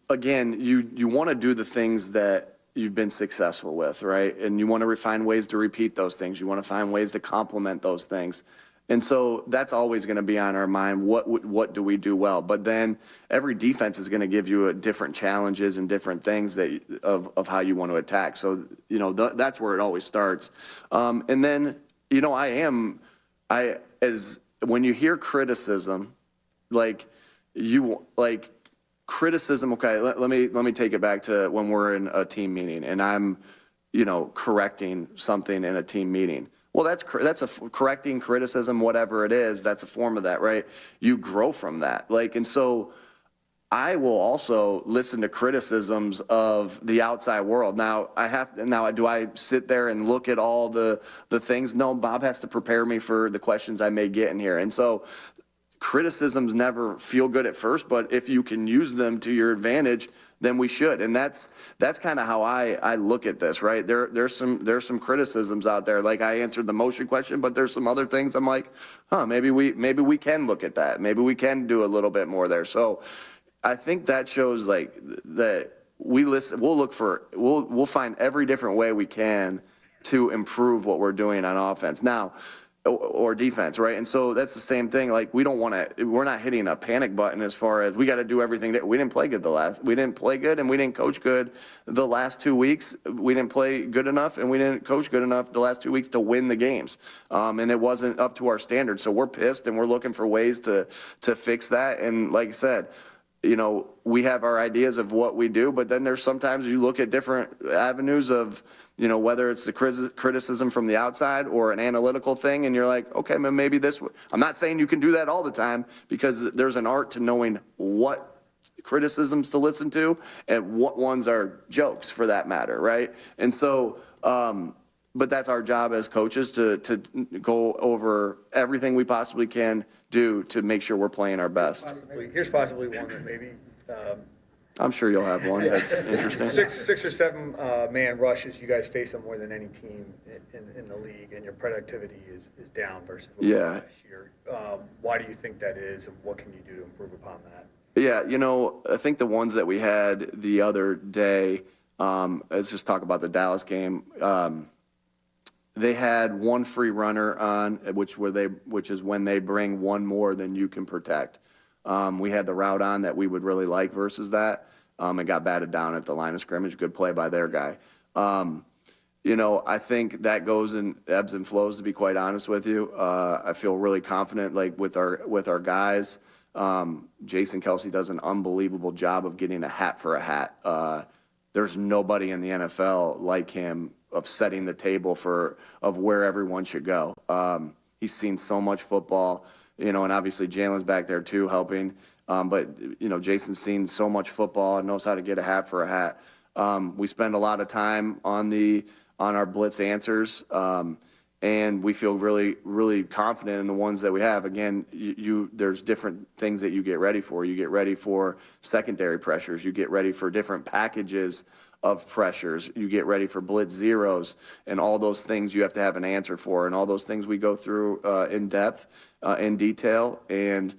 Again, you want to do the things that you've been successful with, right? And you want to find ways to repeat those things. You want to find ways to complement those things. And so that's always going to be on our mind. What do we do well? But then every defense is going to give you different challenges and different things of how you want to attack. So, that's where it always starts. And then, when you hear criticism, criticism, okay, let me take it back to when we're in a team meeting and I'm, correcting something in a team meeting. Well, that's a correcting criticism, whatever it is, that's a form of that, right? You grow from that. And so I will also listen to criticisms of the outside world. Now, do I sit there and look at all the things? No, Bob has to prepare me for the questions I may get in here. And so criticisms never feel good at first, but if you can use them to your advantage, then we should. And that's kind of how I look at this, right? There's some criticisms out there. Like I answered the motion question, but there's some other things I'm like, maybe we can look at that. Maybe we can do a little bit more there. So I think that shows that we listen. We'll find every different way we can to improve what we're doing on offense. Now, or defense, right? And so that's the same thing. We're not hitting a panic button as far as we got to do everything that we didn't play good we didn't play good and we didn't coach good the last 2 weeks. We didn't play good enough and we didn't coach good enough the last 2 weeks to win the games. And it wasn't up to our standards. So we're pissed and we're looking for ways to fix that. And like I said, we have our ideas of what we do, but then there's sometimes you look at different avenues of, whether it's the criticism from the outside or an analytical thing, and you're like, okay, maybe this. I'm not saying you can do that all the time, because there's an art to knowing what criticisms to listen to and what ones are jokes, for that matter, right? And so, but that's our job as coaches to go over everything we possibly can do to make sure we're playing our best. Here's possibly one that maybe. I'm sure you'll have one that's interesting. Six or seven man rushes, you guys face them more than any team in the league, and your productivity is down versus last year. Why do you think that is, and what can you do to improve upon that? Yeah, I think the ones that we had the other day, let's just talk about the Dallas game. They had one free runner on, which is when they bring one more than you can protect. We had the route on that we would really like versus that. It got batted down at the line of scrimmage. Good play by their guy. I think that goes in ebbs and flows, to be quite honest with you. I feel really confident, with our guys. Jason Kelce does an unbelievable job of getting a hat for a hat. There's nobody in the NFL like him of setting the table of where everyone should go. He's seen so much football, and obviously Jalen's back there too helping. But Jason's seen so much football and knows how to get a hat for a hat. We spend a lot of time on our blitz answers. And we feel really, really confident in the ones that we have. Again, there's different things that you get ready for. You get ready for secondary pressures. You get ready for different packages of pressures. You get ready for blitz zeros, and all those things you have to have an answer for. And all those things we go through in depth, in detail. And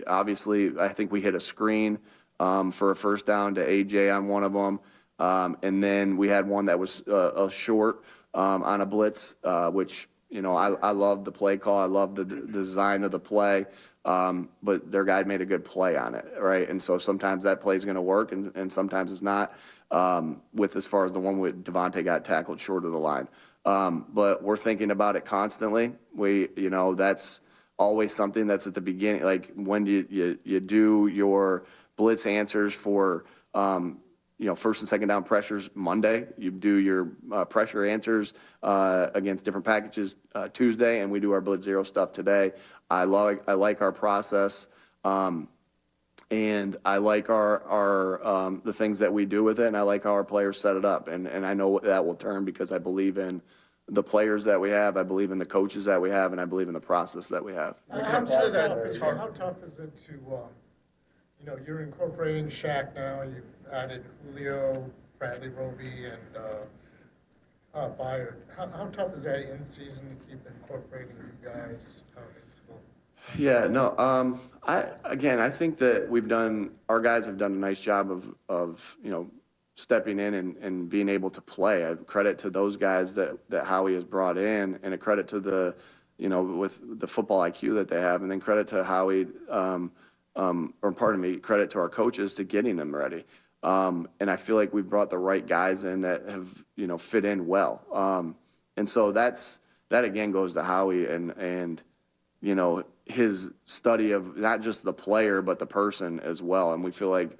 obviously, I think we hit a screen for a first down to AJ on one of them, and then we had one that was a short. On a blitz, which, I love the play call. I love the design of the play, but their guy made a good play on it, right? And so sometimes that play is going to work, and sometimes it's not, as far as the one with Devontae got tackled short of the line. But we're thinking about it constantly. That's always something that's at the beginning. Like, when you do your blitz answers for first and second down pressures Monday. You do your pressure answers against different packages Tuesday, and we do our blitz zero stuff today. I like our process, and I like our the things that we do with it, and I like how our players set it up. And I know that will turn, because I believe in the players that we have, I believe in the coaches that we have, and I believe in the process that we have. How tough is it to, you're incorporating Shaq now, you've added Julio, Bradley Roby, and Byard. How tough is that in season to keep incorporating you guys into the... Yeah, no. I think that our guys have done a nice job of stepping in and being able to play. I credit to those guys that Howie has brought in, and a credit to the, with the football IQ that they have, and then credit to Howie, credit to our coaches to getting them ready. And I feel like we've brought the right guys in that have, fit in well. And so that again goes to Howie and his study of not just the player, but the person as well. And we feel like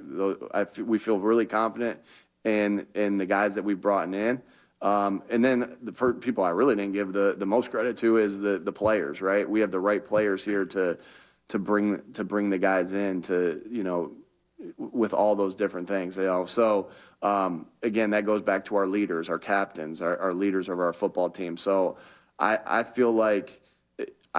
we feel really confident in the guys that we've brought in. And then the people I really didn't give the most credit to is the players, right? We have the right players here to bring the guys in to, with all those different things, So again, that goes back to our leaders, our captains, our leaders of our football team. So I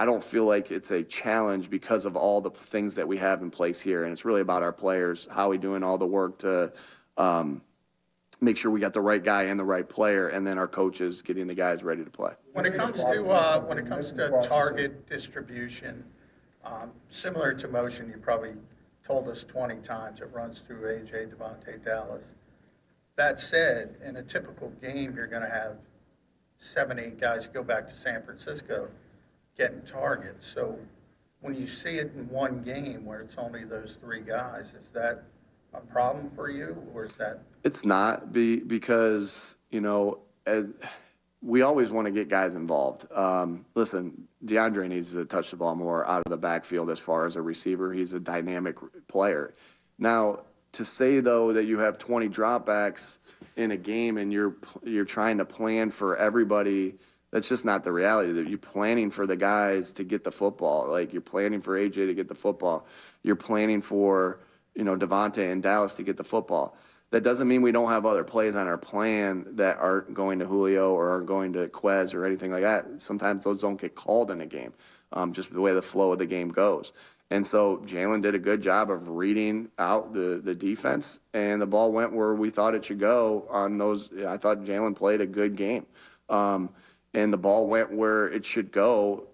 don't feel like it's a challenge because of all the things that we have in place here, and it's really about our players, how we doing all the work to make sure we got the right guy and the right player, and then our coaches getting the guys ready to play. When it comes to target distribution, similar to motion, you probably told us 20 times it runs through AJ, Devontae, Dallas. That said, in a typical game, you're going to have 7, 8 guys go back to San Francisco getting targets. So when you see it in one game where it's only those 3 guys, is that a problem for you, or is that? It's not because, we always want to get guys involved. Listen, DeAndre needs to touch the ball more out of the backfield as far as a receiver. He's a dynamic player. Now, to say, though, that you have 20 dropbacks in a game and you're trying to plan for everybody, that's just not the reality. That you're planning for the guys to get the football. Like, you're planning for AJ to get the football. You're planning for, Devontae and Dallas to get the football. That doesn't mean we don't have other plays on our plan that aren't going to Julio or aren't going to Quez or anything like that. Sometimes those don't get called in a game, just the way the flow of the game goes. And so Jalen did a good job of reading out the defense, and the ball went where we thought it should go on those. I thought Jalen played a good game, and the ball went where it should go,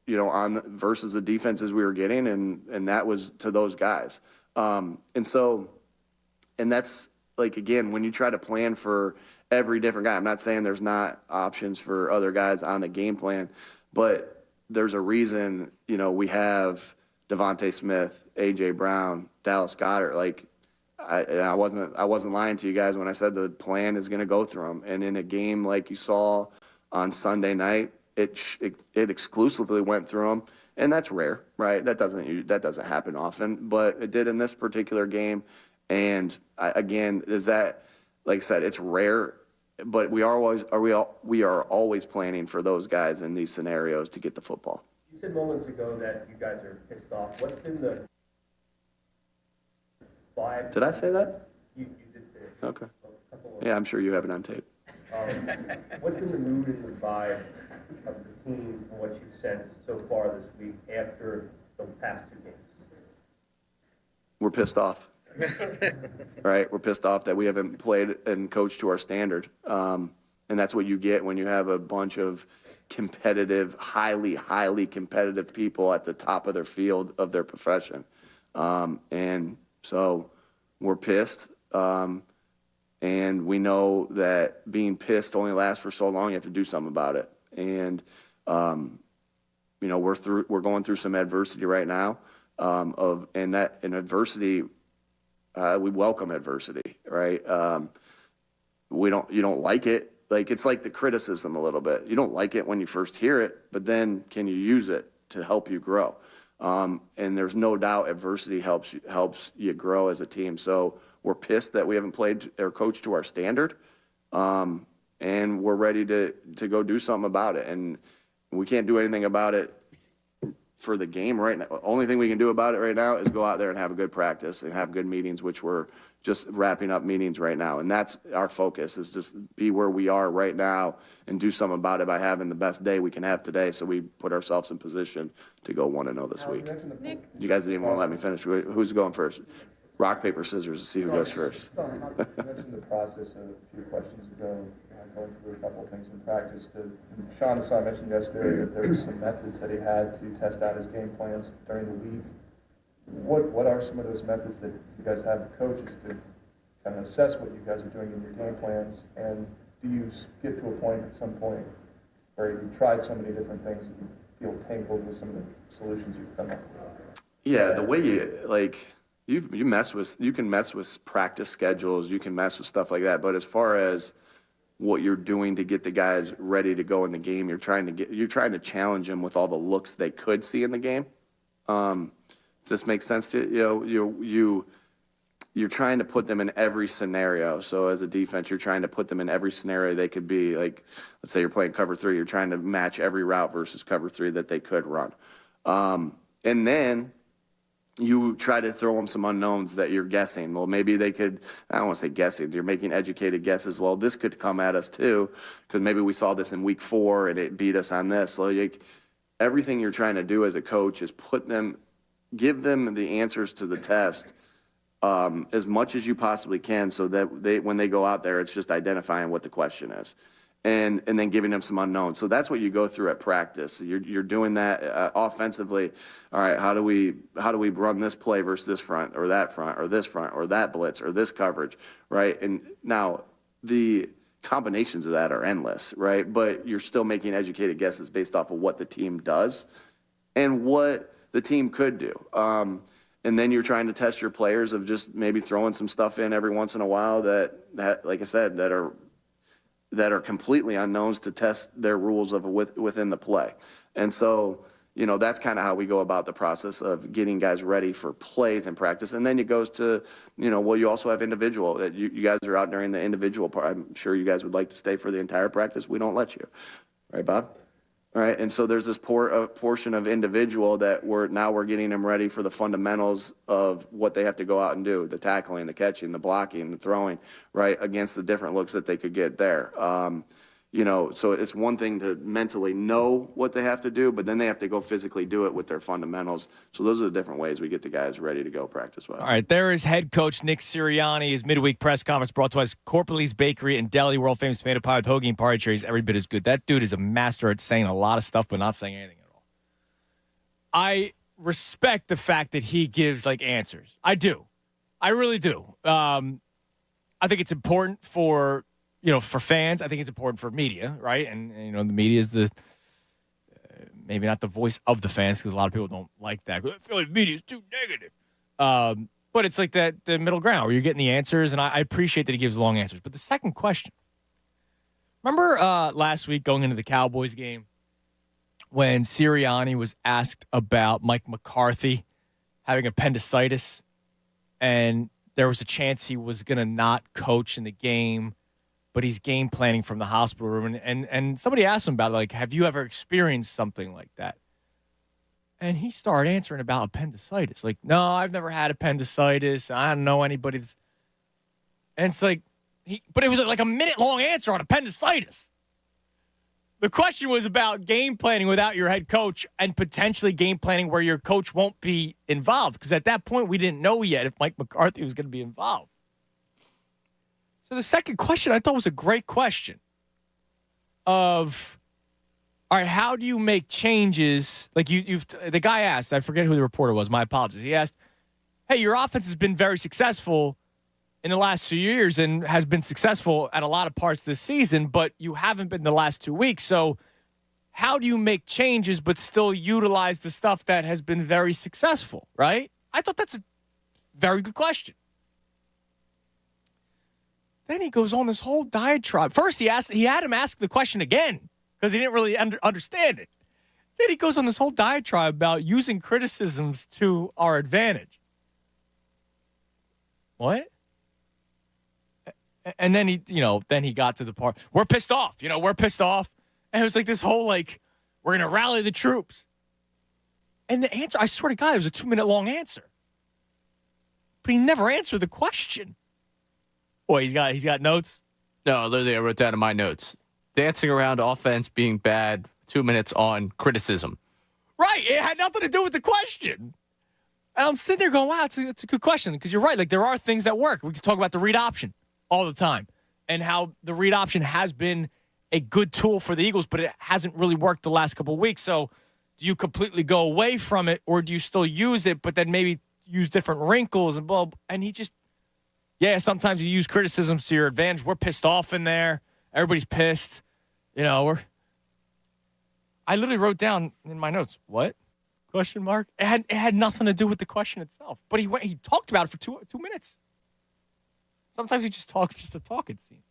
versus the defenses we were getting, and that was to those guys. And that's, like, again, when you try to plan for every different guy, I'm not saying there's not options for other guys on the game plan, but there's a reason, we have Devontae Smith, A.J. Brown, Dallas Goedert. Like, I wasn't lying to you guys when I said the plan is going to go through them. And in a game like you saw on Sunday night, it exclusively went through them. And that's rare, right? That doesn't happen often, but it did in this particular game. And again, is that, like I said, it's rare, but we are always planning for those guys in these scenarios to get the football. You said moments ago that you guys are pissed off. What's been the vibe? Did I say that? You did say it. Okay. Yeah, I'm sure you have it on tape. What's been the mood and the vibe of the team and what you've sensed so far this week after the past two games? We're pissed off. Right? We're pissed off that we haven't played and coached to our standard. And that's what you get when you have a bunch of competitive, highly, highly competitive people at the top of their field of their profession. And so we're pissed. And we know that being pissed only lasts for so long. You have to do something about it. And, we're going through some adversity right now. And adversity, we welcome adversity, right? You don't like it. Like, it's like the criticism a little bit. You don't like it when you first hear it, but then can you use it to help you grow? And there's no doubt adversity helps you grow as a team. So we're pissed that we haven't played or coached to our standard, and we're ready to go do something about it. And we can't do anything about it for the game right now. Only thing we can do about it right now is go out there and have a good practice and have good meetings, which we're just wrapping up meetings right now. And that's our focus, is just be where we are right now and do something about it by having the best day we can have today, so we put ourselves in position to go 1-0 this week. You guys didn't even want to let me finish. Who's going first? Rock, paper, scissors to see who goes first. You mentioned the process a few questions ago, going through a couple of things in practice. Sean I mentioned yesterday that there were some methods that he had to test out his game plans during the week. What are some of those methods that you guys have with coaches to kind of assess what you guys are doing in your game plans? And do you get to a point at some point where you've tried so many different things that you feel tangled with some of the solutions you've come up with? Yeah, the way you can mess with practice schedules, you can mess with stuff like that. But as far as what you're doing to get the guys ready to go in the game, you're trying to challenge them with all the looks they could see in the game. If this makes sense to you, you're trying to put them in every scenario. So as a defense, you're trying to put them in every scenario they could be. Like, let's say you're playing cover 3, you're trying to match every route versus cover 3 that they could run. And then you try to throw them some unknowns that you're guessing. Well, maybe they could, I don't want to say guessing, you're making educated guesses. Well, this could come at us too, because maybe we saw this in week 4 and it beat us on this. So everything you're trying to do as a coach is give them the answers to the test as much as you possibly can, so that when they go out there, it's just identifying what the question is. And then giving them some unknowns. So that's what you go through at practice. You're doing that offensively. All right, how do we run this play versus this front or that front or this front or that blitz or this coverage, right? And now the combinations of that are endless, right? But you're still making educated guesses based off of what the team does and what the team could do. And then you're trying to test your players of just maybe throwing some stuff in every once in a while that like I said, that that are completely unknowns to test their rules of within the play. And so, that's kind of how we go about the process of getting guys ready for plays in practice. And then it goes to, you also have individual. You guys are out during the individual part. I'm sure you guys would like to stay for the entire practice. We don't let you. Right, Bob? All right, and so there's this portion of individual that we're getting them ready for the fundamentals of what they have to go out and do, the tackling, the catching, the blocking, the throwing, right, against the different looks that they could get there. So it's one thing to mentally know what they have to do, but then they have to go physically do it with their fundamentals. So those are the different ways we get the guys ready to go practice-wise. All right, there is head coach Nick Sirianni. His midweek press conference brought to us Corporally's Bakery and Deli, world-famous tomato pie with hoagie and party trays. Every bit as good. That dude is a master at saying a lot of stuff but not saying anything at all. I respect the fact that he gives, answers. I do. I really do. I think it's important for fans. I think it's important for media, right? And the media is maybe not the voice of the fans because a lot of people don't like that. I feel like the media is too negative. But it's like the middle ground where you're getting the answers, and I appreciate that he gives long answers. But the second question, remember last week going into the Cowboys game when Sirianni was asked about Mike McCarthy having appendicitis, and there was a chance he was going to not coach in the game, but he's game planning from the hospital room. And somebody asked him about it, have you ever experienced something like that? And he started answering about appendicitis. No, I've never had appendicitis. I don't know anybody that's... And it's but it was a minute-long answer on appendicitis. The question was about game planning without your head coach and potentially game planning where your coach won't be involved. Because at that point, we didn't know yet if Mike McCarthy was going to be involved. So the second question I thought was a great question of, all right, how do you make changes? The guy asked, I forget who the reporter was, my apologies. He asked, hey, your offense has been very successful in the last 2 years and has been successful at a lot of parts this season, but you haven't been the last 2 weeks. So how do you make changes but still utilize the stuff that has been very successful, right? I thought that's a very good question. Then he goes on this whole diatribe. First, he had him ask the question again because he didn't really understand it. Then he goes on this whole diatribe about using criticisms to our advantage. What? And then he got to the part, we're pissed off. We're pissed off. And it was this whole, we're going to rally the troops. And the answer, I swear to God, it was a 2-minute long answer. But he never answered the question. Boy, he's got notes? No, literally, I wrote down in my notes. Dancing around offense being bad, 2 minutes on criticism. Right. It had nothing to do with the question. And I'm sitting there going, wow, it's a good question. Because you're right. There are things that work. We can talk about the read option all the time and how the read option has been a good tool for the Eagles, but it hasn't really worked the last couple of weeks. So do you completely go away from it or do you still use it, but then maybe use different wrinkles and blah, blah. And he just... Yeah, sometimes you use criticisms to your advantage. We're pissed off in there. Everybody's pissed. I literally wrote down in my notes, what? Question mark? It had nothing to do with the question itself. But he talked about it for two minutes. Sometimes he just talks just to talk, it seems.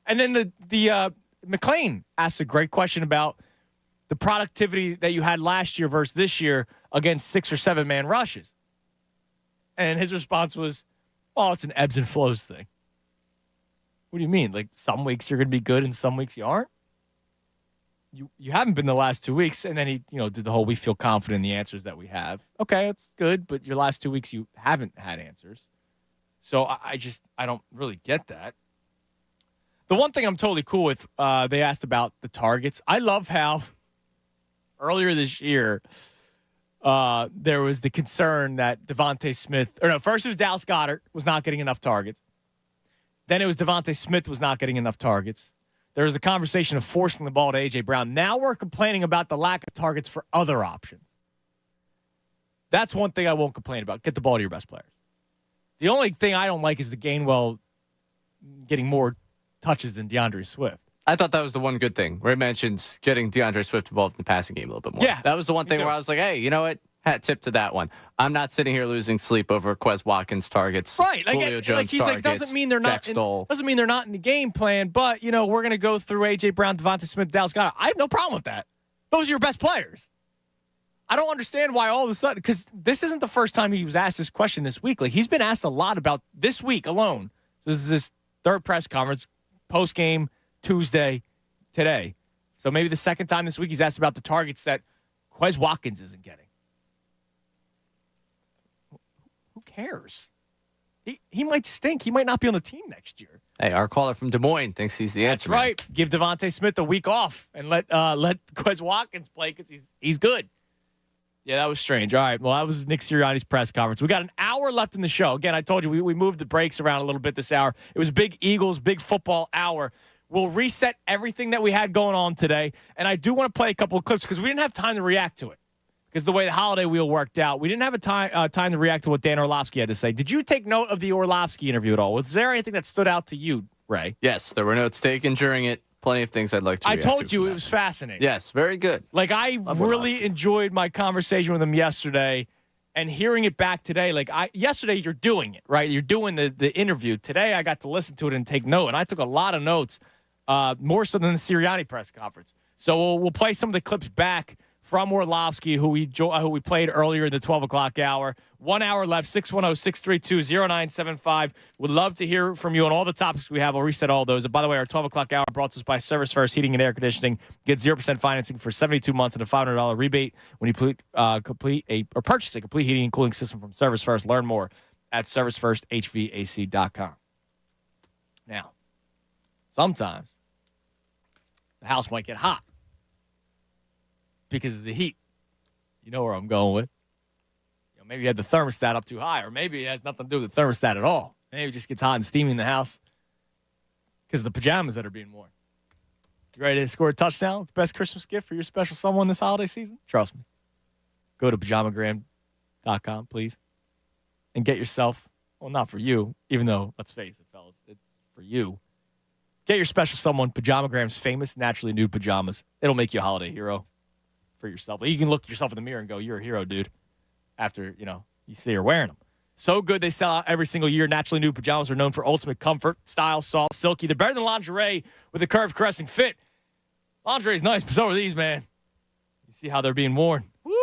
And then the McClain asked a great question about the productivity that you had last year versus this year against 6 or 7 man rushes. And his response was, well, it's an ebbs and flows thing. What do you mean? Some weeks you're going to be good and some weeks you aren't? You haven't been the last 2 weeks. And then he, did the whole, we feel confident in the answers that we have. Okay, that's good. But your last 2 weeks, you haven't had answers. So I don't really get that. The one thing I'm totally cool with, they asked about the targets. I love how earlier this year, there was the concern that Devontae Smith, first it was Dallas Goedert was not getting enough targets. Then it was Devontae Smith was not getting enough targets. There was a conversation of forcing the ball to A.J. Brown. Now we're complaining about the lack of targets for other options. That's one thing I won't complain about. Get the ball to your best players. The only thing I don't like is the Gainwell getting more touches than DeAndre Swift. I thought that was the one good thing where it mentions getting DeAndre Swift involved in the passing game a little bit more. Yeah. That was the one thing where I was like, hey, you know what? Hat tip to that one. I'm not sitting here losing sleep over Quez Watkins targets. Right, Julio Jones he's targets, doesn't mean they're not doesn't mean th're not in the game plan. But we're going to go through AJ Brown, Devontae Smith, Dallas Goedert. I have no problem with that. Those are your best players. I don't understand why all of a sudden, because this isn't the first time he was asked this question this week. Like, he's been asked a lot about this week alone. This is his third press conference, post game Tuesday, today. So maybe the second time this week he's asked about the targets that Quez Watkins isn't getting. Who cares? He might stink. He might not be on the team next year. Hey, our caller from Des Moines thinks he's the answer. That's right. Give Devontae Smith a week off and let Quez Watkins play because he's good. Yeah, that was strange. All right, well, that was Nick Sirianni's press conference. We got an hour left in the show. Again, I told you we moved the breaks around a little bit this hour. It was a big Eagles, big football hour. We'll reset everything that we had going on today, and I do want to play a couple of clips because we didn't have time to react to it because the way the holiday wheel worked out. We didn't have a time to react to what Dan Orlovski had to say. Did you take note of the Orlovski interview at all? Was there anything that stood out to you, Ray? Yes, there were notes taken during it. Plenty of things I'd like to react to. I told you it was fascinating. Yes, very good. Like, I really enjoyed my conversation with him yesterday, and hearing it back today. Like, yesterday you're doing it, right? You're doing the interview. Today I got to listen to it and take note, and I took a lot of notes, more so than the Sirianni press conference. So we'll play some of the clips back from Orlovski, who we played earlier in the 12 o'clock hour. 1 hour left, 610-632-0975. Would love to hear from you on all the topics we have. I'll reset all those. And by the way, our 12 o'clock hour brought to us by Service First Heating and Air Conditioning. Get 0% financing for 72 months and a $500 rebate when you purchase a complete heating and cooling system from Service First. Learn more at servicefirsthvac.com. Now, sometimes the house might get hot because of the heat. You know where I'm going with. Maybe you had the thermostat up too high, or maybe it has nothing to do with the thermostat at all. Maybe it just gets hot and steamy in the house because of the pajamas that are being worn. You ready to score a touchdown? It's the best Christmas gift for your special someone this holiday season? Trust me. Go to pajamagram.com, please, and get yourself, well, not for you, even though, let's face it, fellas, it's for you. Get your special someone Pajamagram's famous naturally nude pajamas. It'll make you a holiday hero for yourself. You can look yourself in the mirror and go, you're a hero, dude, after, you see her wearing them. So good they sell out every single year. Naturally nude pajamas are known for ultimate comfort, style, soft, silky. They're better than lingerie with a curved, caressing fit. Lingerie is nice, but so are these, man. You see how they're being worn. Woo!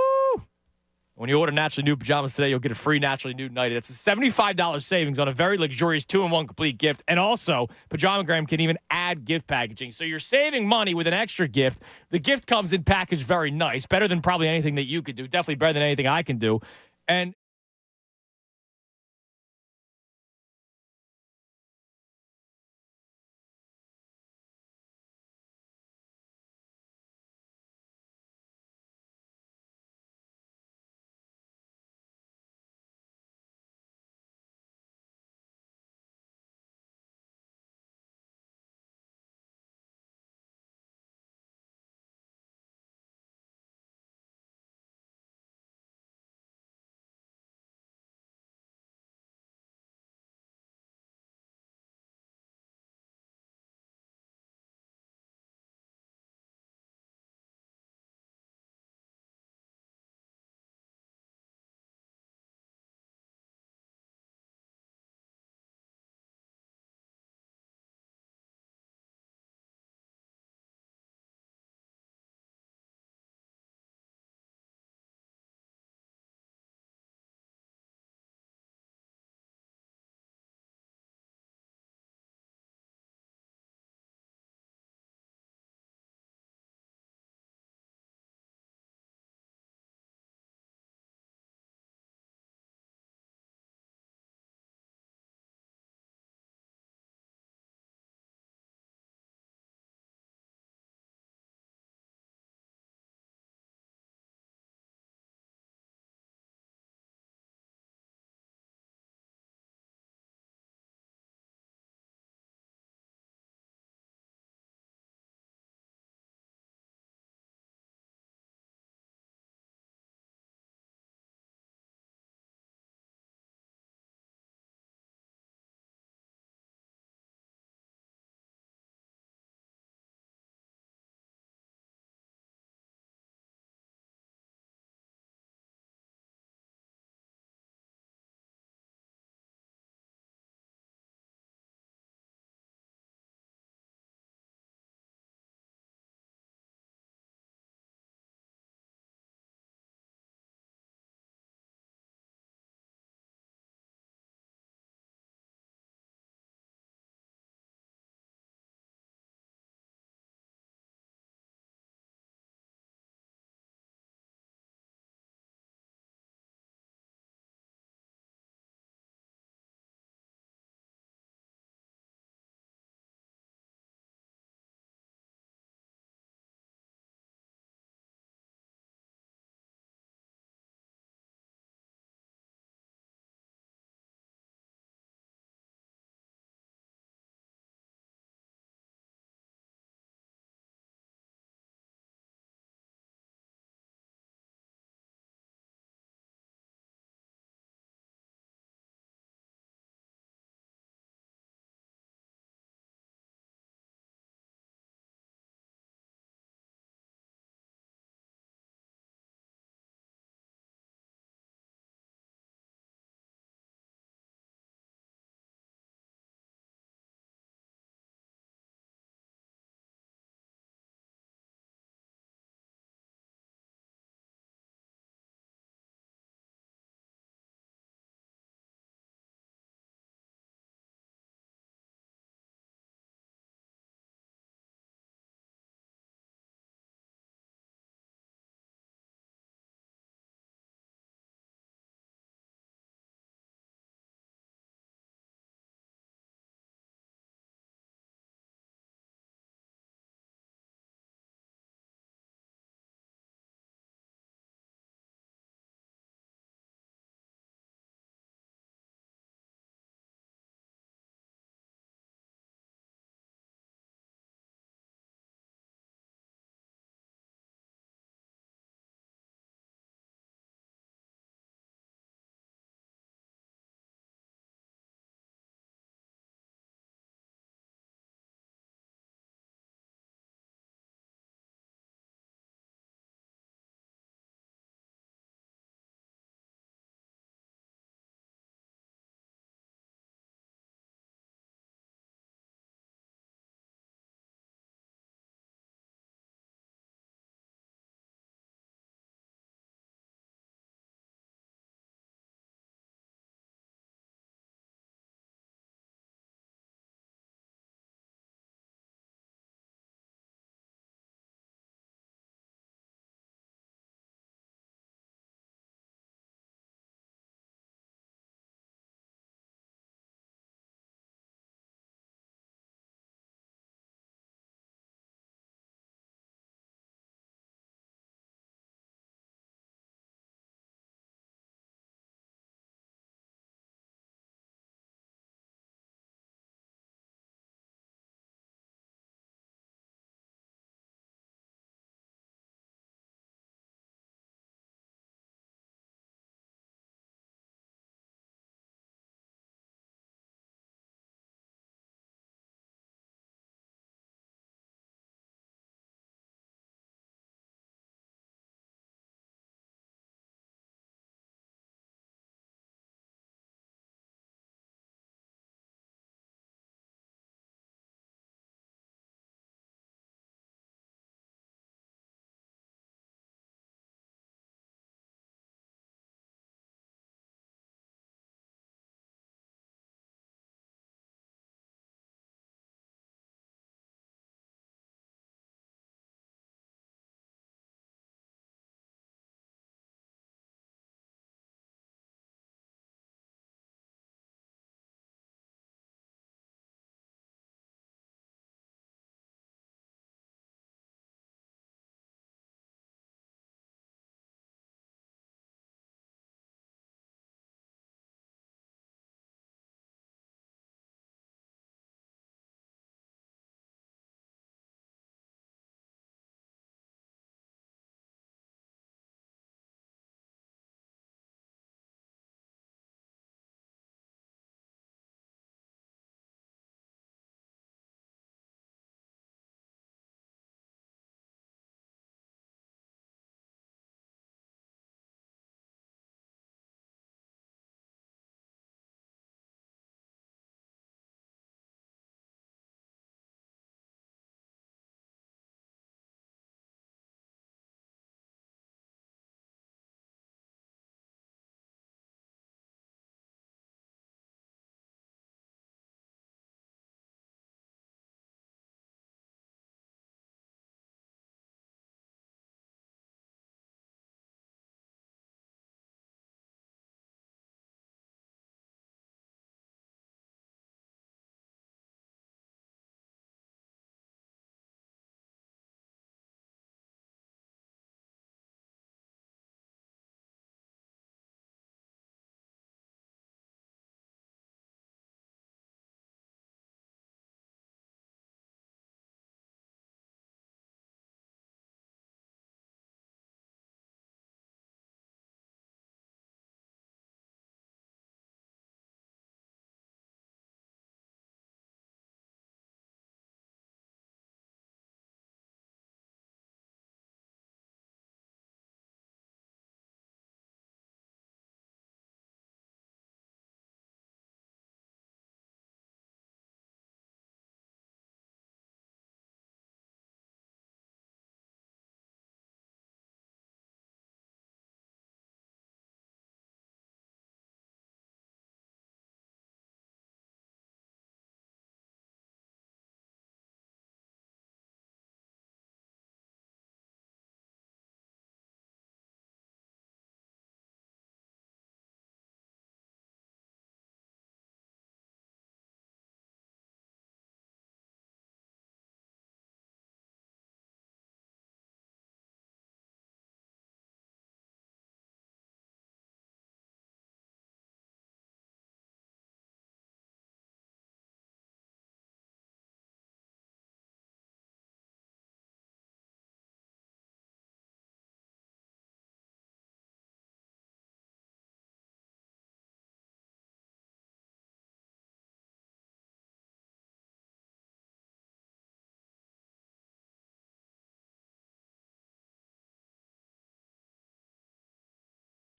When you order Naturally Nude pajamas today, you'll get a free Naturally Nude night. It's a $75 savings on a very luxurious 2-in-1 complete gift. And also, Pajamagram can even add gift packaging. So you're saving money with an extra gift. The gift comes in packaged very nice. Better than probably anything that you could do. Definitely better than anything I can do. And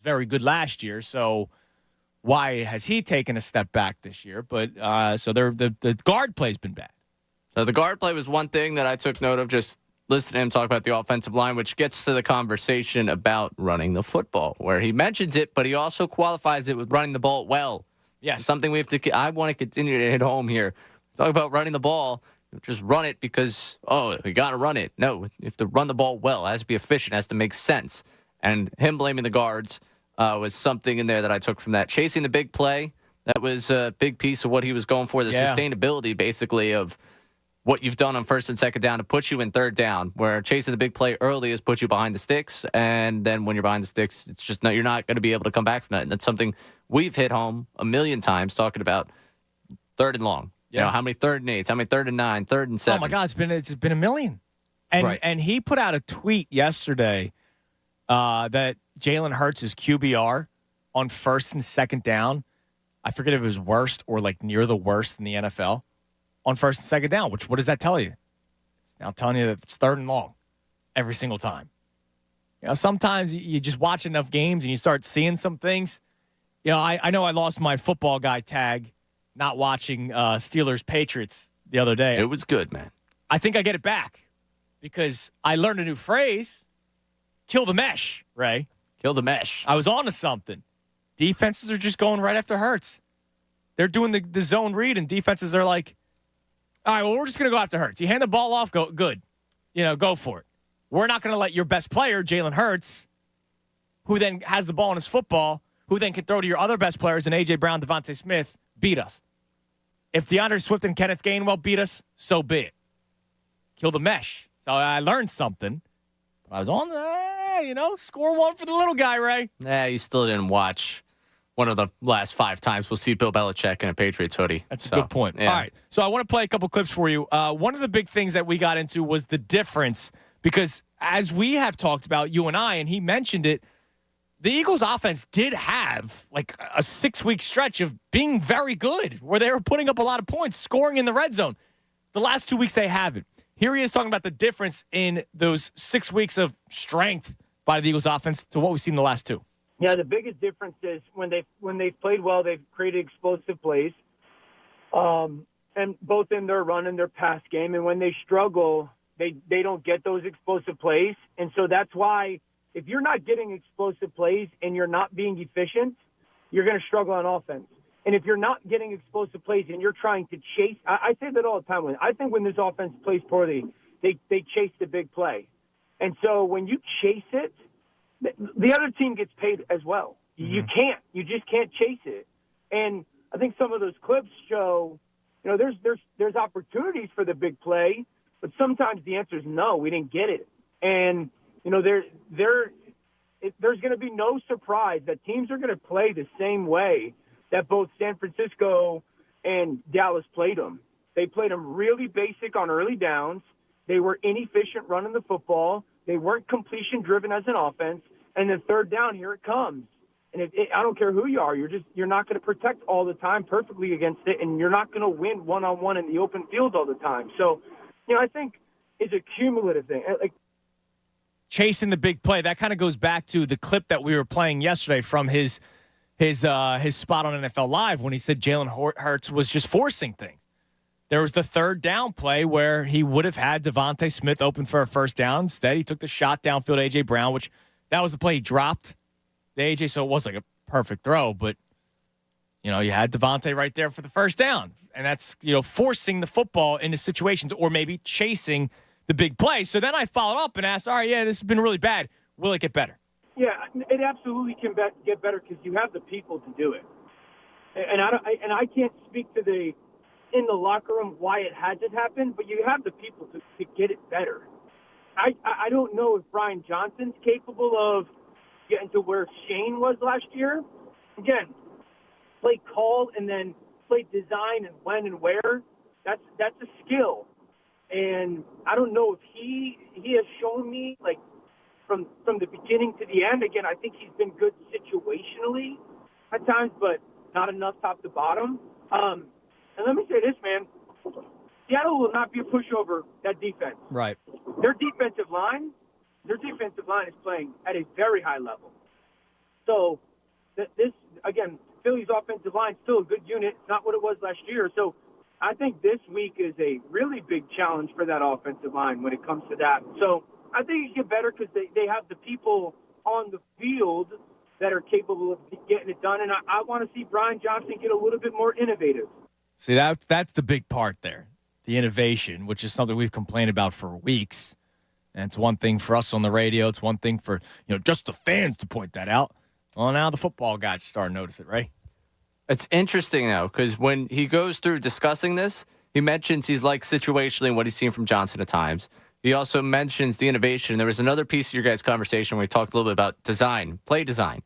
very good last year. So why has he taken a step back this year? But so the guard play's been bad. So the guard play was one thing that I took note of, just listening to him talk about the offensive line, which gets to the conversation about running the football, where he mentions it, but he also qualifies it with running the ball well. Yes. Something we have to, I want to continue to hit home here. Talk about running the ball. Just run it because, we got to run it. No, you have to run the ball well. It has to be efficient. It has to make sense. And him blaming the guards was something in there that I took from that. Chasing the big play, that was a big piece of what he was going for, the sustainability, basically, of what you've done on first and second down to put you in third down, where chasing the big play early has put you behind the sticks. And then when you're behind the sticks, it's just you're not going to be able to come back from that. And that's something we've hit home a million times talking about third and long. Yeah. You know, how many 3rd and 8s, how many 3rd and 9, 3rd and 7s. Oh, my God, it's been a million. And he put out a tweet yesterday that Jalen Hurts' QBR on first and second down, I forget if it was worst or like near the worst in the NFL on first and second down, which what does that tell you? It's now telling you that it's 3rd and long every single time. You know, sometimes you just watch enough games and you start seeing some things. You know, I know I lost my football guy tag not watching Steelers-Patriots the other day. It was good, man. I think I get it back because I learned a new phrase, kill the mesh, Ray. Kill the mesh. I was on to something. Defenses are just going right after Hurts. They're doing the zone read, and defenses are like, all right, well, we're just going to go after Hurts. You hand the ball off, good. You know, go for it. We're not going to let your best player, Jalen Hurts, who then has the ball in his football, who then can throw to your other best players in A.J. Brown, Devontae Smith, beat us. If DeAndre Swift and Kenneth Gainwell beat us, so be it. Kill the mesh. So I learned something. But I was on score one for the little guy, Ray. Yeah, you still didn't watch one of the last 5 times we'll see Bill Belichick in a Patriots hoodie. That's a good point. Yeah. All right, so I want to play a couple clips for you. One of the big things that we got into was the difference because as we have talked about, you and I, and he mentioned it, the Eagles' offense did have like a 6-week stretch of being very good where they were putting up a lot of points, scoring in the red zone. The last 2 weeks they haven't. Here he is talking about the difference in those 6 weeks of strength by the Eagles' offense to what we've seen in the last 2. Yeah, the biggest difference is when they've played well, they've created explosive plays, and both in their run and their pass game. And when they struggle, they don't get those explosive plays. And so that's why if you're not getting explosive plays and you're not being efficient, you're going to struggle on offense. And if you're not getting explosive plays and you're trying to chase, I say that all the time. I think when this offense plays poorly, they chase the big play. And so when you chase it, the other team gets paid as well. You just can't chase it. And I think some of those clips show, there's opportunities for the big play, but sometimes the answer is no, we didn't get it. And there's going to be no surprise that teams are going to play the same way that both San Francisco and Dallas played them. They played them really basic on early downs. They were inefficient running the football. They weren't completion-driven as an offense. And then third down, here it comes. And I don't care who you are. You're not going to protect all the time perfectly against it, and you're not going to win one-on-one in the open field all the time. So, I think it's a cumulative thing. Chasing the big play, that kind of goes back to the clip that we were playing yesterday from his spot on NFL Live when he said Jalen Hurts was just forcing things. There was the third down play where he would have had Devontae Smith open for a first down. Instead, he took the shot downfield to A.J. Brown, which that was the play he dropped the A.J., so it was like a perfect throw. But, you had Devontae right there for the first down. And that's, forcing the football into situations or maybe chasing the big play. So then I followed up and asked, all right, this has been really bad. Will it get better? Yeah, it absolutely can get better because you have the people to do it. And I can't speak to in the locker room why it hasn't happened, but you have the people to get it better. I don't know if Brian Johnson's capable of getting to where Shane was last year. Again, play call and then play design and when and where. That's a skill. And I don't know if he has shown me, like, from the beginning to the end. Again, I think he's been good situationally at times, but not enough top to bottom. And let me say this, man. Seattle will not be a pushover, that defense. Right. Their defensive line is playing at a very high level. So this, again, Philly's offensive line still a good unit. It's not what it was last year. So I think this week is a really big challenge for that offensive line when it comes to that. So I think it get better because they have the people on the field that are capable of getting it done. And I want to see Brian Johnson get a little bit more innovative. See, that's the big part there, the innovation, which is something we've complained about for weeks. And it's one thing for us on the radio. It's one thing for, just the fans to point that out. Well, now the football guys are starting to notice it, right? It's interesting now because when he goes through discussing this, he mentions he's like situationally what he's seen from Johnson at times. He also mentions the innovation. There was another piece of your guys' conversation where we talked a little bit about design, play design.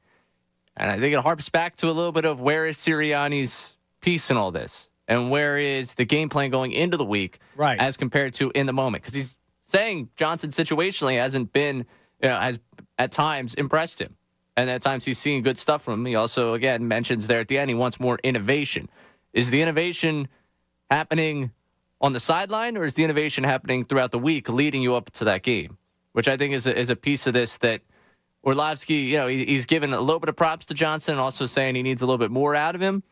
And I think it harps back to a little bit of where is Sirianni's piece in all this and where is the game plan going into the week as compared to in the moment. Because he's saying Johnson situationally hasn't been, has at times impressed him. And at times he's seeing good stuff from him. He also, again, mentions there at the end he wants more innovation. Is the innovation happening on the sideline, or is the innovation happening throughout the week leading you up to that game? Which I think is a piece of this that Orlovski, he's given a little bit of props to Johnson and also saying he needs a little bit more out of him.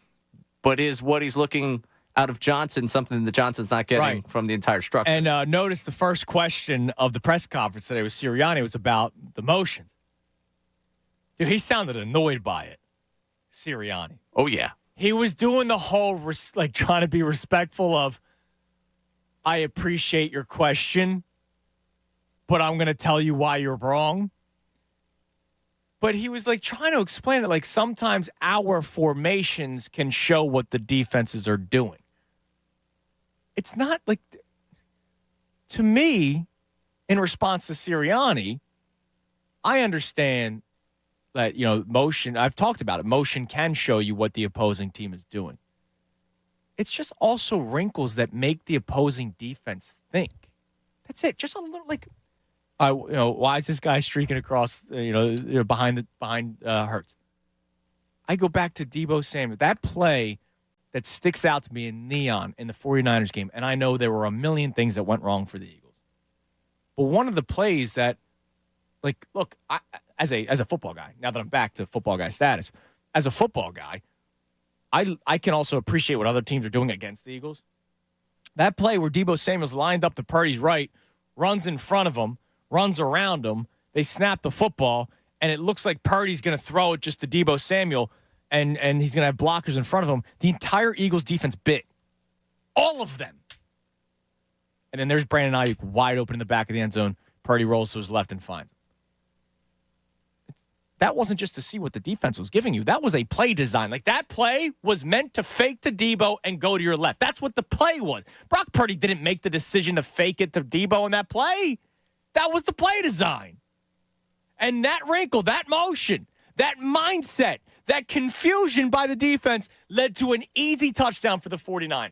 But is what he's looking out of Johnson something that Johnson's not getting from the entire structure? And notice the first question of the press conference today with Sirianni was about the motions. Dude, he sounded annoyed by it, Sirianni. Oh, yeah. He was doing the whole, trying to be respectful of, I appreciate your question, but I'm going to tell you why you're wrong. But he was, trying to explain it, sometimes our formations can show what the defenses are doing. It's not, to me, in response to Sirianni, I understand that, motion, I've talked about it. Motion can show you what the opposing team is doing. It's just also wrinkles that make the opposing defense think. That's it. Just a little, why is this guy streaking across, behind Hurts? I go back to Deebo Samuel. That play that sticks out to me in neon in the 49ers game, and I know there were a million things that went wrong for the Eagles. But one of the plays that, look, as a football guy, now that I'm back to football guy status, as a football guy, I can also appreciate what other teams are doing against the Eagles. That play where Deebo Samuel's lined up to Purdy's right, runs in front of him, runs around him, they snap the football, and it looks like Purdy's going to throw it just to Deebo Samuel, and he's going to have blockers in front of him. The entire Eagles defense bit. All of them. And then there's Brandon Ayuk wide open in the back of the end zone. Purdy rolls to his left and finds him. That wasn't just to see what the defense was giving you. That was a play design. That play was meant to fake to Deebo and go to your left. That's what the play was. Brock Purdy didn't make the decision to fake it to Deebo in that play. That was the play design. And that wrinkle, that motion, that mindset, that confusion by the defense led to an easy touchdown for the 49ers.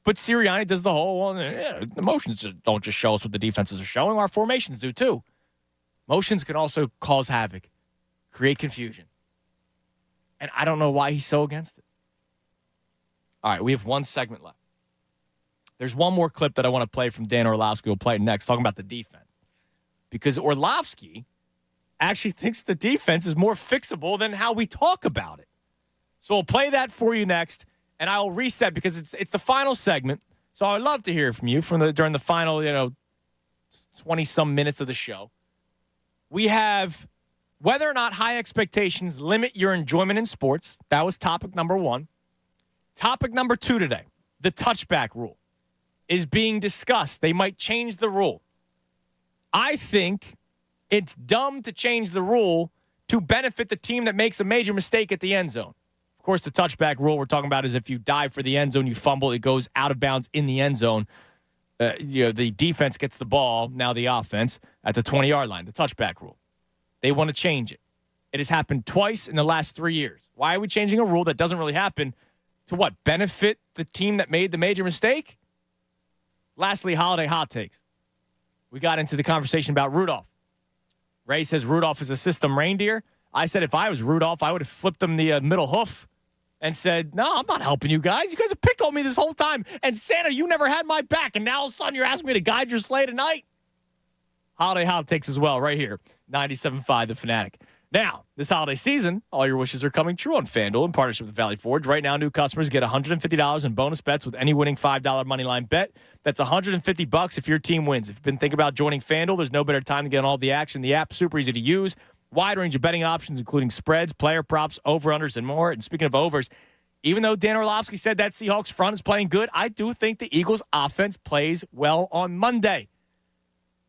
But Sirianni does the whole, the motions don't just show us what the defenses are showing. Our formations do too. Motions can also cause havoc, create confusion. And I don't know why he's so against it. All right, we have one segment left. There's one more clip that I want to play from Dan Orlovski. We'll play it next, talking about the defense. Because Orlovski actually thinks the defense is more fixable than how we talk about it. So we'll play that for you next, and I'll reset because it's the final segment. So I'd love to hear from you during the final, 20-some minutes of the show. We have whether or not high expectations limit your enjoyment in sports. That was topic number 1. Topic number 2 today, the touchback rule is being discussed. They might change the rule. I think it's dumb to change the rule to benefit the team that makes a major mistake at the end zone. Of course, the touchback rule we're talking about is if you dive for the end zone, you fumble, it goes out of bounds in the end zone. The defense gets the ball, now the offense, at the 20-yard line, the touchback rule. They want to change it. It has happened twice in the last 3 years. Why are we changing a rule that doesn't really happen to what? Benefit the team that made the major mistake? Lastly, holiday hot takes. We got into the conversation about Rudolph. Ray says Rudolph is a system reindeer. I said if I was Rudolph, I would have flipped him the middle hoof and said, no, I'm not helping you guys. You guys have picked on me this whole time. And Santa, you never had my back. And now all of a sudden you're asking me to guide your sleigh tonight? Holiday hot takes as well right here. 97.5 The Fanatic. Now, this holiday season, all your wishes are coming true on FanDuel in partnership with Valley Forge. Right now, new customers get $150 in bonus bets with any winning $5 moneyline bet. That's $150 if your team wins. If you've been thinking about joining FanDuel, there's no better time to get on all the action. The app's super easy to use. Wide range of betting options, including spreads, player props, over-unders, and more. And speaking of overs, even though Dan Orlovski said that Seahawks front is playing good, I do think the Eagles offense plays well on Monday.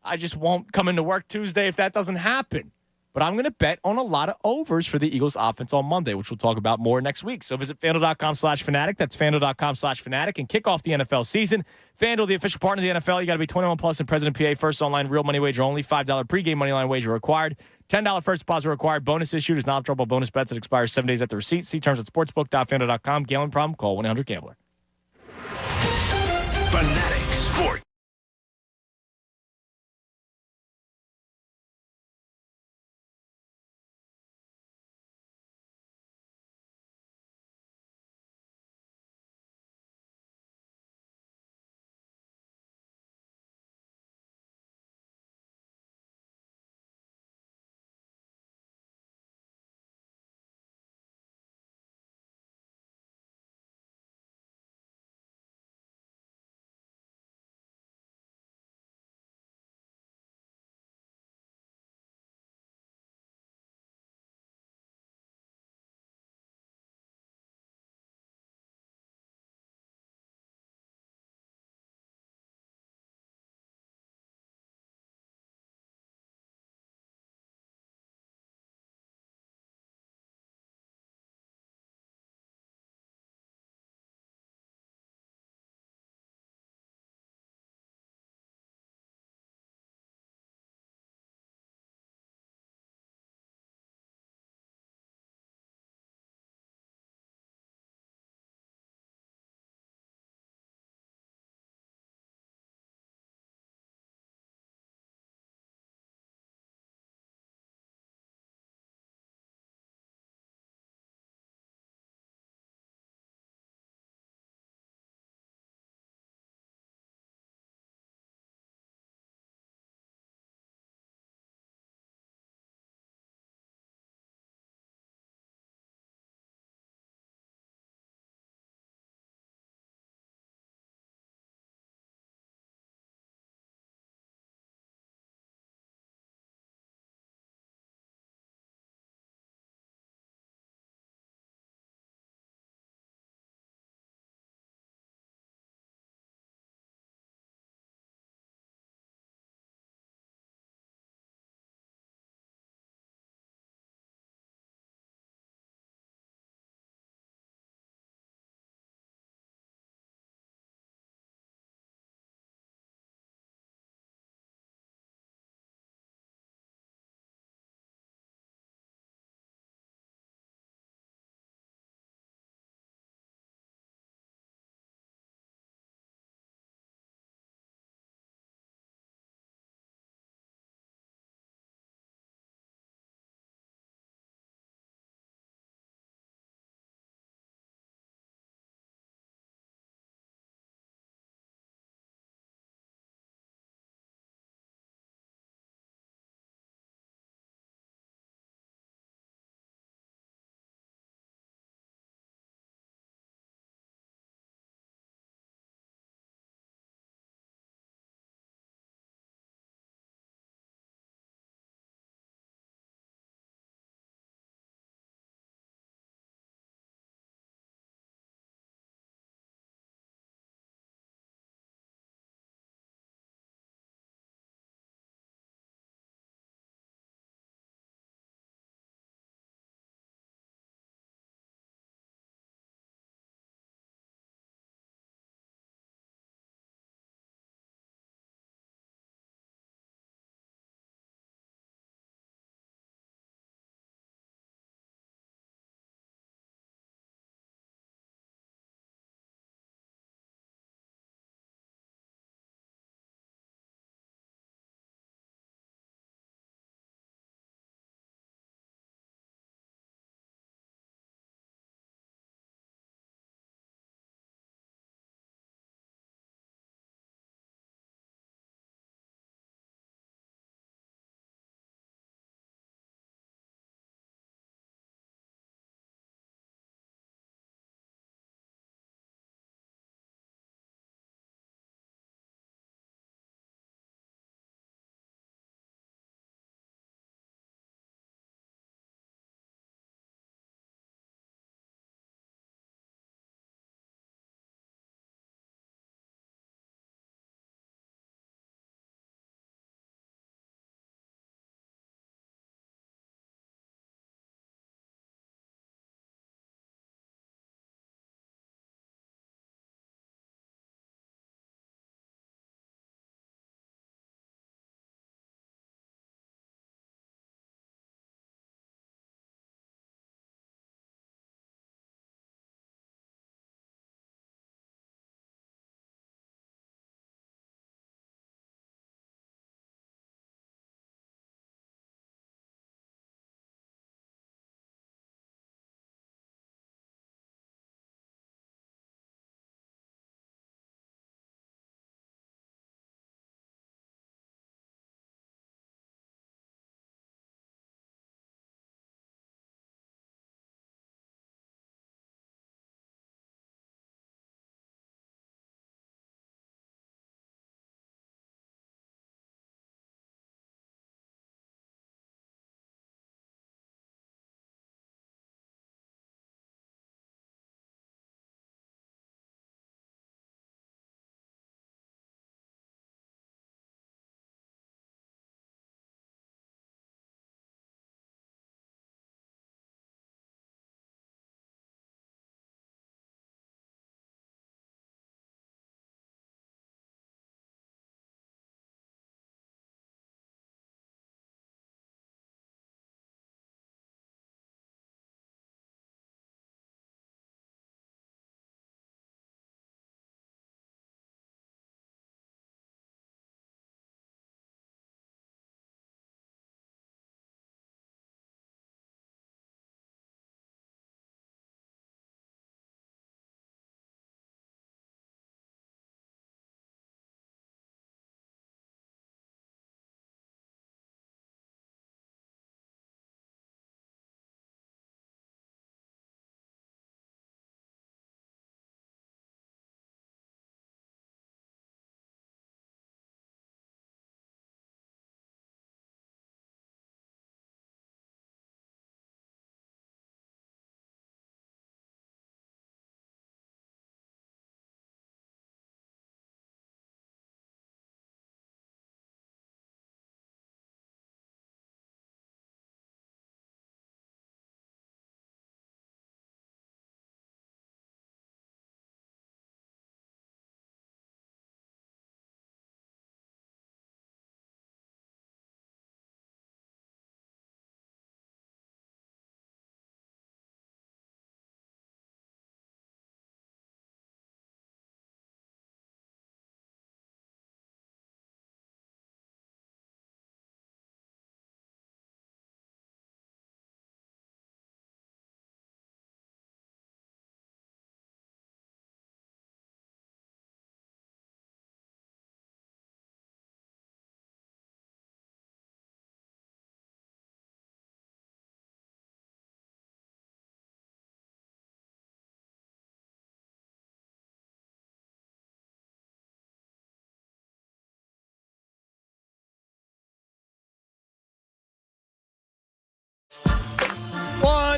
I just won't come into work Tuesday if that doesn't happen. But I'm going to bet on a lot of overs for the Eagles offense on Monday, which we'll talk about more next week. So visit FanDuel.com/Fanatic. That's FanDuel.com/Fanatic and kick off the NFL season. FanDuel, the official partner of the NFL. You got to be 21 plus in President PA. First online real money wager only. $5 pregame money line wager required. $10 first deposit required. Bonus issued is non-withdrawable bonus bets that expires 7 days after receipt. See terms at sportsbook.fanduel.com. Gambling problem? Call 1-800-GAMBLER. Fanatic Sports.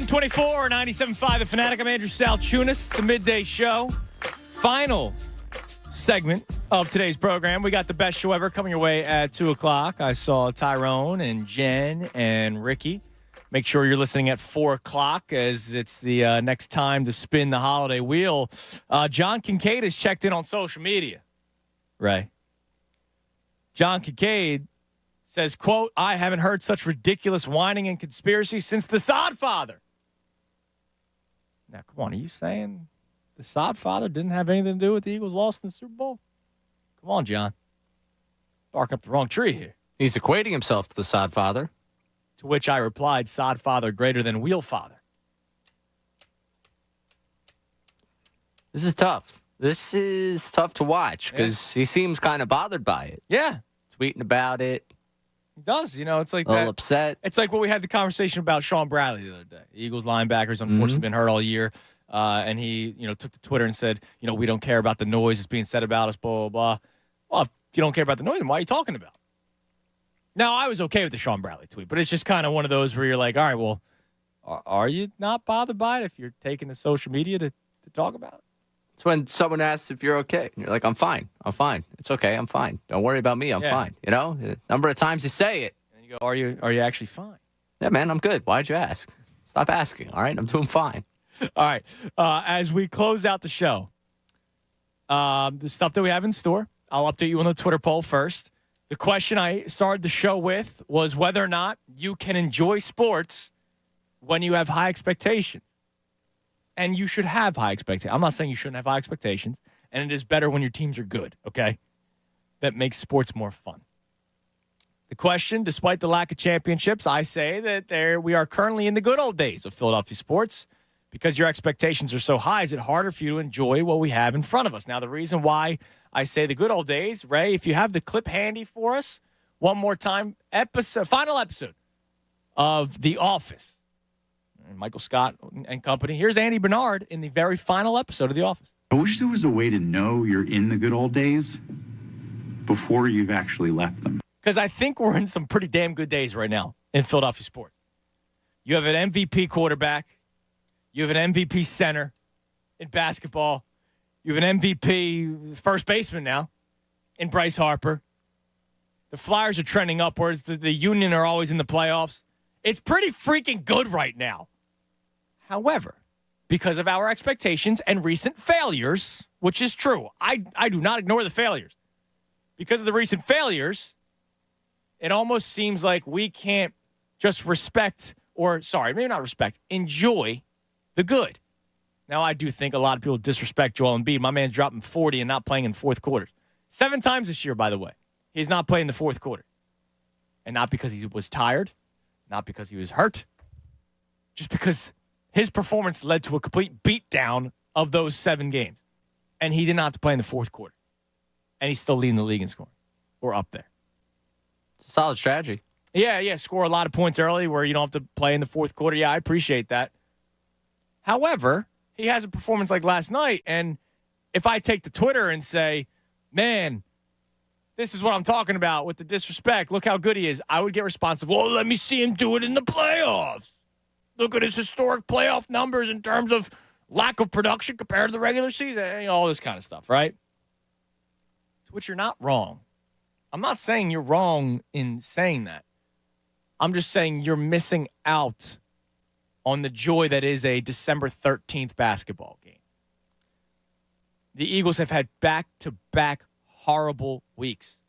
124, 97.5 The Fanatic. I'm Andrew Salchunas. The Midday Show. Final segment of today's program. We got the best show ever coming your way at 2 o'clock. I saw Tyrone and Jen and Ricky. Make sure you're listening at 4 o'clock as it's the next time to spin the holiday wheel. John Kincaid has checked in on social media. Ray. John Kincaid says, quote, I haven't heard such ridiculous whining and conspiracy since the Sod Father. Now, come on, are you saying the Sod Father didn't have anything to do with the Eagles' loss in the Super Bowl? Come on, John. Barking up the wrong tree here. He's equating himself to the Sod Father. To which I replied, Sod Father greater than Wheel Father. This is tough. This is tough to watch because he seems kind of bothered by it. Yeah. Tweeting about it. He does. You know, it's like a little that. Upset. It's like what we had the conversation about Sean Bradley the other day. The Eagles linebackers, unfortunately, been hurt all year. And he, took to Twitter and said, we don't care about the noise that's being said about us, blah, blah, blah. Well, if you don't care about the noise, then why are you talking about it? Now, I was okay with the Sean Bradley tweet, but it's just kind of one of those where you're like, all right, well, are you not bothered by it if you're taking to social media to talk about it? It's when someone asks if you're okay. And you're like, I'm fine. I'm fine. It's okay. I'm fine. Don't worry about me. I'm fine. A number of times you say it. And you go, are you actually fine? Yeah, man, I'm good. Why'd you ask? Stop asking. All right, I'm doing fine. All right. As we close out the show, the stuff that we have in store, I'll update you on the Twitter poll first. The question I started the show with was whether or not you can enjoy sports when you have high expectations. And you should have high expectations. I'm not saying you shouldn't have high expectations. And it is better when your teams are good, okay? That makes sports more fun. The question, despite the lack of championships, I say that we are currently in the good old days of Philadelphia sports. Because your expectations are so high, is it harder for you to enjoy what we have in front of us? Now, the reason why I say the good old days, Ray, if you have the clip handy for us, one more time, final episode of The Office. And Michael Scott and company. Here's Andy Bernard in the very final episode of The Office. I wish there was a way to know you're in the good old days before you've actually left them. Because I think we're in some pretty damn good days right now in Philadelphia sports. You have an MVP quarterback. You have an MVP center in basketball. You have an MVP first baseman now in Bryce Harper. The Flyers are trending upwards. The Union are always in the playoffs. It's pretty freaking good right now. However, because of our expectations and recent failures, which is true, I do not ignore the failures. Because of the recent failures, it almost seems like we can't just enjoy the good. Now, I do think a lot of people disrespect Joel Embiid. My man's dropping 40 and not playing in fourth quarters. 7 times this year, by the way. He's not playing the fourth quarter. And not because he was tired, not because he was hurt, just because his performance led to a complete beatdown of those 7 games. And he did not have to play in the fourth quarter. And he's still leading the league in scoring. We're up there. It's a solid strategy. Yeah. Score a lot of points early where you don't have to play in the fourth quarter. Yeah, I appreciate that. However, he has a performance like last night, and if I take to Twitter and say, man, this is what I'm talking about with the disrespect, look how good he is, I would get responsive. Well, let me see him do it in the playoffs. Look at his historic playoff numbers in terms of lack of production compared to the regular season, all this kind of stuff, right? To which you're not wrong. I'm not saying you're wrong in saying that. I'm just saying you're missing out on the joy that is a December 13th basketball game. The Eagles have had back-to-back horrible weeks.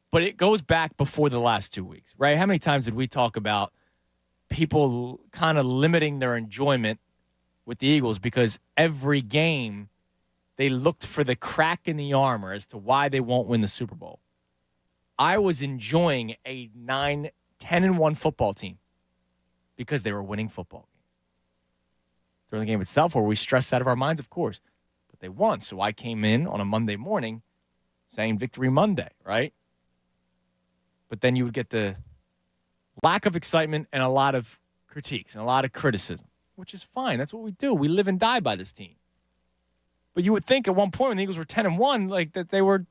But it goes back before the last 2 weeks, right? How many times did we talk about people kind of limiting their enjoyment with the Eagles because every game they looked for the crack in the armor as to why they won't win the Super Bowl? I was enjoying a 10-1 football team because they were winning football games. During the game itself, were we stressed out of our minds? Of course. But they won. So I came in on a Monday morning saying Victory Monday, right? But then you would get the lack of excitement and a lot of critiques and a lot of criticism, which is fine. That's what we do. We live and die by this team. But you would think at one point when the Eagles were 10-1, like that they were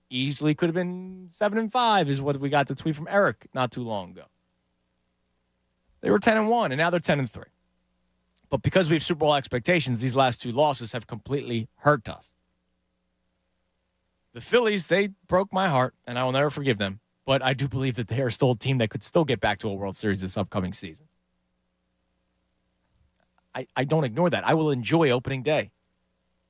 easily could have been 7-5 is what we got the tweet from Eric not too long ago. They were 10-1, and now they're 10-3. But because we have Super Bowl expectations, these last 2 losses have completely hurt us. The Phillies, they broke my heart, and I will never forgive them. But I do believe that they are still a team that could still get back to a World Series this upcoming season. I don't ignore that. I will enjoy opening day.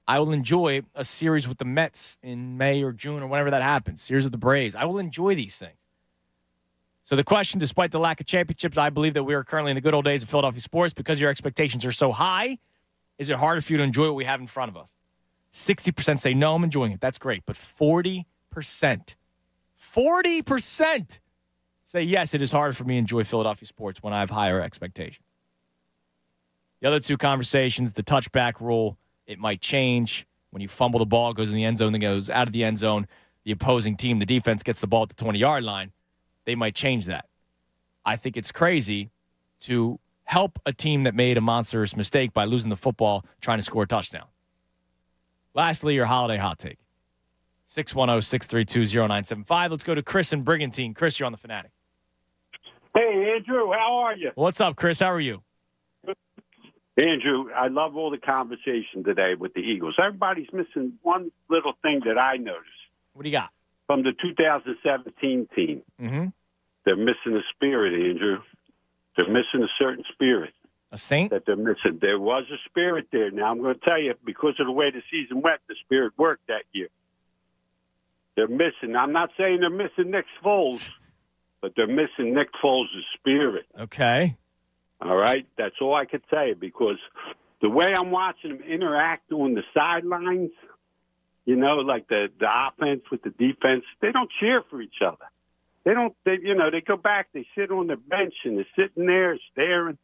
I will enjoy a series with the Mets in May or June or whenever that happens. Series of the Braves. I will enjoy these things. So the question, despite the lack of championships, I believe that we are currently in the good old days of Philadelphia sports because your expectations are so high. Is it harder for you to enjoy what we have in front of us? 60% say, no, I'm enjoying it. That's great. But 40% say, yes, it is harder for me to enjoy Philadelphia sports when I have higher expectations. The other 2 conversations, the touchback rule, it might change. When you fumble the ball, it goes in the end zone, then goes out of the end zone. The opposing team, the defense, gets the ball at the 20-yard line. They might change that. I think it's crazy to help a team that made a monstrous mistake by losing the football trying to score a touchdown. Lastly, your holiday hot take. 610-632-0975. Let's go to Chris and Brigantine. Chris, you're on the Fanatic. Hey, Andrew, how are you? What's up, Chris? How are you? Andrew, I love all the conversation today with the Eagles. Everybody's missing one little thing that I noticed. What do you got? From the 2017 team. Mm-hmm. They're missing a spirit, Andrew. They're missing a certain spirit. A saint? That they're missing. There was a spirit there. Now, I'm going to tell you, because of the way the season went, the spirit worked that year. They're missing. I'm not saying they're missing Nick Foles, but they're missing Nick Foles' spirit. Okay. All right? That's all I could say, because the way I'm watching them interact on the sidelines, you know, like the offense with the defense, they don't cheer for each other. They go back, they sit on the bench, and they're sitting there staring.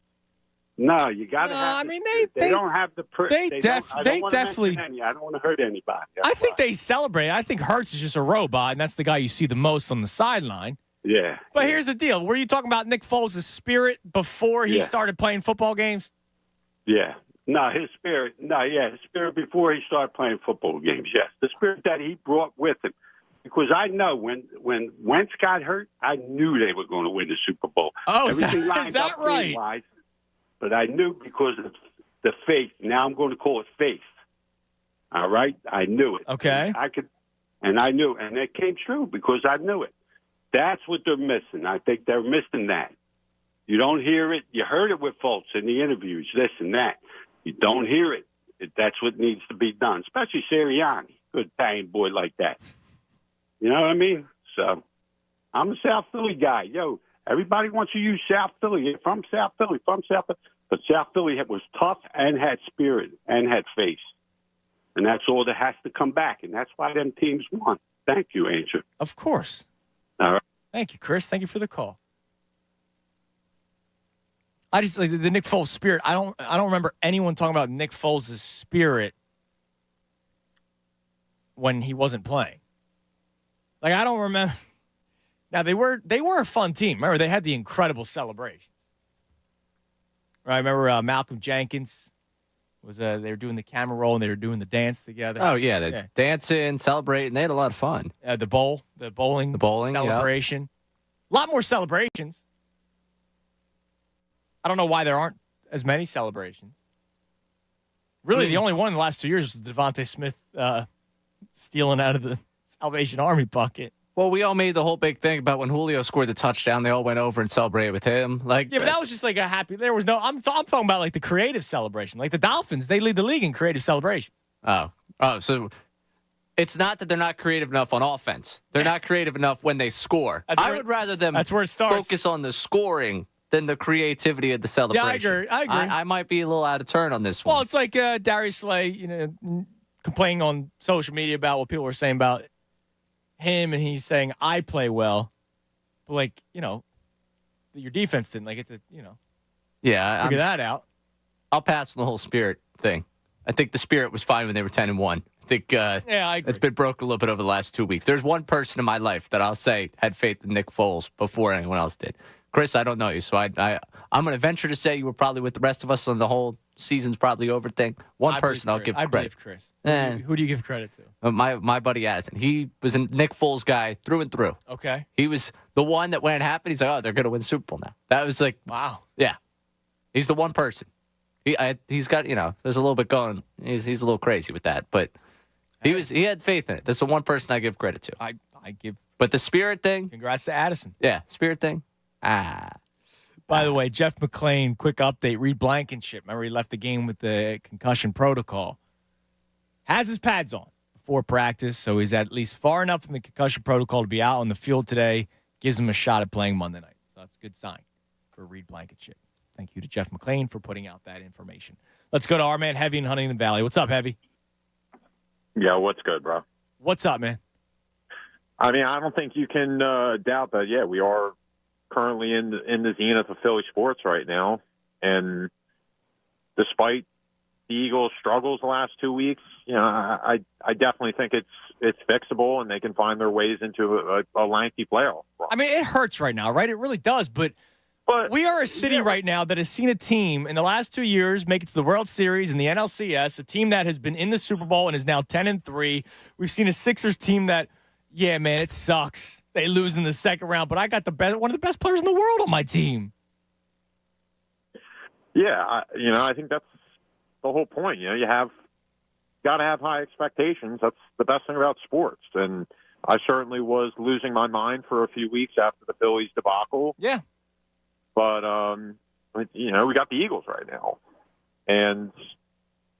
No, you got to have. I mean, they don't have the. They definitely. I don't want to hurt anybody. I think they celebrate. I think Hurts is just a robot, and that's the guy you see the most on the sideline. Yeah. But here's the deal: were you talking about Nick Foles' spirit before he started playing football games? Yeah. No, his spirit. No, yeah, his spirit before he started playing football games. Yes, the spirit that he brought with him. Because I know when Wentz got hurt, I knew they were going to win the Super Bowl. Oh, everything is lined that up right? team-wise, but I knew because of the faith. Now I'm going to call it faith. All right, I knew it. Okay, I knew, and it came true because I knew it. That's what they're missing. I think they're missing that. You don't hear it. You heard it with folks in the interviews, this and that. You don't hear it. That's what needs to be done, especially Sirianni, good Italian boy like that. You know what I mean? So I'm a South Philly guy. Yo, everybody wants to use South Philly. From South Philly. But South Philly was tough and had spirit and had faith. And that's all that has to come back. And that's why them teams won. Thank you, Andrew. Of course. All right. Thank you, Chris. Thank you for the call. I just like the Nick Foles spirit. I don't remember anyone talking about Nick Foles' spirit when he wasn't playing. Like, I don't remember. Now, they were a fun team. Remember, they had the incredible celebrations. Right? Remember Malcolm Jenkins was they were doing the camera roll and they were doing the dance together. Oh, yeah. They're dancing, celebrating. They had a lot of fun. The bowling celebration. Yep. A lot more celebrations. I don't know why there aren't as many celebrations. Really, the only one in the last 2 years was Devontae Smith stealing out of the Salvation Army bucket. Well, we all made the whole big thing about when Julio scored the touchdown. They all went over and celebrated with him. Like, yeah, but that was just like a happy. There was no. I'm talking about like the creative celebration. Like the Dolphins, they lead the league in creative celebrations. Oh, so it's not that they're not creative enough on offense. They're not creative enough when they score. I would rather them. That's where it starts. Focus on the scoring than the creativity of the celebration. Yeah, I agree. I might be a little out of turn on this one. Well, it's like Darius Slay, complaining on social media about what people were saying about him, and he's saying, I play well. But, like, your defense didn't. Like, it's figure that out. I'll pass on the whole spirit thing. I think the spirit was fine when they were 10-1. I think I agree. It's been broken a little bit over the last 2 weeks. There's one person in my life that I'll say had faith in Nick Foles before anyone else did. Chris, I don't know you, so I'm going to venture to say you were probably with the rest of us on the whole season's probably over thing. One person I'll give credit. I believe Chris. Who do you give credit to? My buddy Asin. He was a Nick Foles guy through and through. Okay. He was The one that when it happened, he's like, "Oh, they're going to win the Super Bowl now." That was like, wow. Yeah, he's the one person. He's got there's a little bit going. He's a little crazy with that, but he had faith in it. That's the one person I give credit to. I give. But the spirit thing. Congrats to Addison. Yeah, spirit thing. By the way, Jeff McClain, quick update. Reed Blankenship. Remember he left the game with the concussion protocol. Has his pads on before practice, so he's at least far enough in the concussion protocol to be out on the field today. Gives him a shot at playing Monday night. So that's a good sign for Reed Blankenship. Thank you to Jeff McClain for putting out that information. Let's go to our man Heavy in Huntington Valley. What's up, Heavy? Yeah, what's good, bro? What's up, man? I mean, I don't think you can doubt that. Yeah, we are currently in the zenith of Philly sports right now, and despite the Eagles' struggles the last 2 weeks, I definitely think it's fixable, and they can find their ways into a lengthy playoff run. I mean, it hurts right now, right? It really does, but we are a city right now that has seen a team in the last 2 years make it to the World Series and the NLCS, a team that has been in the Super Bowl and is now 10-3. We've seen a Sixers team that, yeah, man, it sucks. They lose in the second round, but I got one of the best players in the world on my team. Yeah, I think that's the whole point. You got to have high expectations. That's the best thing about sports. And I certainly was losing my mind for a few weeks after the Phillies debacle. Yeah. But, we got the Eagles right now. And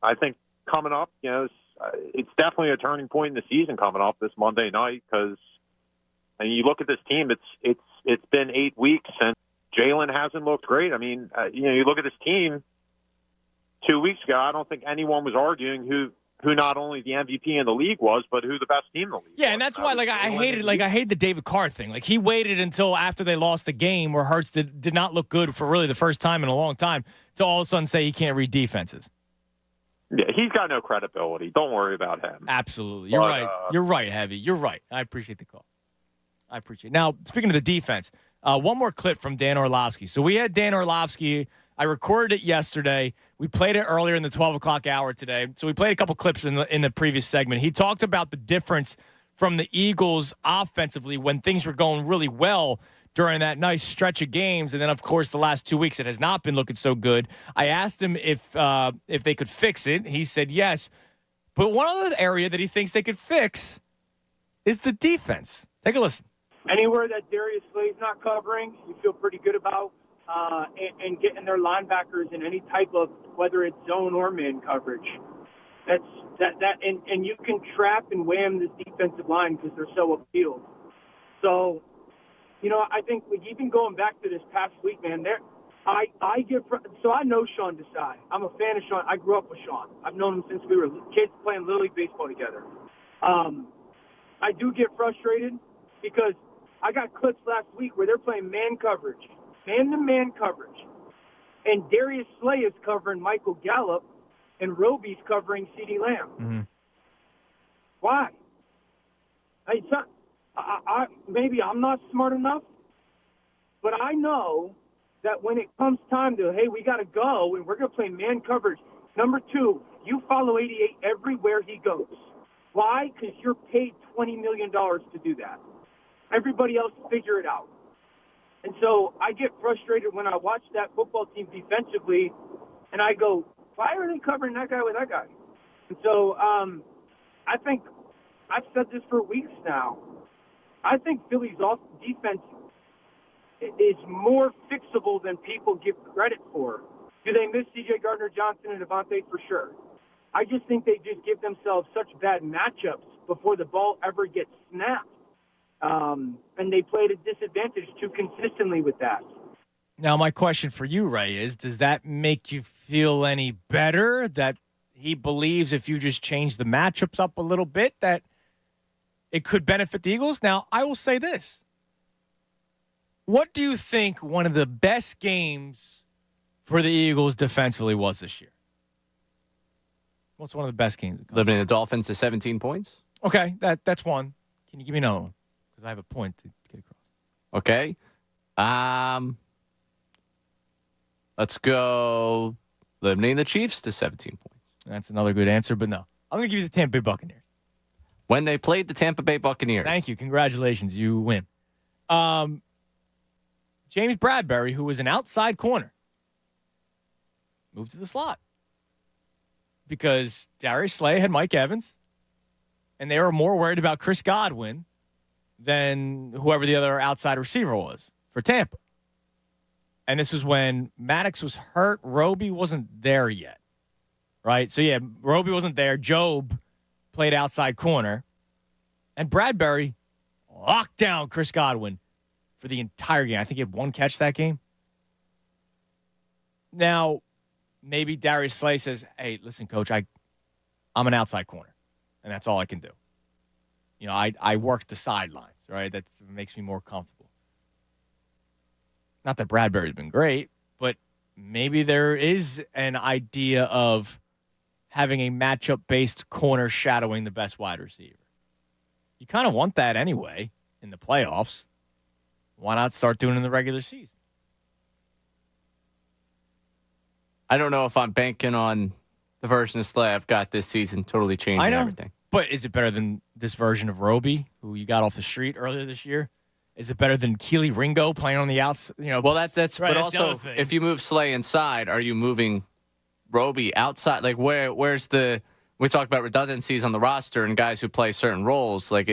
I think coming up, it's definitely a turning point in the season coming up this Monday night because you look at this team, it's been 8 weeks and Jalen hasn't looked great. I mean, you look at this team 2 weeks ago, I don't think anyone was arguing who not only the MVP in the league was, but who the best team in the league Yeah, and that's why, I hate the David Carr thing. Like, he waited until after they lost the game where Hurts did not look good for really the first time in a long time to all of a sudden say he can't read defenses. Yeah, he's got no credibility. Don't worry about him. Absolutely. You're right. You're right, Heavy. You're right. I appreciate the call. I appreciate it. Now, speaking of the defense, one more clip from Dan Orlovski. So we had Dan Orlovski. I recorded it yesterday. We played it earlier in the 12 o'clock hour today. So we played a couple clips in the previous segment. He talked about the difference from the Eagles offensively when things were going really well during that nice stretch of games. And then, of course, the last 2 weeks, it has not been looking so good. I asked him if they could fix it. He said yes. But one other area that he thinks they could fix is the defense. Take a listen. Anywhere that Darius Slay's not covering, you feel pretty good about, and getting their linebackers in any type of, whether it's zone or man coverage. And you can trap and wham this defensive line because they're so upfield. So, I think even going back to this past week, man, I know Sean Desai. I'm a fan of Sean. I grew up with Sean. I've known him since we were kids playing Little League baseball together. I do get frustrated because I got clips last week where they're playing man coverage, man-to-man coverage, and Darius Slay is covering Michael Gallup, and Roby's covering CeeDee Lamb. Mm-hmm. Why? It's not, maybe I'm not smart enough, but I know that when it comes time to, hey, we got to go, and we're going to play man coverage. Number two, you follow 88 everywhere he goes. Why? Because you're paid $20 million to do that. Everybody else figure it out. And so I get frustrated when I watch that football team defensively, and I go, why are they covering that guy with that guy? And so I think I've said this for weeks now. I think Philly's defense is more fixable than people give credit for. Do they miss C.J. Gardner-Johnson and Devontae? For sure. I just think they just give themselves such bad matchups before the ball ever gets snapped. And they played a disadvantage too consistently with that. Now, my question for you, Ray, is does that make you feel any better that he believes if you just change the matchups up a little bit that it could benefit the Eagles? Now, I will say this. What do you think one of the best games for the Eagles defensively was this year? What's one of the best games? Limiting the Dolphins to 17 points. Okay, that's one. Can you give me another one? Because I have a point to get across. Okay. Let's go limiting the Chiefs to 17 points. That's another good answer, but no. I'm going to give you the Tampa Bay Buccaneers. When they played the Tampa Bay Buccaneers. Thank you. Congratulations. You win. James Bradbury, who was an outside corner, moved to the slot because Darius Slay had Mike Evans, and they were more worried about Chris Godwin than whoever the other outside receiver was for Tampa. And this was when Maddox was hurt. Roby wasn't there yet, right? So, yeah, Roby wasn't there. Job played outside corner. And Bradbury locked down Chris Godwin for the entire game. I think he had one catch that game. Now, maybe Darius Slay says, hey, listen, coach, I'm an outside corner, and that's all I can do. You know, I work the sidelines, right? That makes me more comfortable. Not that Bradbury's been great, but maybe there is an idea of having a matchup-based corner shadowing the best wide receiver. You kind of want that anyway in the playoffs. Why not start doing it in the regular season? I don't know if I'm banking on the version of Slay I've got this season totally changing everything. But is it better than this version of Roby, who you got off the street earlier this year? Is it better than Keely Ringo playing on the outs? You know, well, that's right, but that's also if you move Slay inside, are you moving Roby outside? Like where's the? We talked about redundancies on the roster and guys who play certain roles. Like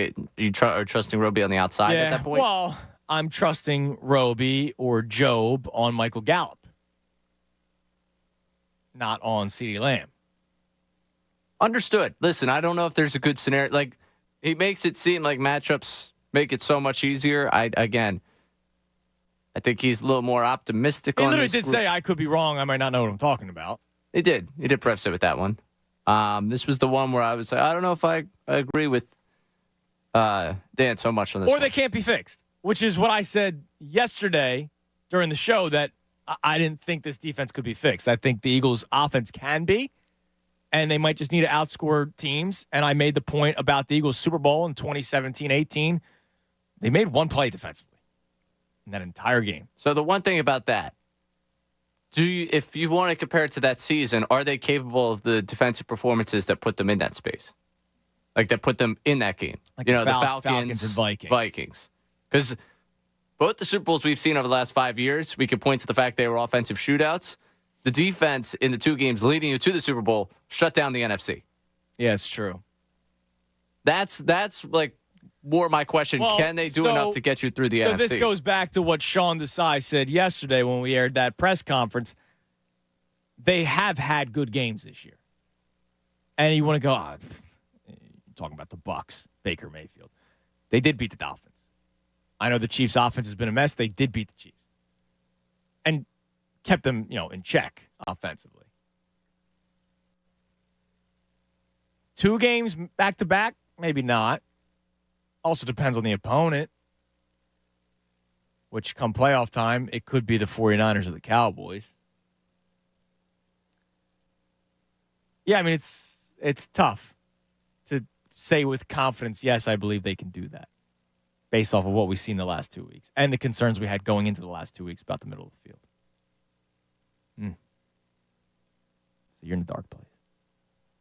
are trusting Roby on the outside at that point? Well, I'm trusting Roby or Job on Michael Gallup, not on CeeDee Lamb. Understood. Listen, I don't know if there's a good scenario. Like, it makes it seem like matchups make it so much easier. I think he's a little more optimistic He on literally this did group. say, I could be wrong. I might not know what I'm talking about. He did. He did preface it with that one. This was the one where I was like, I don't know if I agree with Dan so much on this Or one. they can't be fixed, which is what I said yesterday during the show, that I didn't think this defense could be fixed. I think the Eagles' offense can be, and they might just need to outscore teams. And I made the point about the Eagles' Super Bowl in 2017-18. They made one play defensively in that entire game. So the one thing about that, if you want to compare it to that season, are they capable of the defensive performances that put them in that space? Like that put them in that game? Like the Falcons and Vikings. Because both the Super Bowls we've seen over the last 5 years, we could point to the fact they were offensive shootouts. The defense in the two games leading you to the Super Bowl shut down the NFC. Yeah, it's true. That's like more my question. Well, can they do enough to get you through the NFC? So this goes back to what Sean Desai said yesterday when we aired that press conference. They have had good games this year. And you want to go, talking about the Bucs, Baker Mayfield. They did beat the Dolphins. I know the Chiefs' offense has been a mess. They did beat the Chiefs. And kept them, in check offensively. 2 games back-to-back? Maybe not. Also depends on the opponent. Which, come playoff time, it could be the 49ers or the Cowboys. Yeah, I mean, it's tough to say with confidence, yes, I believe they can do that, based off of what we've seen the last 2 weeks and the concerns we had going into the last 2 weeks about the middle of the field. So you're in the dark place.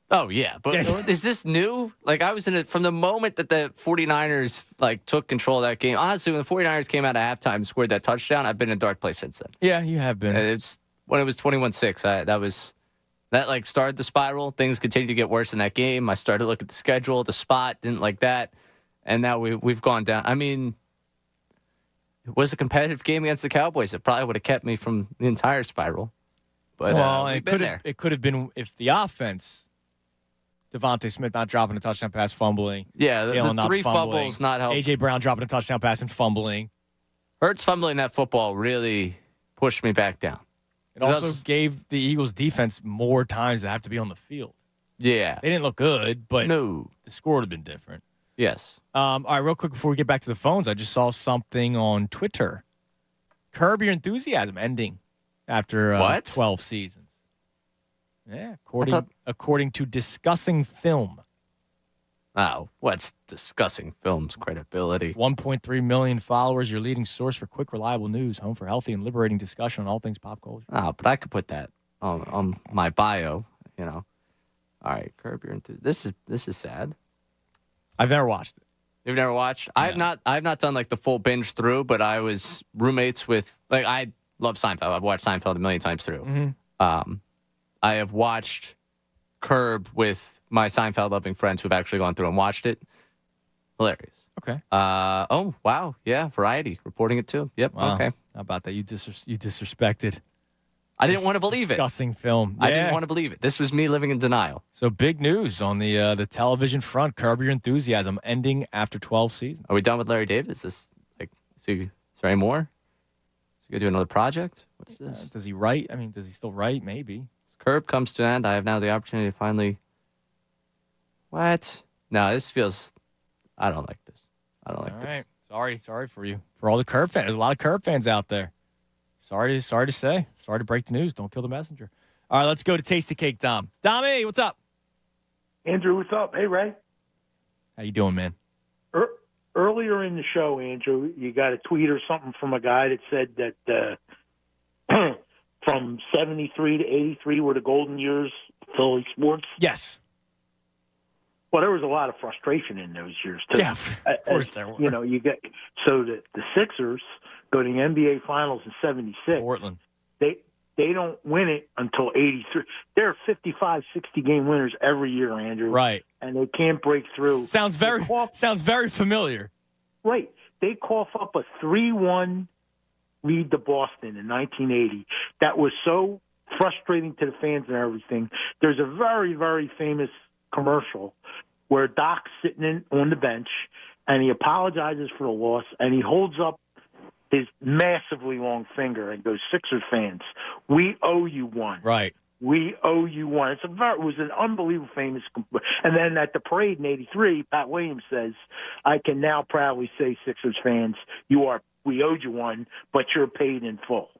Oh, yeah. But is this new? Like, I was in it from the moment that the 49ers, took control of that game. Honestly, when the 49ers came out at halftime and scored that touchdown, I've been in a dark place since then. Yeah, you have been. It's when it was 21-6, that started the spiral. Things continued to get worse in that game. I started to look at the schedule, the spot, didn't like that. And now we've gone down. I mean, it was a competitive game against the Cowboys. It probably would have kept me from the entire spiral. But we've been there. It could have been if the offense, Devontae Smith not dropping a touchdown pass, fumbling. Yeah, the not 3 fumbling, fumbles not helping. A.J. Brown dropping a touchdown pass and fumbling. Hurts fumbling that football really pushed me back down. It also gave the Eagles' defense more times to have to be on the field. Yeah. They didn't look good, but the score would have been different. Yes. All right, real quick before we get back to the phones, I just saw something on Twitter. Curb Your Enthusiasm ending after 12 seasons. Yeah, according to Discussing Film. Oh, what's Discussing Film's credibility? 1.3 million followers, your leading source for quick, reliable news, home for healthy and liberating discussion on all things pop culture. Oh, but I could put that on my bio, All right, Curb Your Enthusiasm. This is sad. I've never watched it. You've never watched? I've not done like the full binge through, but I was roommates with I love Seinfeld. I've watched Seinfeld a million times through. Mm-hmm. I have watched Curb with my Seinfeld loving friends who've actually gone through and watched it. Hilarious. Okay. Oh wow, yeah, Variety reporting it too. Yep. Wow. Okay. How about that? You disrespected. I didn't want to believe it. Disgusting film. I didn't want to believe it. This was me living in denial. So big news on the television front. Curb Your Enthusiasm ending after 12 seasons. Are we done with Larry David? Is there any more? Is he gonna do another project? What's this? Does he write? I mean, does he still write? Maybe. Curb comes to an end. I have now the opportunity to finally. What? No, this feels. I don't like this. I don't like All this. right. Sorry for you. For all the Curb fans. There's a lot of Curb fans out there. Sorry to say. Sorry to break the news. Don't kill the messenger. All right, let's go to Tasty Cake Dom. Dommy, what's up? Andrew, what's up? Hey, Ray. How you doing, man? Earlier in the show, Andrew, you got a tweet or something from a guy that said that from 73 to 83 were the golden years of Philly sports. Yes. Well, there was a lot of frustration in those years, too. Yeah, of course there were. You know, so the Sixers go to the NBA Finals in 76. Portland. They don't win it until 83. They're 55, 60-game winners every year, Andrew. Right. And they can't break through. Sounds very familiar. Right. They cough up a 3-1 lead to Boston in 1980. That was so frustrating to the fans and everything. There's a very, very famous commercial where Doc's sitting on the bench, and he apologizes for the loss, and he holds up his massively long finger and goes, "Sixers fans, we owe you one." Right. We owe you one. It was an unbelievable famous. And then at the parade in '83, Pat Williams says, "I can now proudly say, Sixers fans, we owed you one, but you're paid in full."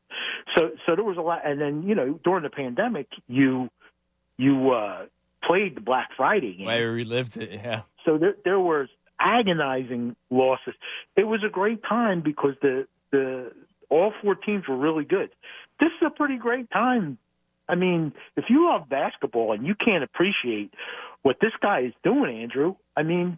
So there was a lot. And then during the pandemic, you played the Black Friday game. I relived it. Yeah. So there was agonizing losses. It was a great time because the all four teams were really good. This is a pretty great time. I mean, if you love basketball and you can't appreciate what this guy is doing, Andrew, I mean,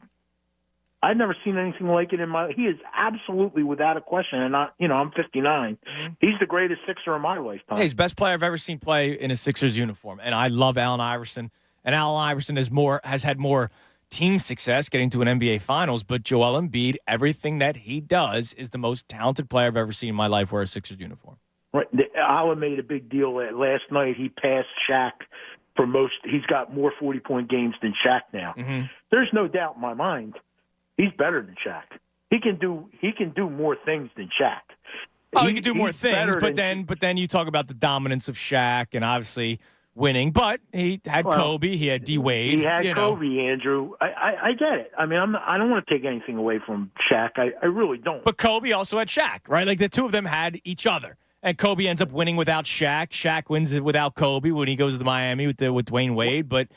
I've never seen anything like it in my. He is absolutely, without a question, and I'm 59. Mm-hmm. He's the greatest Sixer of my lifetime. Hey, he's the best player I've ever seen play in a Sixers uniform, and I love Allen Iverson. And Allen Iverson has had more team success getting to an NBA Finals, but Joel Embiid, everything that he does is the most talented player I've ever seen in my life wear a Sixers uniform. Right. Allen made a big deal that last night he passed Shaq for most. He's got more 40-point games than Shaq now. Mm-hmm. There's no doubt in my mind he's better than Shaq. He can do more things than Shaq. He can do more things, but then you talk about the dominance of Shaq and obviously winning, but he had Kobe, he had D Wade. He had Kobe, Andrew. I get it. I mean, I don't want to take anything away from Shaq. I really don't. But Kobe also had Shaq, right? Like the two of them had each other, and Kobe ends up winning without Shaq. Shaq wins it without Kobe when he goes to Miami with Dwayne Wade. But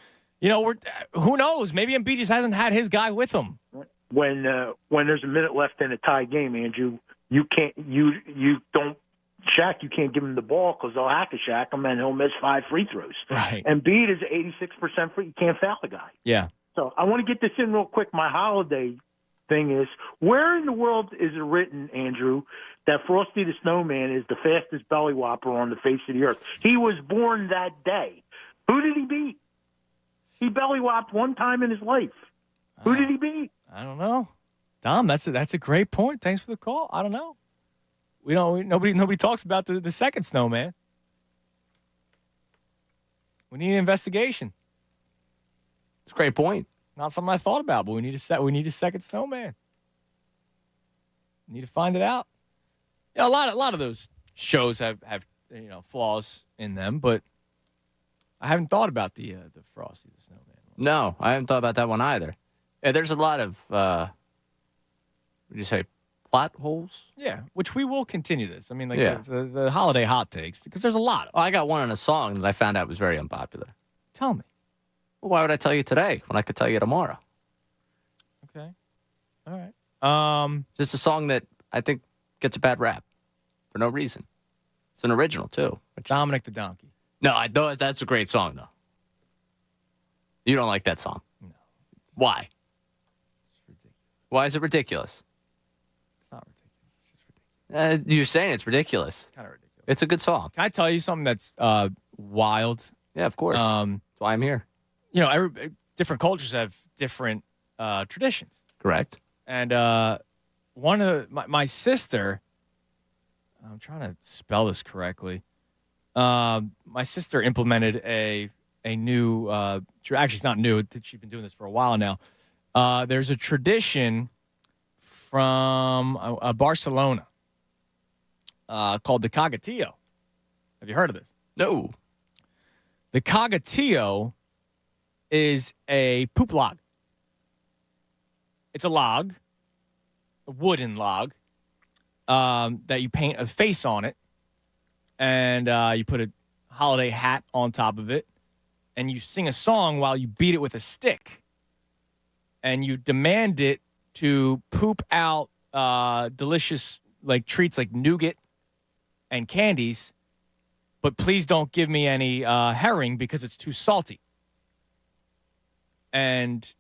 who knows? Maybe Embiid just hasn't had his guy with him. When there's a minute left in a tie game, Andrew, you don't. Shaq, you can't give him the ball because they'll hack a Shaq him and he'll miss 5 free throws. Right. Embiid is 86% free. You can't foul the guy. Yeah. So I want to get this in real quick. My holiday thing is, where in the world is it written, Andrew, that Frosty the Snowman is the fastest belly whopper on the face of the earth? He was born that day. Who did he beat? He belly whopped one time in his life. Who did he beat? I don't know. Dom, that's a great point. Thanks for the call. I don't know. Nobody talks about the second snowman. We need an investigation. It's a great point. Not something I thought about, but we need a second snowman. We need to find it out. A lot of those shows have flaws in them, but I haven't thought about the Frosty the Snowman one. No, I haven't thought about that one either. Yeah, there's a lot of what would you say? Plot holes? Yeah, which we will continue this. I mean, the holiday hot takes, because there's a lot of them. I got one on a song that I found out was very unpopular. Tell me. Well, why would I tell you today when I could tell you tomorrow? Okay. All right. Just a song that I think gets a bad rap for no reason. It's an original, too. Dominic the Donkey. No, that's a great song, though. You don't like that song? No. Why? It's ridiculous. Why is it ridiculous? It's not ridiculous. It's just ridiculous. You're saying it's ridiculous. It's kind of ridiculous. It's a good song. Can I tell you something that's wild? Yeah, of course. That's why I'm here. You know, different cultures have different traditions. Correct. And one of my sister, I'm trying to spell this correctly. My sister implemented a new, actually it's not new. She's been doing this for a while now. There's a tradition from Barcelona called the Cogatillo. Have you heard of this? No. The Cogatillo is a poop log. It's a log, a wooden log, that you paint a face on it, and you put a holiday hat on top of it, and you sing a song while you beat it with a stick, and you demand it to poop out delicious treats like nougat and candies, but please don't give me any herring because it's too salty. And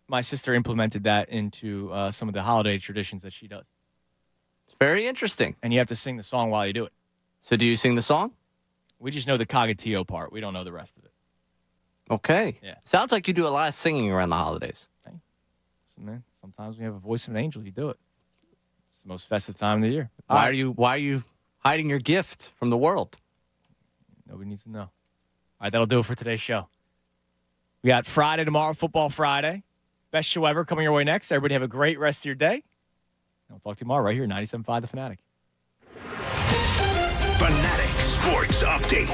my sister implemented that into some of the holiday traditions that she does. It's very interesting. And you have to sing the song while you do it. So do you sing the song? We just know the Cogatillo part. We don't know the rest of it. Okay. Yeah. Sounds like you do a lot of singing around the holidays. Hey, listen, man, sometimes when you have a voice of an angel, you do it. It's the most festive time of the year. Why are you hiding your gift from the world? Nobody needs to know. All right, that'll do it for today's show. We got Friday tomorrow, Football Friday. Best show ever coming your way next. Everybody have a great rest of your day. And we'll talk to you tomorrow right here, 97.5 The Fanatic. Fanatic Sports Update.